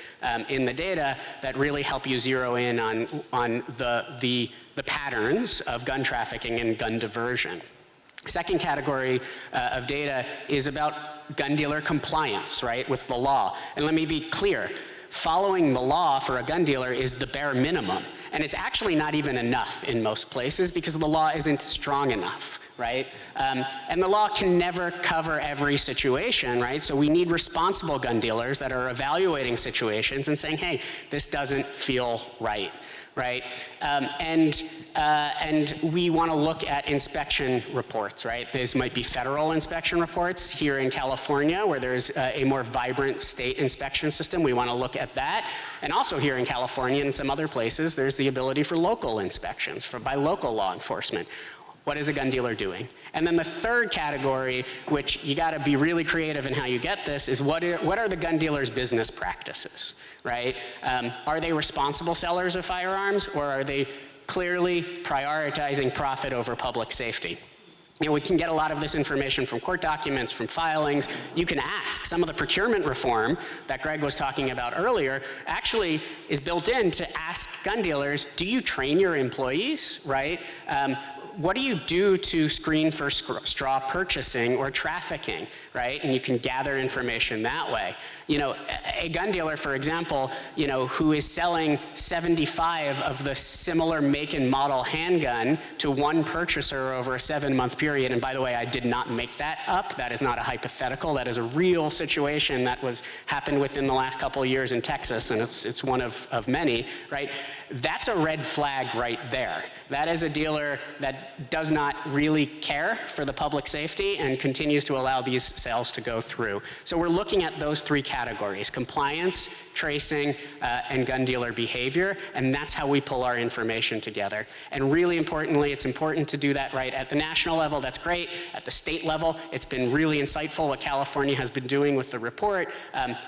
in the data that really help you zero in on the patterns of gun trafficking and gun diversion. Second category of data is about gun dealer compliance, right, with the law. And let me be clear. Following the law for a gun dealer is the bare minimum. And it's actually not even enough in most places because the law isn't strong enough, right? And the law can never cover every situation, right? So we need responsible gun dealers that are evaluating situations and saying, hey, this doesn't feel right. Right? And we want to look at inspection reports, right? These might be federal inspection reports here in California where there's a more vibrant state inspection system. We want to look at that. And also here in California and some other places, there's the ability for local inspections by local law enforcement. What is a gun dealer doing? And then the third category, which you got to be really creative in how you get this, is what are the gun dealers' business practices, right? Are they responsible sellers of firearms, or are they clearly prioritizing profit over public safety? You know, we can get a lot of this information from court documents, from filings. You can ask. Some of the procurement reform that Greg was talking about earlier actually is built in to ask gun dealers, do you train your employees, right? What do you do to screen for straw purchasing or trafficking, right? And you can gather information that way. You know, a gun dealer, for example, you know, who is selling 75 of the similar make and model handgun to one purchaser over a 7-month period, and by the way, I did not make that up. That is not a hypothetical. That is a real situation that happened within the last couple of years in Texas, and it's one of many, right? That's a red flag right there. That is a dealer that does not really care for the public safety and continues to allow these sales to go through. So we're looking at those 3 categories: compliance, tracing, and gun dealer behavior, and that's how we pull our information together. And really importantly, it's important to do that right at the national level. That's great. At the state level, it's been really insightful what California has been doing with the report.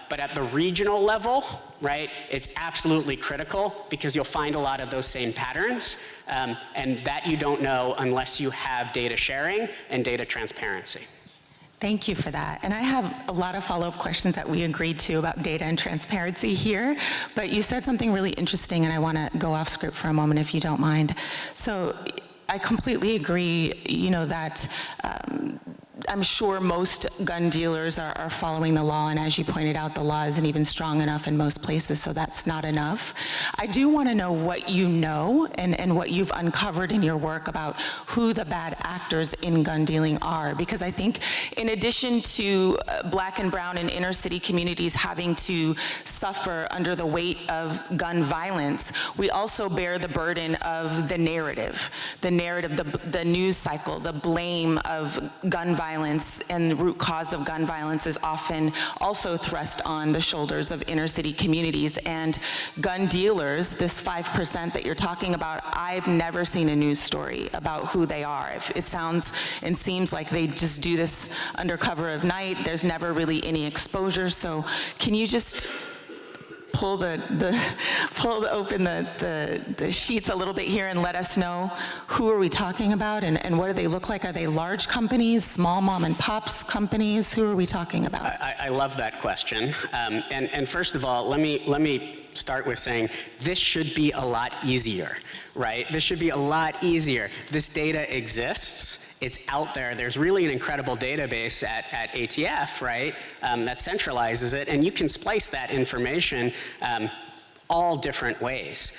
But at the regional level, right, it's absolutely critical because you'll find a lot of those same patterns, and that you don't know unless you have data sharing and data transparency. Thank you for that. And I have a lot of follow-up questions that we agreed to about data and transparency here, but you said something really interesting, and I want to go off script for a moment if you don't mind. So I completely agree, that I'm sure most gun dealers are following the law, and as you pointed out, the law isn't even strong enough in most places, so that's not enough. I do want to know what you know and what you've uncovered in your work about who the bad actors in gun dealing are, because I think in addition to Black and brown and inner city communities having to suffer under the weight of gun violence, we also bear the burden of the narrative, the news cycle, the blame of gun violence, and the root cause of gun violence is often also thrust on the shoulders of inner city communities. And gun dealers, this 5% that you're talking about, I've never seen a news story about who they are. It sounds and seems like they just do this under cover of night. There's never really any exposure. So can you just pull open the sheets a little bit here and let us know who are we talking about and what do they look like? Are they large companies, small mom and pops companies? Who are we talking about? I love that question. And first of all, let me start with saying this should be a lot easier, right? This should be a lot easier. This data exists. It's out there. There's really an incredible database at ATF, right, that centralizes it, and you can splice that information all different ways.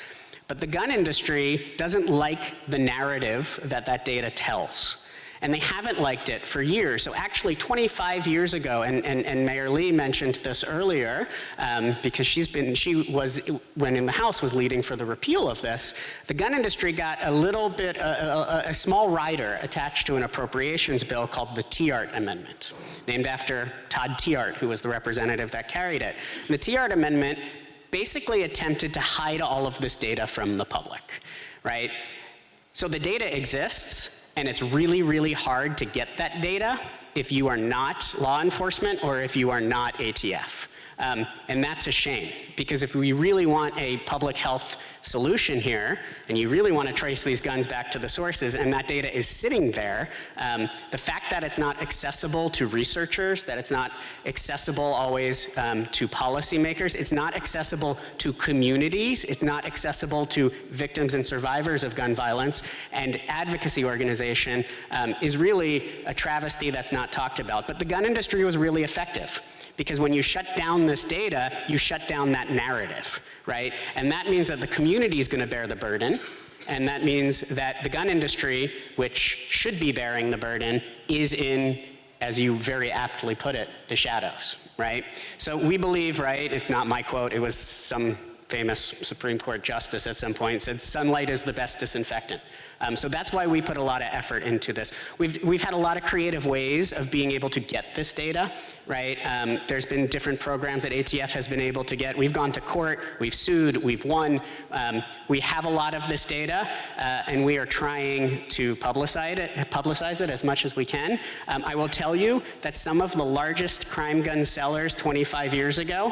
But the gun industry doesn't like the narrative that data tells. And they haven't liked it for years. So actually 25 years ago, and Mayor Lee mentioned this earlier, because she was, when in the House, was leading for the repeal of this, the gun industry got a little bit, a small rider attached to an appropriations bill called the Tiahrt Amendment, named after Todd Tiahrt, who was the representative that carried it. And the Tiahrt Amendment basically attempted to hide all of this data from the public, right? So the data exists, and it's really, really hard to get that data if you are not law enforcement or if you are not ATF. And that's a shame, because if we really want a public health solution here, and you really want to trace these guns back to the sources, and that data is sitting there, the fact that it's not accessible to researchers, that it's not accessible always to policymakers, it's not accessible to communities, it's not accessible to victims and survivors of gun violence, and advocacy organization is really a travesty that's not talked about. But the gun industry was really effective, because when you shut down this data, you shut down that narrative, right? And that means that the community is going to bear the burden, and that means that the gun industry, which should be bearing the burden, is in, as you very aptly put it, the shadows, right? So we believe, right, it's not my quote, it was some famous Supreme Court justice at some point said, sunlight is the best disinfectant. So that's why we put a lot of effort into this. We've had a lot of creative ways of being able to get this data, right? There's been different programs that ATF has been able to get. We've gone to court, we've sued, we've won. We have a lot of this data, and we are trying to publicize it as much as we can. I will tell you that some of the largest crime gun sellers 25 years ago,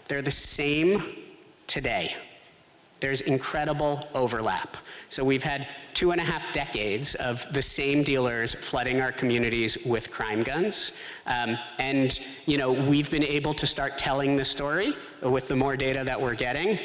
they're the same today. There's incredible overlap. So we've had 2.5 decades of the same dealers flooding our communities with crime guns. And we've been able to start telling the story with the more data that we're getting.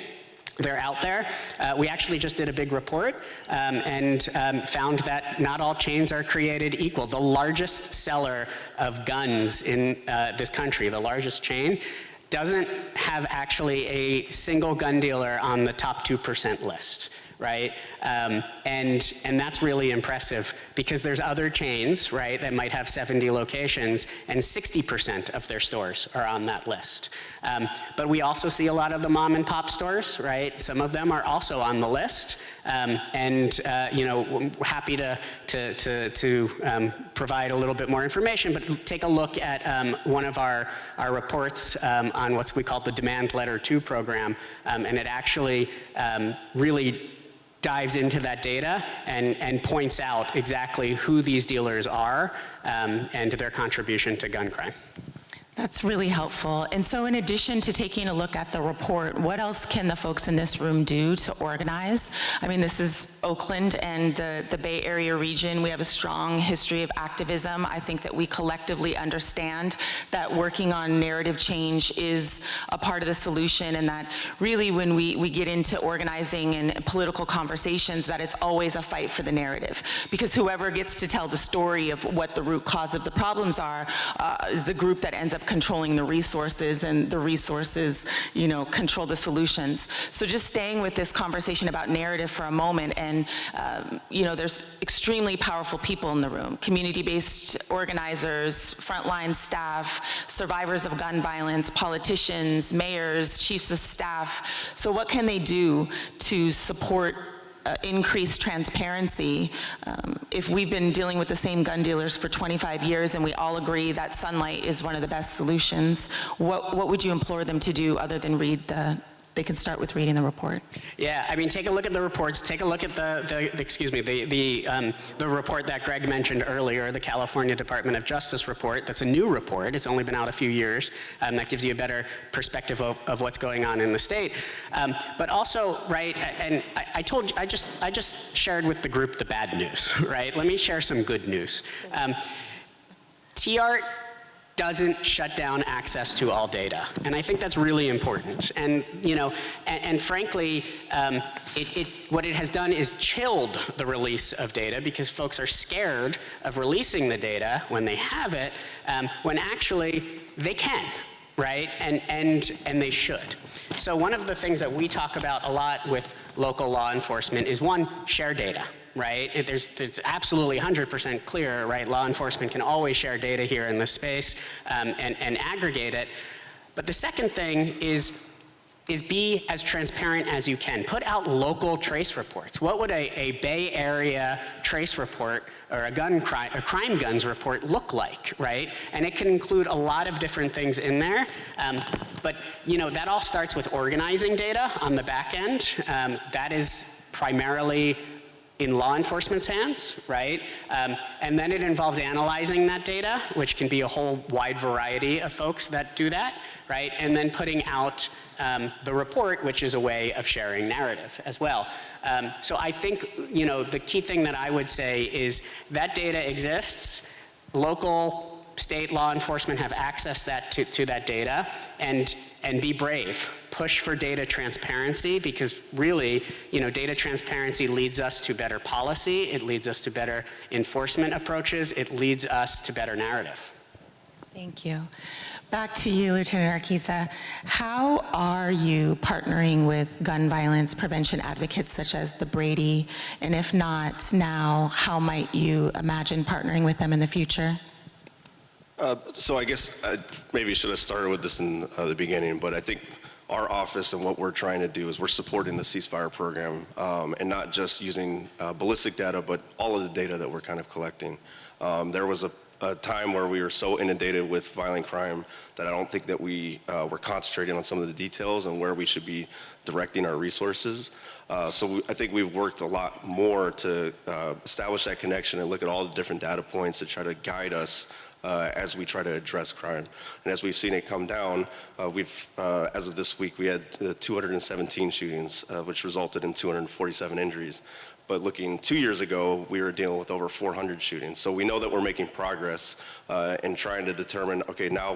They're out there. We actually just did a big report and found that not all chains are created equal. The largest seller of guns in this country, the largest chain, doesn't have actually a single gun dealer on the top 2% list, right? And that's really impressive, because there's other chains, right, that might have 70 locations, and 60% of their stores are on that list. But we also see a lot of the mom and pop stores, right? Some of them are also on the list. Happy to provide a little bit more information, but take a look at one of our reports on what we call the Demand Letter 2 program, and it actually really dives into that data and points out exactly who these dealers are and their contribution to gun crime. That's really helpful. And so in addition to taking a look at the report, what else can the folks in this room do to organize? I mean, this is Oakland and the Bay Area region. We have a strong history of activism. I think that we collectively understand that working on narrative change is a part of the solution, and that really when we get into organizing and political conversations, that it's always a fight for the narrative. Because whoever gets to tell the story of what the root cause of the problems are is the group that ends up controlling the resources, and the resources, you know, control the solutions. So just staying with this conversation about narrative for a moment, and you know, there's extremely powerful people in the room, community-based organizers, frontline staff, survivors of gun violence, politicians, mayors, chiefs of staff. So what can they do to support increased transparency? If we've been dealing with the same gun dealers for 25 years and we all agree that sunlight is one of the best solutions, what would you implore them to do other than they can start with reading the report? Yeah, I mean, take a look at the reports. Take a look at the report that Greg mentioned earlier, the California Department of Justice report. That's a new report. It's only been out a few years. That gives you a better perspective of what's going on in the state. But also, right, and I told you, I just shared with the group the bad news, right? Let me share some good news. TR doesn't shut down access to all data, and I think that's really important. And you know, and frankly, what it has done is chilled the release of data because folks are scared of releasing the data when they have it, when actually they can, right? And they should. So one of the things that we talk about a lot with local law enforcement is, one, share data. Right? It's absolutely 100% clear, right? Law enforcement can always share data here in this space and aggregate it. But the second thing is be as transparent as you can. Put out local trace reports. What would a Bay Area trace report or a crime guns report look like, right? And it can include a lot of different things in there. But you know, that all starts with organizing data on the back end. That is primarily in law enforcement's hands, right? And then it involves analyzing that data, which can be a whole wide variety of folks that do that, right? And then putting out the report, which is a way of sharing narrative as well. So I think, you know, the key thing that I would say is that data exists. Local, state law enforcement have access to that data, and be brave. Push for data transparency, because really, you know, data transparency leads us to better policy, it leads us to better enforcement approaches, it leads us to better narrative. Thank you. Back to you, Lieutenant Arquiza. How are you partnering with gun violence prevention advocates such as the Brady? And if not now, how might you imagine partnering with them in the future? So I guess I maybe should have started with this in the beginning, but I think our office and what we're trying to do is we're supporting the ceasefire program, and not just using ballistic data, but all of the data that we're kind of collecting. There was a time where we were so inundated with violent crime that I don't think that we were concentrating on some of the details and where we should be directing our resources. So I think we've worked a lot more to establish that connection and look at all the different data points to try to guide us as we try to address crime. And as we've seen it come down, as of this week, we had 217 shootings, which resulted in 247 injuries. But looking 2 years ago, we were dealing with over 400 shootings. So we know that we're making progress in trying to determine, okay, now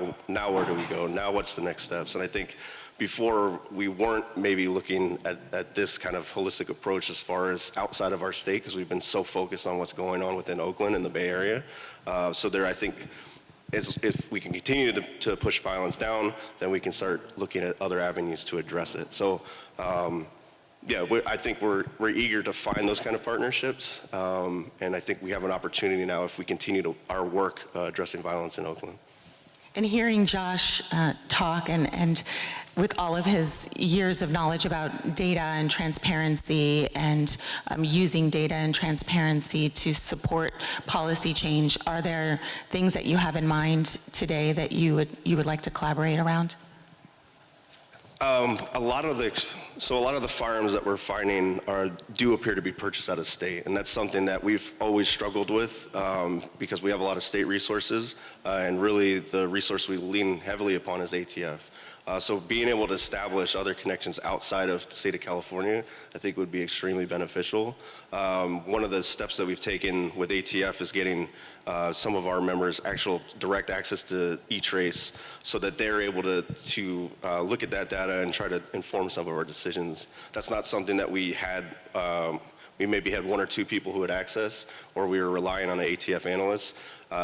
where do we go? Now what's the next steps? And I think before we weren't maybe looking at this kind of holistic approach as far as outside of our state, because we've been so focused on what's going on within Oakland and the Bay Area. So there, I think, if we can continue to push violence down, then we can start looking at other avenues to address it. So yeah, I think we're eager to find those kind of partnerships, and I think we have an opportunity now if we continue our work addressing violence in Oakland. And hearing Josh talk and with all of his years of knowledge about data and transparency and using data and transparency to support policy change, are there things that you have in mind today that you would like to collaborate around? A lot of the firearms that we're finding do appear to be purchased out of state, and that's something that we've always struggled with because we have a lot of state resources, and really the resource we lean heavily upon is ATF. So being able to establish other connections outside of the state of California, I think would be extremely beneficial. One of the steps that we've taken with ATF is getting some of our members actual direct access to E-Trace so that they're able to look at that data and try to inform some of our decisions. That's not something that we had. We maybe had one or two people who had access, or we were relying on an ATF analyst.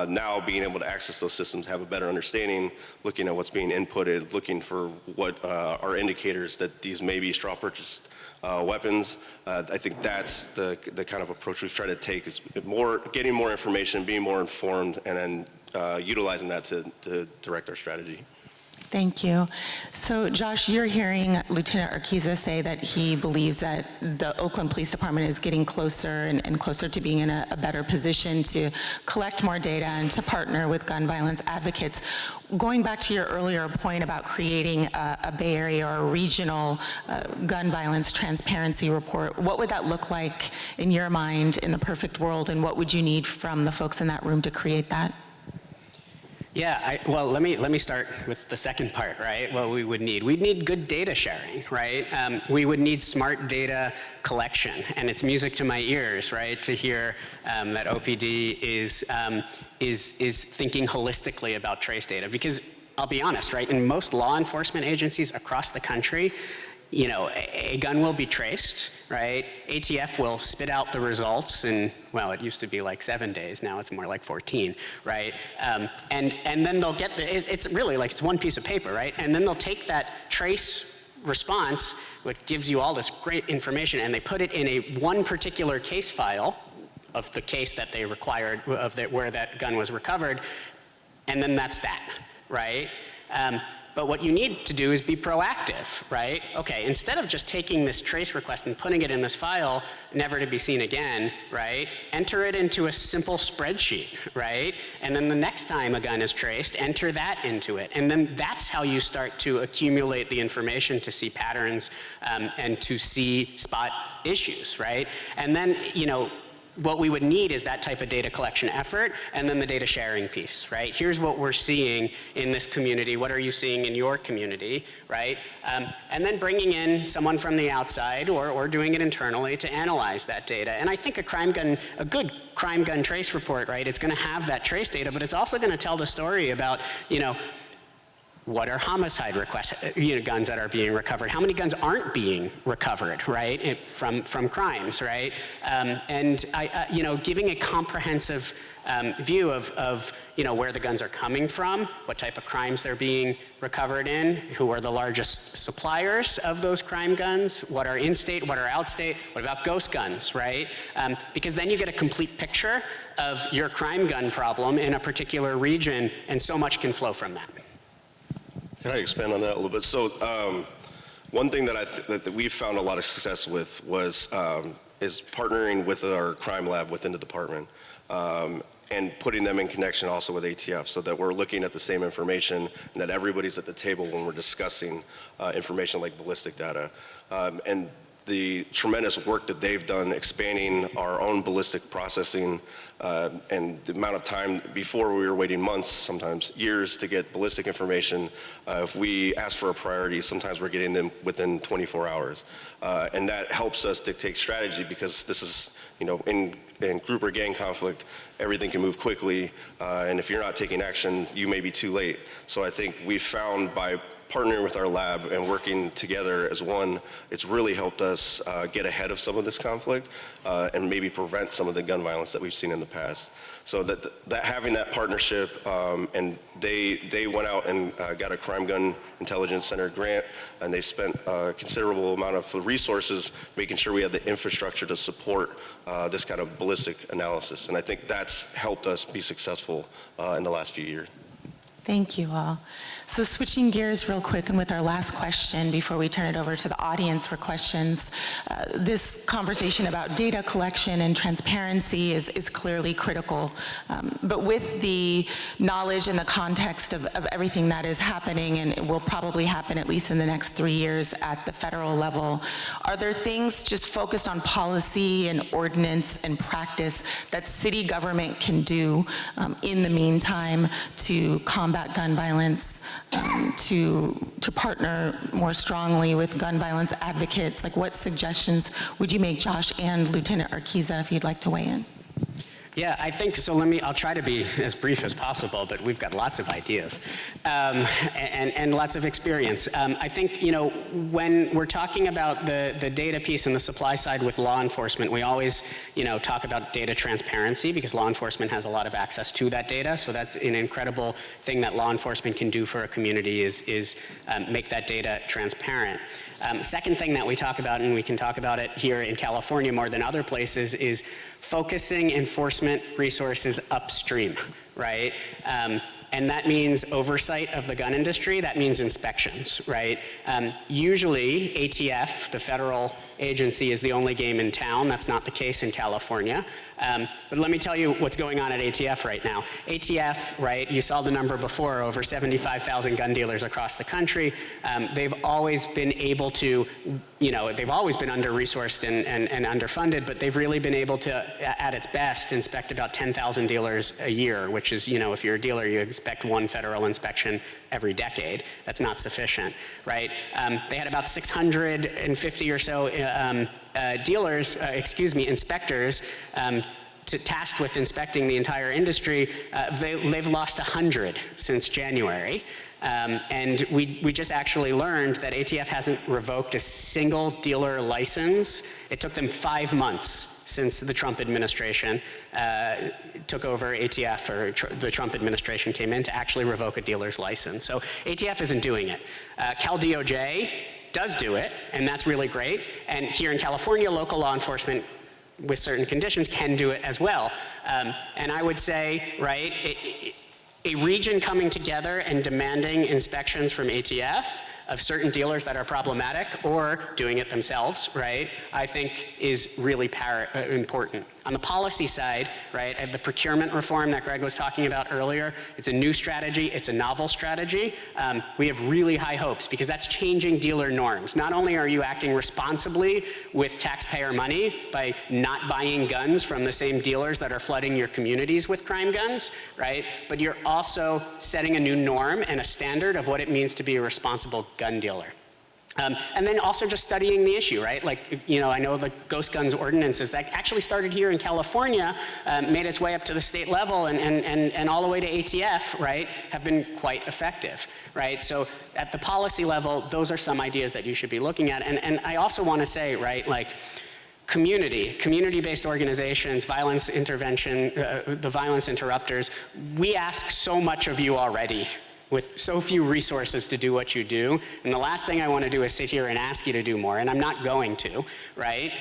Now being able to access those systems, have a better understanding, looking at what's being inputted, looking for what are indicators that these may be straw purchased weapons. I think that's the kind of approach we've tried to take, is getting more information, being more informed, and then utilizing that to direct our strategy. Thank you. So Josh, you're hearing Lieutenant Urquiza say that he believes that the Oakland Police Department is getting closer and closer to being in a better position to collect more data and to partner with gun violence advocates. Going back to your earlier point about creating a Bay Area or a regional gun violence transparency report, what would that look like in your mind in the perfect world, and what would you need from the folks in that room to create that? Yeah, well, let me start with the second part, right? What we would need. We'd need good data sharing, right? We would need smart data collection, and it's music to my ears, right, to hear that OPD is thinking holistically about trace data. Because I'll be honest, right, in most law enforcement agencies across the country, you know, a gun will be traced, right? ATF will spit out the results in, well, it used to be like 7 days, now it's more like 14, right? And then they'll get it's really like it's one piece of paper, right? And then they'll take that trace response, which gives you all this great information, and they put it in one particular case file of the case that they required, where that gun was recovered, and then that's that, right? But what you need to do is be proactive, right? Okay, instead of just taking this trace request and putting it in this file, never to be seen again, right? Enter it into a simple spreadsheet, right? And then the next time a gun is traced, enter that into it. And then that's how you start to accumulate the information to see patterns and to spot issues, right? And then, you know, what we would need is that type of data collection effort, and then the data sharing piece, right? Here's what we're seeing in this community. What are you seeing in your community, right? And then bringing in someone from the outside or doing it internally to analyze that data. And I think a good crime gun trace report, right? It's going to have that trace data, but it's also going to tell the story about, you know, what are homicide requests, guns that are being recovered? How many guns aren't being recovered, right, from crimes, right? And giving a comprehensive view of where the guns are coming from, what type of crimes they're being recovered in, who are the largest suppliers of those crime guns, what are in-state, what are out-state, what about ghost guns, right? Because then you get a complete picture of your crime gun problem in a particular region, and so much can flow from that. Can I expand on that a little bit? So one thing that we've found a lot of success with is partnering with our crime lab within the department and putting them in connection also with ATF so that we're looking at the same information and that everybody's at the table when we're discussing information like ballistic data. And the tremendous work that they've done expanding our own ballistic processing and the amount of time before we were waiting months, sometimes years to get ballistic information. If we ask for a priority, sometimes we're getting them within 24 hours. And that helps us dictate strategy because this is, in group or gang conflict, everything can move quickly. And if you're not taking action, you may be too late. So I think we found by partnering with our lab and working together as one, it's really helped us get ahead of some of this conflict and maybe prevent some of the gun violence that we've seen in the past. So that having that partnership, and they went out and got a Crime Gun Intelligence Center grant, and they spent a considerable amount of resources making sure we had the infrastructure to support this kind of ballistic analysis. And I think that's helped us be successful in the last few years. Thank you all. So switching gears real quick and with our last question before we turn it over to the audience for questions, this conversation about data collection and transparency is clearly critical. But with the knowledge and the context of everything that is happening and will probably happen at least in the next 3 years at the federal level, are there things just focused on policy and ordinance and practice that city government can do in the meantime to combat gun violence, to partner more strongly with gun violence advocates? Like, what suggestions would you make, Josh and Lieutenant Urquiza, if you'd like to weigh in? Yeah, I think, so I'll try to be as brief as possible, but we've got lots of ideas and lots of experience. I think, when we're talking about the data piece and the supply side with law enforcement, we always, talk about data transparency because law enforcement has a lot of access to that data. So that's an incredible thing that law enforcement can do for a community is make that data transparent. Second thing that we talk about, and we can talk about it here in California more than other places, is focusing enforcement resources upstream, right? And that means oversight of the gun industry. That means inspections, right? Usually, ATF, the federal agency, is the only game in town. That's not the case in California. But let me tell you what's going on at ATF right now. ATF, right, you saw the number before, over 75,000 gun dealers across the country. They've always been able to, they've always been under-resourced and underfunded, but they've really been able to, at its best, inspect about 10,000 dealers a year, which is, if you're a dealer, you expect one federal inspection every decade. That's not sufficient, right? They had about 650 or so inspectors tasked with inspecting the entire industry. They've lost 100 since January. And we just actually learned that ATF hasn't revoked a single dealer license. It took them 5 months since the Trump administration took over ATF, or the Trump administration came in, to actually revoke a dealer's license. So ATF isn't doing it. Cal DOJ does do it, and that's really great. And here in California, local law enforcement, with certain conditions, can do it as well. And I would say, right, a region coming together and demanding inspections from ATF of certain dealers that are problematic, or doing it themselves, right, I think is really important. On the policy side, right, the procurement reform that Greg was talking about earlier, it's a new strategy, it's a novel strategy. We have really high hopes because that's changing dealer norms. Not only are you acting responsibly with taxpayer money by not buying guns from the same dealers that are flooding your communities with crime guns, right, but you're also setting a new norm and a standard of what it means to be a responsible gun dealer. And then also just studying the issue, right? Like, I know the Ghost Guns ordinances that actually started here in California, made its way up to the state level and all the way to ATF, right, have been quite effective, right? So at the policy level, those are some ideas that you should be looking at. And I also want to say, right, like, community-based organizations, violence intervention, the violence interrupters, we ask so much of you already with so few resources to do what you do. And the last thing I want to do is sit here and ask you to do more, and I'm not going to, right?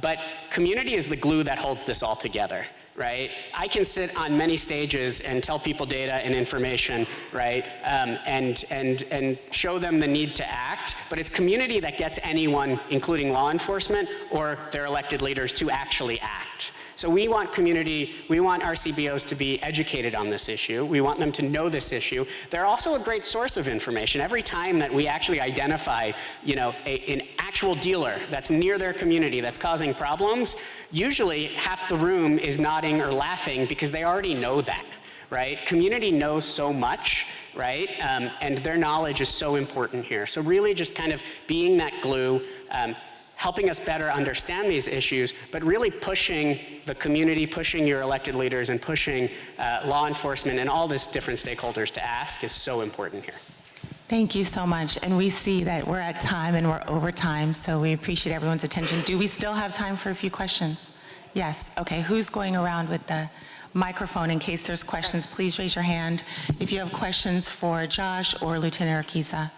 But community is the glue that holds this all together, right? I can sit on many stages and tell people data and information, right? And show them the need to act, but it's community that gets anyone, including law enforcement or their elected leaders, to actually act. So we want our CBOs to be educated on this issue. We want them to know this issue. They're also a great source of information. Every time that we actually identify, an actual dealer that's near their community that's causing problems, usually half the room is nodding or laughing because they already know that, right? Community knows so much, right? And their knowledge is so important here. So really just kind of being that glue, helping us better understand these issues, but really pushing the community, pushing your elected leaders, and pushing law enforcement and all these different stakeholders to ask is so important here. Thank you so much. And we see that we're at time and we're over time, so we appreciate everyone's attention. Do we still have time for a few questions? Yes, okay. Who's going around with the microphone in case there's questions? Please raise your hand if you have questions for Josh or Lieutenant Urquiza.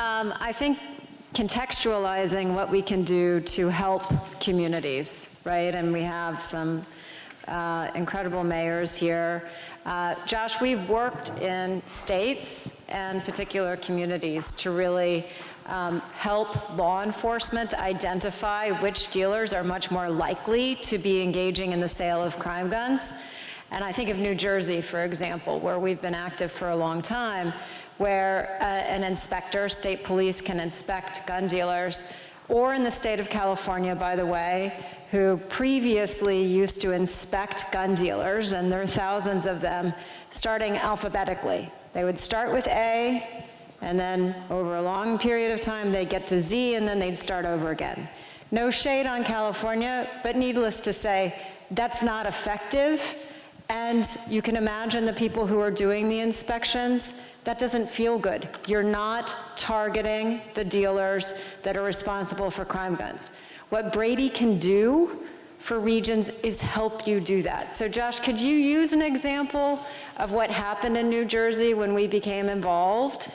I think contextualizing what we can do to help communities, right? And we have some incredible mayors here. Josh, we've worked in states and particular communities to really help law enforcement identify which dealers are much more likely to be engaging in the sale of crime guns. And I think of New Jersey, for example, where we've been active for a long time, where an inspector, state police, can inspect gun dealers, or in the state of California, by the way, who previously used to inspect gun dealers, and there are thousands of them, starting alphabetically. They would start with A, and then over a long period of time, they'd get to Z, and then they'd start over again. No shade on California, but needless to say, that's not effective. And you can imagine the people who are doing the inspections, that doesn't feel good. You're not targeting the dealers that are responsible for crime guns. What Brady can do for regions is help you do that. So Josh, could you use an example of what happened in New Jersey when we became involved,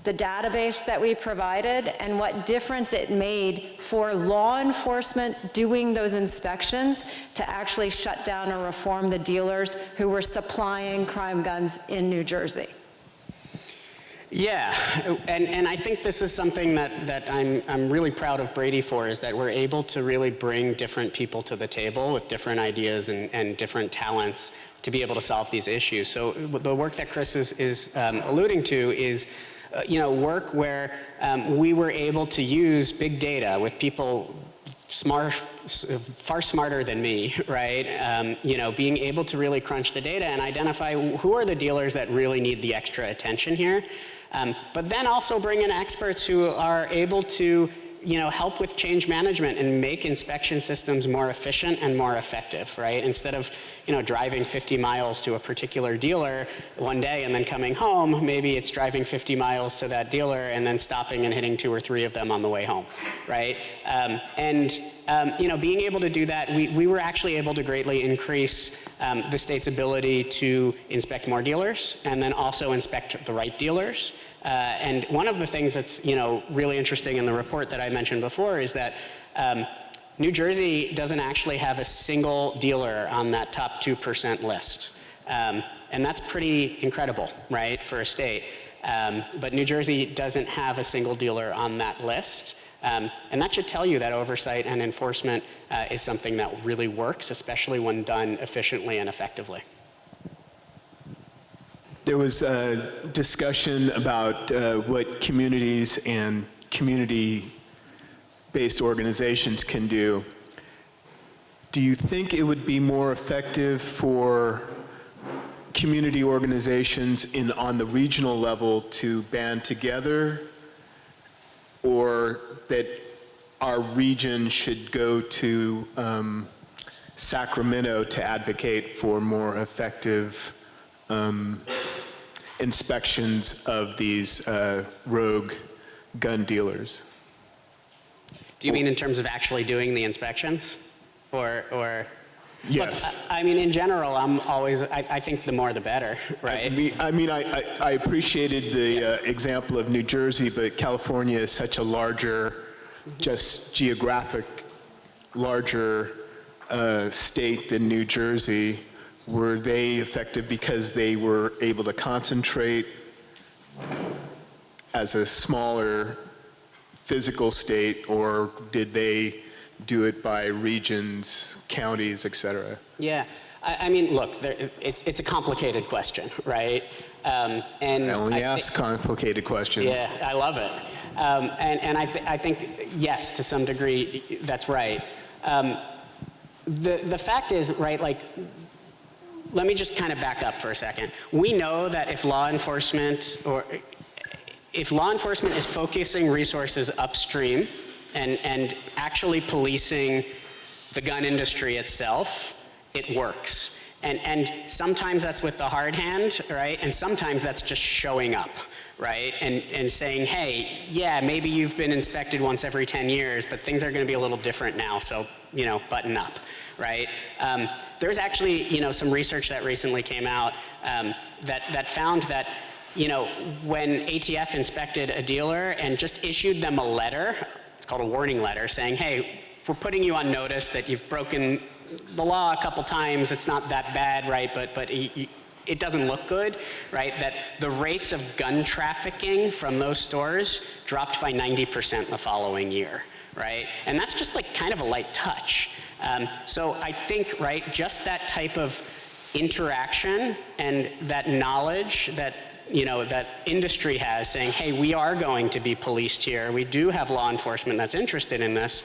the database that we provided, and what difference it made for law enforcement doing those inspections to actually shut down or reform the dealers who were supplying crime guns in New Jersey? Yeah, and I think this is something that I'm really proud of Brady for, is that we're able to really bring different people to the table with different ideas and different talents to be able to solve these issues. So the work that Chris is alluding to is work where we were able to use big data with people far smarter than me, right? Being able to really crunch the data and identify who are the dealers that really need the extra attention here. But then also bring in experts who are able to help with change management and make inspection systems more efficient and more effective, right? Instead of, driving 50 miles to a particular dealer one day and then coming home, maybe it's driving 50 miles to that dealer and then stopping and hitting 2 or 3 of them on the way home, right? Being able to do that, we were actually able to greatly increase the state's ability to inspect more dealers and then also inspect the right dealers. And one of the things that's really interesting in the report that I mentioned before is that New Jersey doesn't actually have a single dealer on that top 2% list. And that's pretty incredible, right, for a state. But New Jersey doesn't have a single dealer on that list. And that should tell you that oversight and enforcement is something that really works, especially when done efficiently and effectively. There was a discussion about what communities and community-based organizations can do. Do you think it would be more effective for community organizations on the regional level to band together, or that our region should go to Sacramento to advocate for more effective inspections of these rogue gun dealers? Do you mean in terms of actually doing the inspections? Or Yes. Look, I mean, in general, I think the more the better, right? I appreciated the example of New Jersey, but California is such a larger, just geographic, larger state than New Jersey. Were they effective because they were able to concentrate as a smaller physical state, or did they do it by regions, counties, et cetera? Yeah, I mean, look, it's a complicated question, right? And I only ask complicated questions. Yeah, I love it. And I think, yes, to some degree, that's right. The fact is, right, like, let me just kind of back up for a second. We know that if law enforcement is focusing resources upstream and actually policing the gun industry itself, it works. And sometimes that's with the hard hand, right? And sometimes that's just showing up, right? And saying, hey, yeah, maybe you've been inspected once every 10 years, but things are gonna be a little different now, so, button up, right? There's actually, some research that recently came out that found that, you know, when ATF inspected a dealer and just issued them a letter, it's called a warning letter, saying, hey, we're putting you on notice that you've broken the law a couple times, it's not that bad, right, but it doesn't look good, right, that the rates of gun trafficking from those stores dropped by 90% the following year, right? And that's just like kind of a light touch. So I think, right, just that type of interaction and that knowledge that, you know, that industry has saying, hey, we are going to be policed here, we do have law enforcement that's interested in this,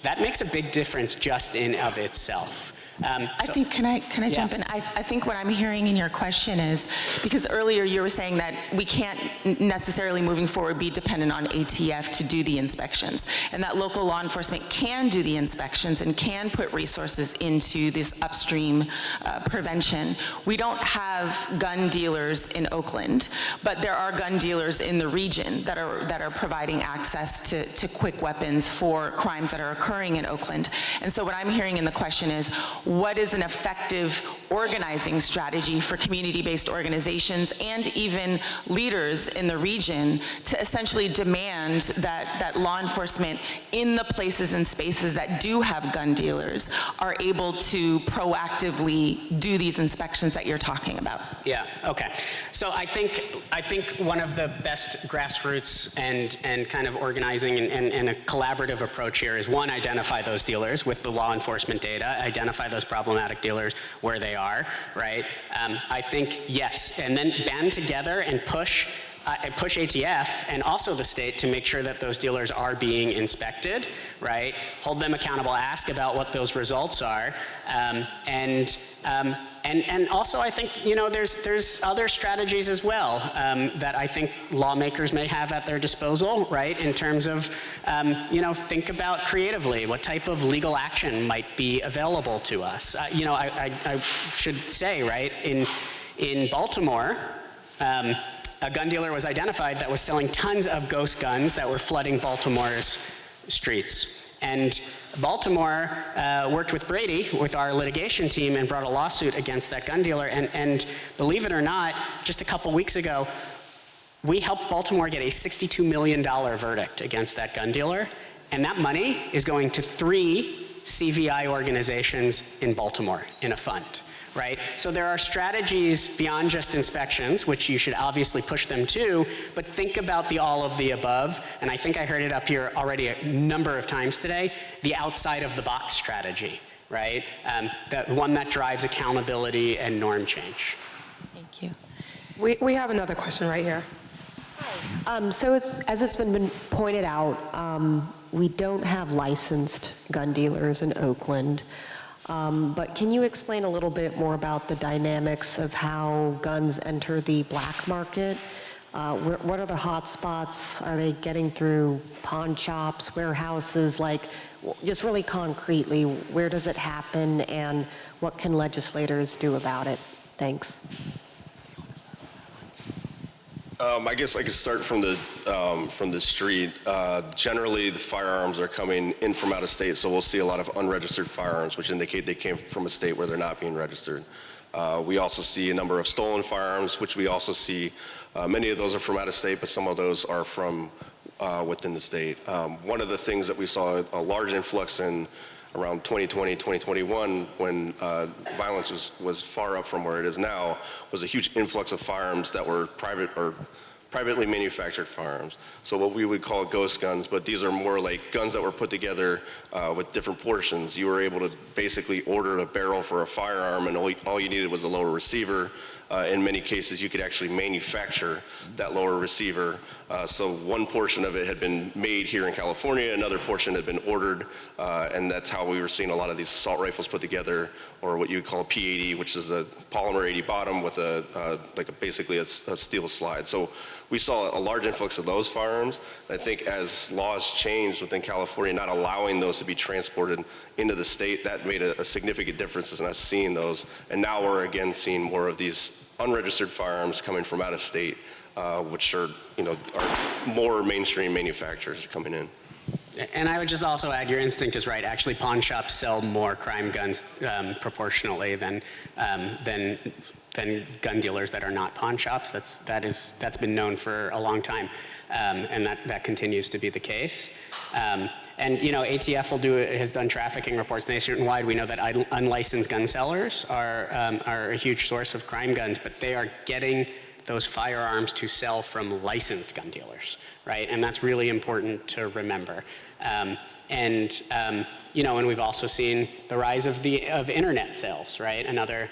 that makes a big difference just in of itself. I think, can I jump in? I think what I'm hearing in your question is, because earlier you were saying that we can't necessarily moving forward be dependent on ATF to do the inspections, and that local law enforcement can do the inspections and can put resources into this upstream prevention. We don't have gun dealers in Oakland, but there are gun dealers in the region that are providing access to quick weapons for crimes that are occurring in Oakland. And so what I'm hearing in the question is, what is an effective organizing strategy for community-based organizations and even leaders in the region to essentially demand that law enforcement in the places and spaces that do have gun dealers are able to proactively do these inspections that you're talking about? Yeah, okay. So I think one of the best grassroots and kind of organizing and a collaborative approach here is, one, identify those dealers with the law enforcement data, identify those problematic dealers where they are, right? I think, yes, and then band together and push ATF and also the state to make sure that those dealers are being inspected, right? Hold them accountable, ask about what those results are, and also I think, you know, there's other strategies as well that I think lawmakers may have at their disposal, right? In terms of, you know, think about creatively what type of legal action might be available to us. You know, I should say, right, in Baltimore, a gun dealer was identified that was selling tons of ghost guns that were flooding Baltimore's streets. And Baltimore worked with Brady, with our litigation team, and brought a lawsuit against that gun dealer. And believe it or not, just a couple weeks ago, we helped Baltimore get a $62 million verdict against that gun dealer. And that money is going to 3 CVI organizations in Baltimore in a fund. Right? So there are strategies beyond just inspections, which you should obviously push them to, but think about the all of the above, and I think I heard it up here already a number of times today, the outside of the box strategy, right? The one that drives accountability and norm change. Thank you. We have another question right here. So as it's been pointed out, we don't have licensed gun dealers in Oakland. But can you explain a little bit more about the dynamics of how guns enter the black market? What are the hot spots? Are they getting through pawn shops, warehouses? Like, just really concretely, where does it happen and what can legislators do about it? Thanks. I guess I could start from the street. Generally, the firearms are coming in from out of state, so we'll see a lot of unregistered firearms, which indicate they came from a state where they're not being registered. We also see a number of stolen firearms, which we also see. Many of those are from out of state, but some of those are from within the state. One of the things that we saw a large influx in around 2020, 2021, when violence was far up from where it is now, was a huge influx of firearms that were privately manufactured firearms. So what we would call ghost guns, but these are more like guns that were put together with different portions. You were able to basically order a barrel for a firearm, and all you needed was a lower receiver. In many cases, you could actually manufacture that lower receiver. So one portion of it had been made here in California, another portion had been ordered, and that's how we were seeing a lot of these assault rifles put together, or what you would call a P80, which is a polymer 80 bottom with basically a steel slide. So we saw a large influx of those firearms. I think as laws changed within California, not allowing those to be transported into the state, that made a significant difference in us seeing those. And now we're again seeing more of these unregistered firearms coming from out of state, which are more mainstream manufacturers coming in. And I would just also add, your instinct is right. Actually, pawn shops sell more crime guns proportionally than gun dealers that are not pawn shops. That's been known for a long time, and that continues to be the case. And you know, ATF has done trafficking reports nationwide. We know that unlicensed gun sellers are a huge source of crime guns, but they are getting those firearms to sell from licensed gun dealers, right? And that's really important to remember. You know, and we've also seen the rise of internet sales, right? Another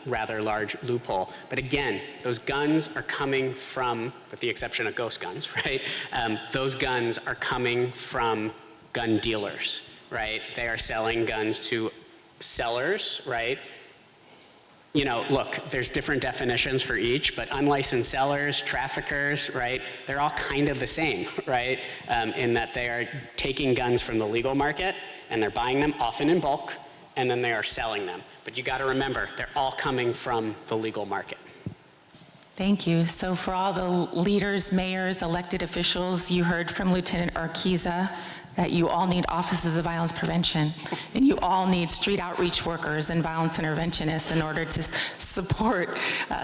rather large loophole. But again, those guns are coming from, with the exception of ghost guns, right? Those guns are coming from gun dealers, right? They are selling guns to sellers, right? You know, look, there's different definitions for each, but unlicensed sellers, traffickers, right? They're all kind of the same, right? In that they are taking guns from the legal market and they're buying them often in bulk, and then they are selling them. But you got to remember, they're all coming from the legal market. Thank you. So for all the leaders, mayors, elected officials, you heard from Lieutenant Urquiza that you all need offices of violence prevention, and you all need street outreach workers and violence interventionists in order to support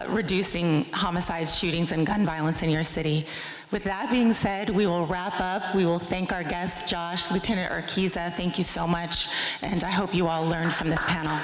reducing homicides, shootings, and gun violence in your city. With that being said, we will wrap up. We will thank our guest, Josh, Lieutenant Urquiza. Thank you so much, and I hope you all learned from this panel.